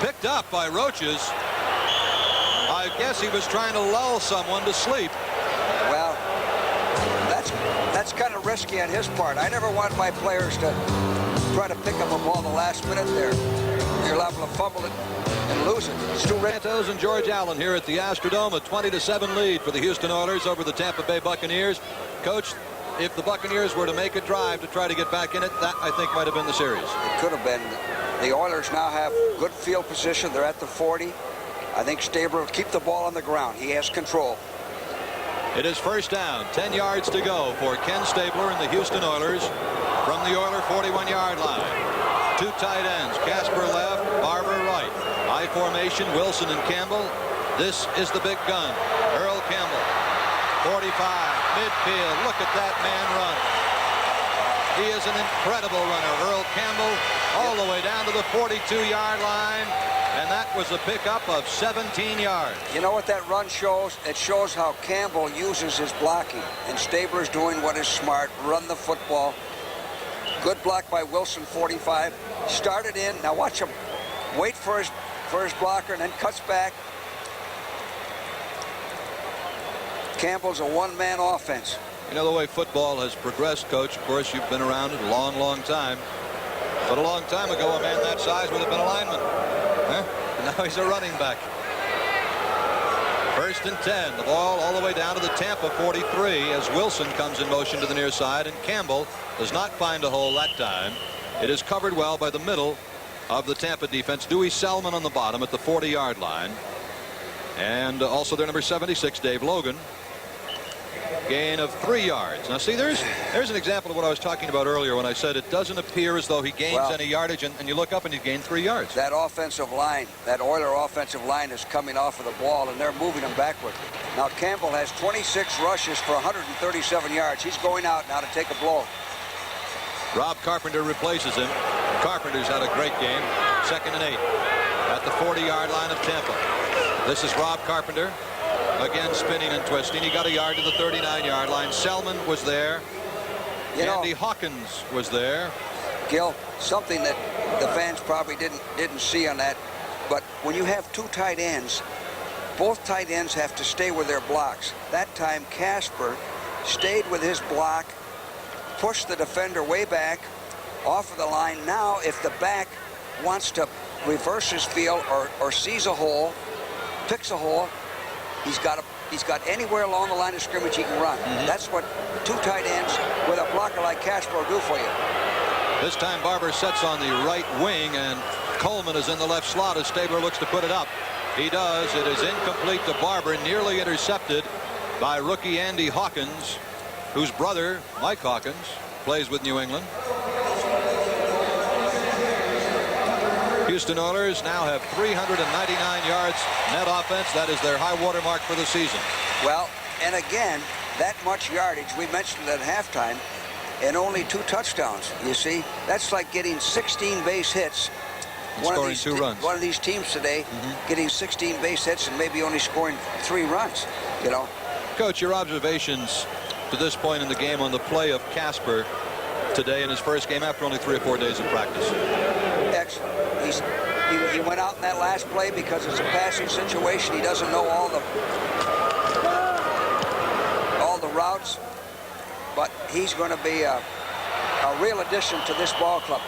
picked up by Roaches. I guess he was trying to lull someone to sleep. Well, that's kind of risky on his part. I never want my players to try to pick up a ball the last minute there. You're liable to fumble it and lose it. It's too risky. Santos and George Allen here at the Astrodome, a 20-7 lead for the Houston Oilers over the Tampa Bay Buccaneers. Coach, if the Buccaneers were to make a drive to try to get back in it, that I think might have been the series. It could have been. The Oilers now have good field position. They're at the 40. I think Stabler will keep the ball on the ground. He has control. It is first down, 10 yards to go for Ken Stabler and the Houston Oilers from the Oiler 41-yard line. Two tight ends, Casper left, Barber right. I formation, Wilson and Campbell. This is the big gun, Earl Campbell. 45, midfield. Look at that man run. He is an incredible runner. Earl Campbell all the way down to the 42-yard line. And that was a pickup of 17 yards. You know what that run shows? It shows how Campbell uses his blocking. And Stabler's doing what is smart, run the football. Good block by Wilson, 45. Started in. Now watch him wait for his blocker and then cuts back. Campbell's a one-man offense. You know the way football has progressed, Coach. Of course, you've been around it a long, long time. But a long time ago, a man that size would have been a lineman. Huh? Now he's a running back. First and 10. The ball all the way down to the Tampa 43 as Wilson comes in motion to the near side, and Campbell does not find a hole that time. It is covered well by the middle of the Tampa defense. Dewey Selman on the bottom at the 40-yard line. And also their number 76, Dave Logan. Gain of 3 yards. Now see, there's an example of what I was talking about earlier when I said it doesn't appear as though he gains any yardage, and you look up and he's gained 3 yards. That offensive line, that Oiler offensive line is coming off of the ball, and they're moving him backward. Now Campbell has 26 rushes for 137 yards. He's going out now to take a blow. Rob Carpenter replaces him. Carpenter's had a great game. 2nd and 8 at the 40-yard line of Tampa. This is Rob Carpenter. Again, spinning and twisting. He got a yard to the 39-yard line. Selman was there. Andy Hawkins was there. Gil, something that the fans probably didn't see on that, but when you have two tight ends, both tight ends have to stay with their blocks. That time, Casper stayed with his block, pushed the defender way back, off of the line. Now, if the back wants to reverse his field or sees a hole, picks a hole, he's got anywhere along the line of scrimmage he can run. That's what two tight ends with a blocker like Casper will do for you. This time Barber sets on the right wing, and Coleman is in the left slot as Stabler looks to put it up. He does. It is incomplete to Barber, nearly intercepted by rookie Andy Hawkins, whose brother, Mike Hawkins, plays with New England. Houston Oilers now have 399 yards net offense. That is their high water mark for the season. Well, and again, that much yardage, we mentioned it at halftime, and only 2 touchdowns. You see, that's like getting 16 base hits. Scoring 2 runs. One of these teams today getting 16 base hits and maybe only scoring 3 runs, you know. Coach, your observations to this point in the game on the play of Casper today in his first game after only 3 or 4 days of practice. Excellent. He went out in that last play because it's a passing situation. He doesn't know all the routes, but he's going to be a real addition to this ball club.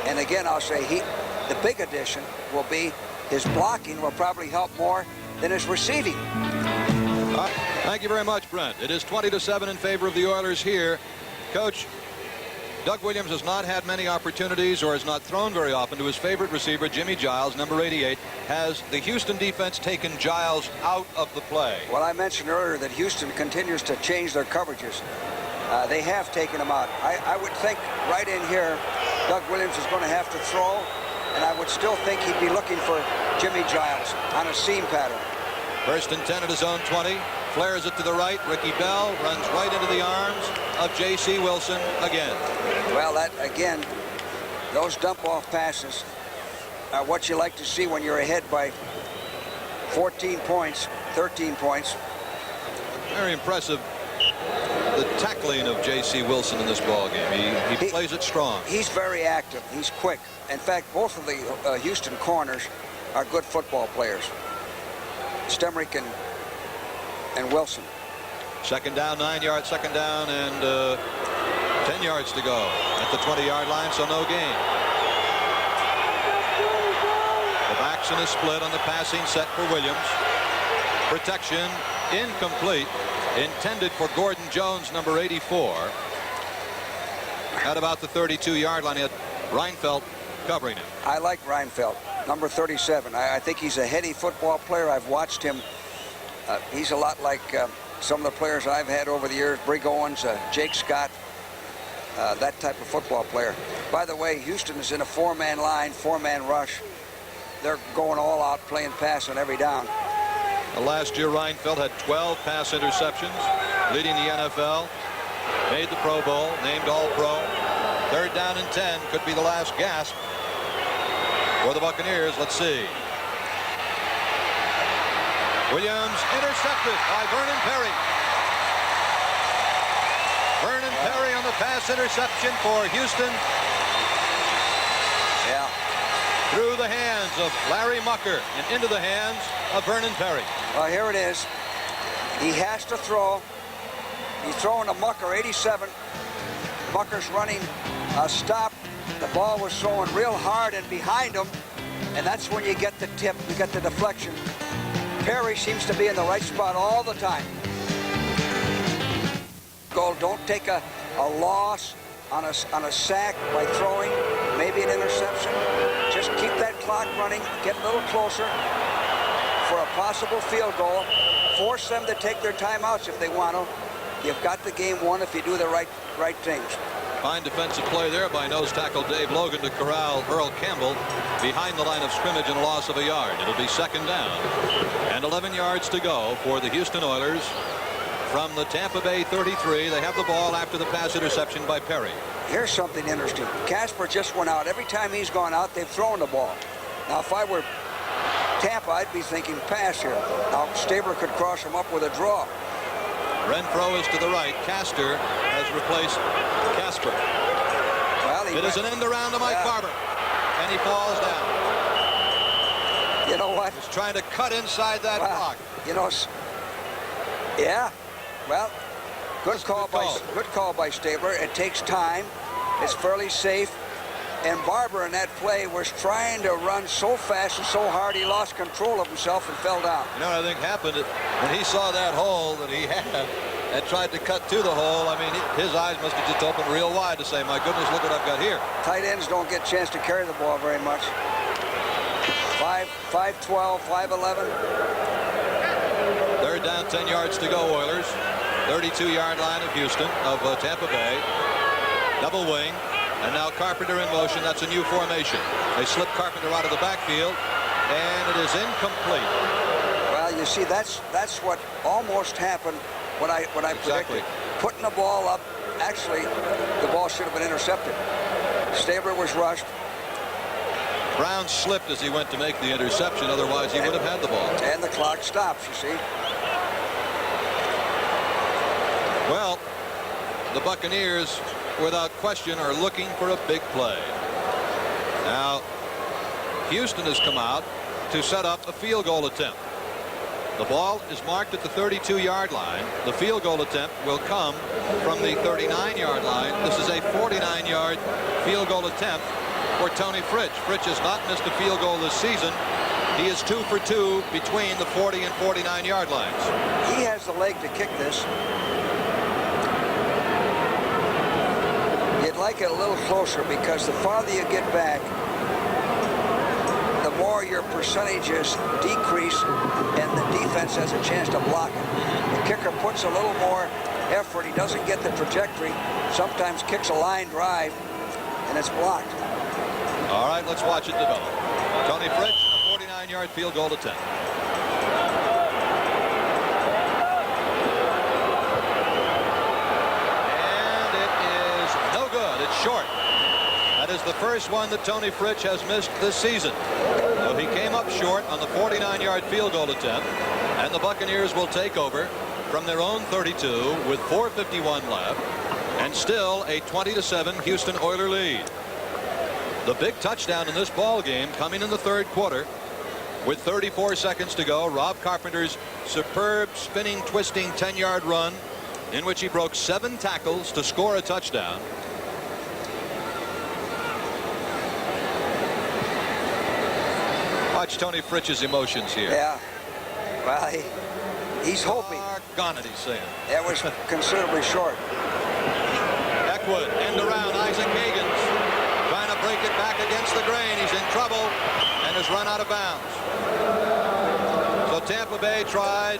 And again, I'll say the big addition will be his blocking will probably help more than his receiving. Thank you very much, Brent. It is 20-7 in favor of the Oilers here. Coach, Doug Williams has not had many opportunities or has not thrown very often to his favorite receiver, Jimmy Giles, number 88. Has the Houston defense taken Giles out of the play? Well, I mentioned earlier that Houston continues to change their coverages. They have taken him out. I would think right in here, Doug Williams is going to have to throw, and I would still think he'd be looking for Jimmy Giles on a seam pattern. 1st and 10 at his own 20. Flares it to the right. Ricky Bell runs right into the arms of J.C. Wilson again. Well, that, again, those dump-off passes are what you like to see when you're ahead by 14 points, 13 points. Very impressive, the tackling of J.C. Wilson in this ball game. He plays it strong. He's very active. He's quick. In fact, both of the Houston corners are good football players. Stemrick and Wilson. 2nd down, 9 yards, 2nd down, and 10 yards to go at the 20-yard line, so no gain. The backs in a split on the passing set for Williams. Protection incomplete, intended for Gordon Jones, number 84. At about the 32-yard line, he had Reinfeldt covering him. I like Reinfeldt. number 37. I think he's a heady football player. I've watched him. He's a lot like some of the players I've had over the years, Brig Owens, Jake Scott, that type of football player. By the way, Houston is in a four-man line, four-man rush. They're going all out, playing pass on every down. Last year, Reinfeldt had 12 pass interceptions, leading the NFL. Made the Pro Bowl, named All-Pro. 3rd down and 10 could be the last gasp for the Buccaneers. Let's see. Williams intercepted by Vernon Perry. Vernon Perry on the pass interception for Houston. Yeah. Through the hands of Larry Mucker and into the hands of Vernon Perry. Well, here it is. He has to throw. He's throwing to Mucker, 87. Mucker's running a stop. The ball was throwing real hard and behind him, and that's when you get the tip, you get the deflection. Perry seems to be in the right spot all the time. Don't take a loss on a sack by throwing, maybe an interception. Just keep that clock running, get a little closer for a possible field goal. Force them to take their timeouts if they want to. You've got the game won if you do the right things. Fine defensive play there by nose tackle Dave Logan to corral Earl Campbell behind the line of scrimmage and a loss of a yard. It'll be 2nd down and 11 yards to go for the Houston Oilers from the Tampa Bay 33. They have the ball after the pass interception by Perry. Here's something interesting. Casper just went out. Every time he's gone out, they've thrown the ball. Now, if I were Tampa, I'd be thinking pass here. Now, Stabler could cross him up with a draw. Renfro is to the right. Castor has replaced Casper. Well, it is an end around to Mike Barber, and he falls down. You know what? He's trying to cut inside that block. You know, yeah. Well, good call by Stabler. It takes time. It's fairly safe. And Barber in that play was trying to run so fast and so hard he lost control of himself and fell down. You know what I think happened? When he saw that hole that he had and tried to cut to the hole, I mean, his eyes must have just opened real wide to say, my goodness, look what I've got here. Tight ends don't get a chance to carry the ball very much. 5-12, 5-11. 3rd down, 10 yards to go, Oilers. 32-yard line of Houston, of Tampa Bay. Double wing. And now Carpenter in motion. That's a new formation. They slip Carpenter out of the backfield, and it is incomplete. Well, you see, that's what almost happened. What I predicted. Putting the ball up. Actually, the ball should have been intercepted. Stabler was rushed. Brown slipped as he went to make the interception. Otherwise, he would have had the ball. And the clock stops. You see. Well, the Buccaneers, without question, are looking for a big play. Now, Houston has come out to set up a field goal attempt. The ball is marked at the 32-yard line. The field goal attempt will come from the 39-yard line. This is a 49-yard field goal attempt for Tony Fritsch. Fritsch has not missed a field goal this season. He is 2 for 2 between the 40 and 49-yard lines. He has the leg to kick this. You'd like it a little closer because the farther you get back, the more your percentages decrease and the defense has a chance to block it. The kicker puts a little more effort. He doesn't get the trajectory. Sometimes kicks a line drive and it's blocked. All right, let's watch it develop. Tony Fritsch, a 49-yard field goal attempt. And it is no good. It's short. That is the first one that Tony Fritsch has missed this season. So he came up short on the 49-yard field goal attempt, and the Buccaneers will take over from their own 32 with 4:51 left, and still a 20-7 Houston Oiler lead. The big touchdown in this ball game coming in the 3rd quarter with 34 seconds to go. Rob Carpenter's superb spinning, twisting 10-yard run in which he broke 7 tackles to score a touchdown. Watch Tony Fritsch's emotions here. Yeah. Well, he's hoping. Gone it, he's saying. That was considerably short. Eckwood, end around, Isaac Higgins trying to break it back against the grain. He's in trouble and has run out of bounds. So Tampa Bay tried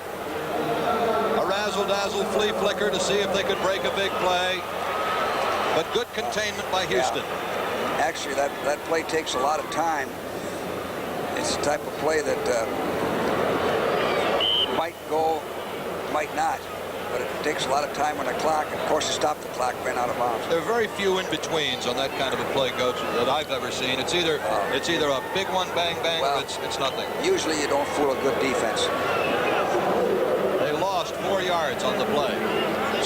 a razzle-dazzle flea flicker to see if they could break a big play. But good containment by Houston. Yeah. Actually, that play takes a lot of time. It's the type of play that might go, might not. But it takes a lot of time on the clock. And of course, to stop the clock, ran out of bounds. There are very few in-betweens on that kind of a play, Coach, that I've ever seen. It's either a big one, bang, bang, well, or it's nothing. Usually you don't fool a good defense. They lost 4 yards on the play.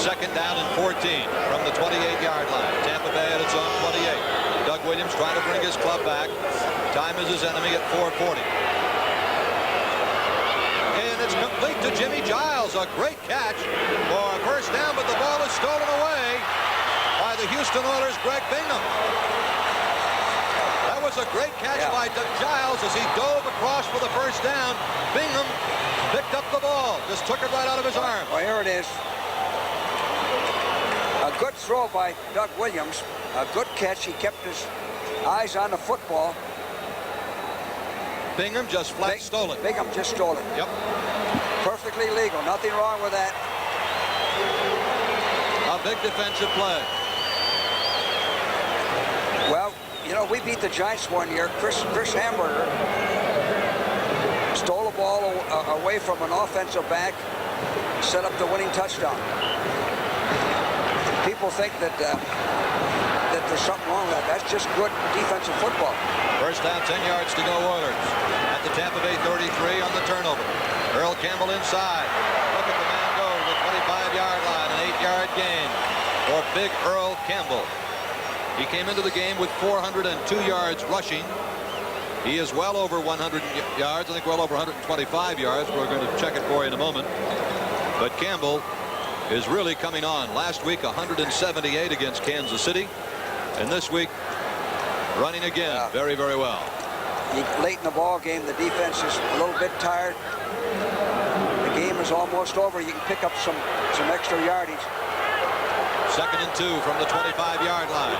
Second down and 14 from the 28-yard line. Tampa Bay at its own 28. Doug Williams trying to bring his club back. Time is his enemy at 4:40. And it's complete to Jimmy Giles. A great catch for a first down, but the ball is stolen away by the Houston Oilers' Greg Bingham. That was a great catch by Giles as he dove across for the first down. Bingham picked up the ball, just took it right out of his arm. Well, here it is. A good throw by Doug Williams. A good catch. He kept his eyes on the football. Bingham just flat stole it. Bingham just stole it. Yep. Perfectly legal. Nothing wrong with that. A big defensive play. Well, you know, we beat the Giants one year. Chris Hamburger stole the ball away from an offensive back, set up the winning touchdown. People think that there's something wrong with that. That's just good defensive football. First down, 10 yards to go, Oilers. At the Tampa Bay 33 on the turnover. Earl Campbell inside. Look at the man go to the 25-yard line. An 8-yard gain for big Earl Campbell. He came into the game with 402 yards rushing. He is well over 100 yards. I think well over 125 yards. We're going to check it for you in a moment. But Campbell is really coming on. Last week, 178 against Kansas City. And this week, running again very, very well. Late in the ball game, the defense is a little bit tired. The game is almost over. You can pick up some extra yardage. Second and 2 from the 25-yard line.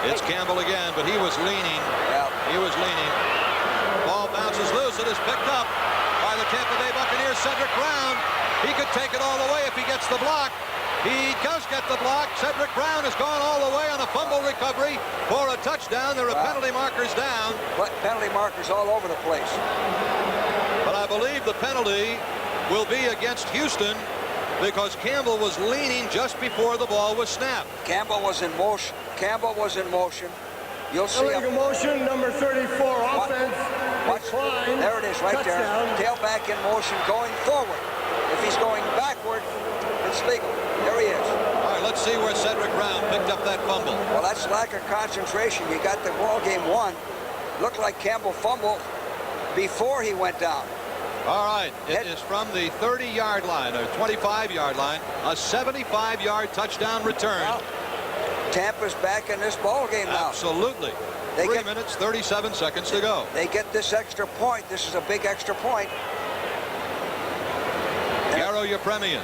It's Campbell again, but he was leaning. He was leaning. Ball bounces loose. It is picked up by the Tampa Bay Buccaneers. Cedric Brown. He could take it all the way if he gets the block. He does get the block. Cedric Brown has gone all the way on a fumble recovery for a touchdown. There are penalty markers down. Penalty markers all over the place. But I believe the penalty will be against Houston because Campbell was leaning just before the ball was snapped. Campbell was in motion. You'll see illegal motion, number 34, offense. Decline. There it is right touchdown. there. Tailback in motion going forward. If he's going backward, it's legal. There he is. All right, let's see where Cedric Brown picked up that fumble. Well, that's lack of concentration. You got the ball game won. Looked like Campbell fumbled before he went down. All right, it is from the 30-yard line, or 25-yard line, a 75-yard touchdown return. Well, Tampa's back in this ball game now. Absolutely. 3 minutes, 37 seconds to go. They get this extra point. This is a big extra point. Garo Yepremian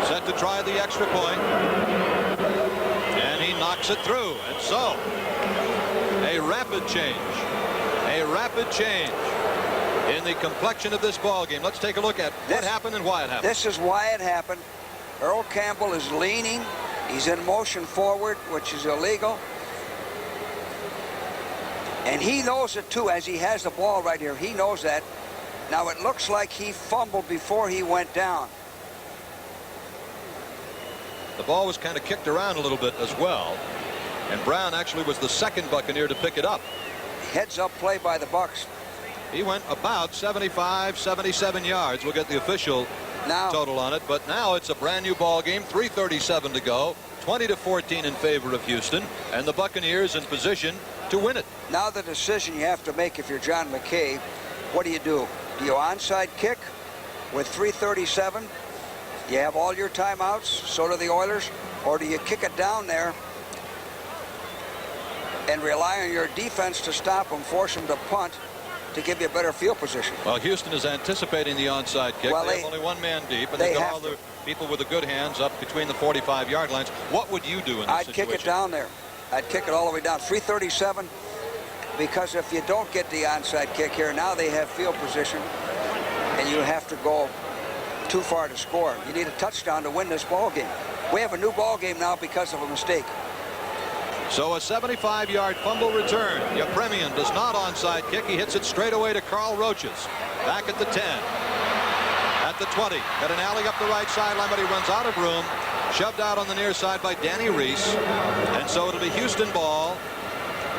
set to try the extra point. And he knocks it through. And so, a rapid change. A rapid change in the complexion of this ball game. Let's take a look at what happened and why it happened. This is why it happened. Earl Campbell is leaning. He's in motion forward, which is illegal. And he knows it too, as he has the ball right here. He knows that. Now it looks like he fumbled before he went down. The ball was kind of kicked around a little bit as well. And Brown actually was the second Buccaneer to pick it up. Heads up play by the Bucs. He went about 75, 77 yards. We'll get the official total on it. But now it's a brand new ball game. 3:37 to go. 20-14 in favor of Houston. And the Buccaneers in position to win it. Now the decision you have to make if you're John McKay, what do? Do you onside kick with 3:37? You have all your timeouts, so do the Oilers. Or do you kick it down there and rely on your defense to stop them, force them to punt to give you a better field position? Well, Houston is anticipating the onside kick. Well, they have only one man deep, and they've got all the people with the good hands up between the 45-yard lines. What would you do in this situation? I'd kick it down there. I'd kick it all the way down. 337, because if you don't get the onside kick here, now they have field position, and you have to go too far to score. You need a touchdown to win this ball game. We have a new ball game now because of a mistake. So a 75-yard fumble return. Yepremian does not onside kick. He hits it straight away to Carl Roaches. Back at the 10. At the 20. Got an alley up the right sideline, but he runs out of room. Shoved out on the near side by Danny Reese. And so it'll be Houston ball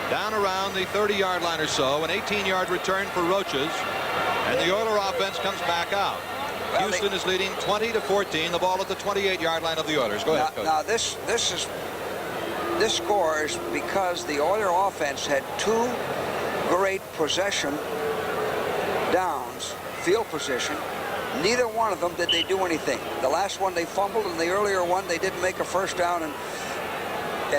down around the 30-yard line or so. An 18-yard return for Roaches. And the Oiler offense comes back out. Well, Houston is leading 20-14. The ball at the 28-yard line of the Oilers. Go ahead, Coach. Now this score is because the Oiler offense had two great possession downs, field position. Neither one of them did they do anything. The last one they fumbled, and the earlier one they didn't make a first down, and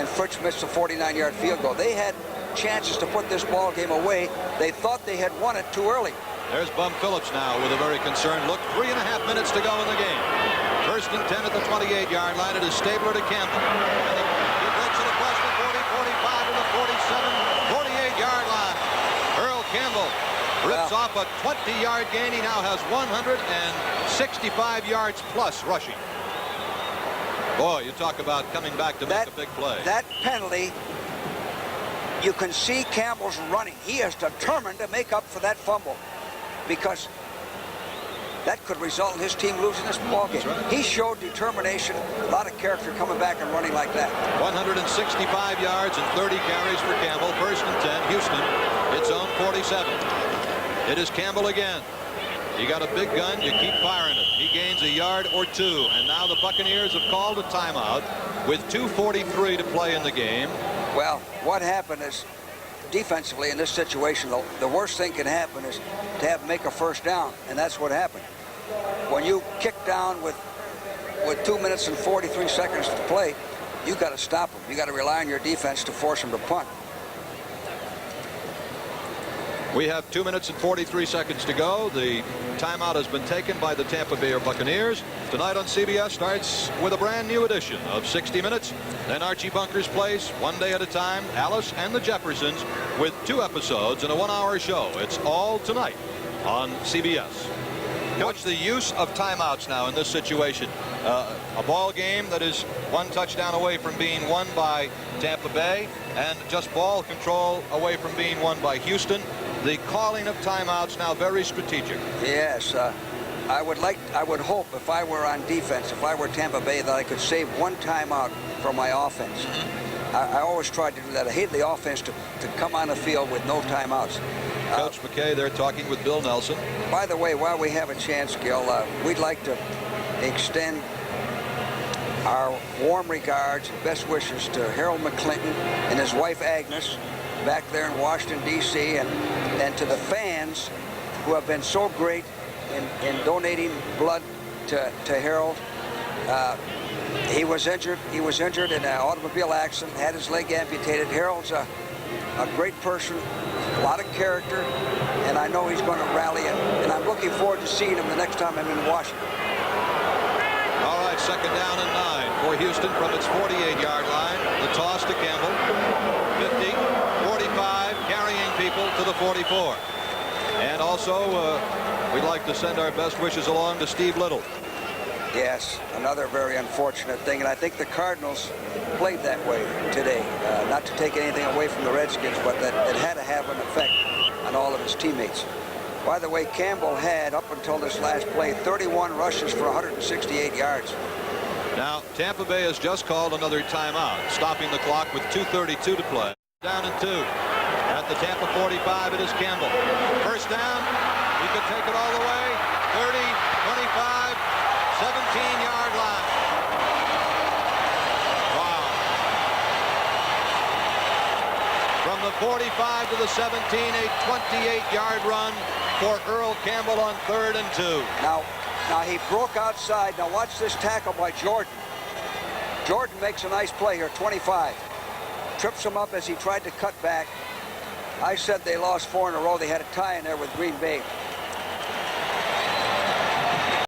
Fritz missed a 49-yard field goal. They had chances to put this ball game away. They thought they had won it too early. There's Bum Phillips now with a very concerned look. 3.5 minutes to go in the game. First and 10 at the 28-yard line. It is Stabler to Campbell. He breaks it across the 40, 45 to the 47, 48-yard line. Earl Campbell rips off a 20-yard gain. He now has 165 yards plus rushing. Boy, you talk about coming back to make a big play. That penalty, you can see Campbell's running. He is determined to make up for that fumble, because that could result in his team losing this ball game. Right. He showed determination, a lot of character coming back and running like that. 165 yards and 30 carries for Campbell. First and 10, Houston. It's zone 47. It is Campbell again. You got a big gun, you keep firing it. He gains a yard or two, and now the Buccaneers have called a timeout with 2:43 to play in the game. Well, what happened is, defensively in this situation, the worst thing can happen is to make a first down, and that's what happened. When you kick down with 2 minutes and 43 seconds to play, you got to stop them. You got to rely on your defense to force them to punt. We have 2 minutes and 43 seconds to go. The timeout has been taken by the Tampa Bay Buccaneers. Tonight on CBS starts with a brand new edition of 60 Minutes. Then Archie Bunker's Place, One Day at a Time, Alice and the Jeffersons, with 2 episodes in a 1-hour show. It's all tonight on CBS. Coach, the use of timeouts now in this situation. A ball game that is 1 touchdown away from being won by Tampa Bay, and just ball control away from being won by Houston. The calling of timeouts now very strategic. Yes, I would hope, if I were on defense, if I were Tampa Bay, that I could save 1 timeout for my offense. I always tried to do that. I hate the offense to come on the field with no timeouts. Coach McKay, they're talking with Bill Nelson. By the way, while we have a chance, Gil, we'd like to extend our warm regards and best wishes to Harold McClinton and his wife Agnes back there in Washington, D.C., and to the fans who have been so great in donating blood to Harold. He was injured in an automobile accident, had his leg amputated. Harold's a great person, a lot of character, and I know he's going to rally, and I'm looking forward to seeing him the next time I'm in Washington. All right, second down and 9 for Houston from its 48-yard line. The toss to Campbell. 50, 45, carrying people to the 44. And also, we'd like to send our best wishes along to Steve Little. Yes, another very unfortunate thing, and I think the Cardinals played that way today. Not to take anything away from the Redskins, but that it had to have an effect on all of his teammates. By the way, Campbell had, up until this last play, 31 rushes for 168 yards. Now, Tampa Bay has just called another timeout, stopping the clock with 2:32 to play. Down and 2. At the Tampa 45, it is Campbell. First down, he could take it all the way. 30, 25, 17-yard line. Wow. From the 45 to the 17, a 28-yard run for Earl Campbell on 3rd and 2. Now he broke outside. Now watch this tackle by Jordan. Jordan makes a nice play here, 25. Trips him up as he tried to cut back. I said they lost 4 in a row. They had a tie in there with Green Bay.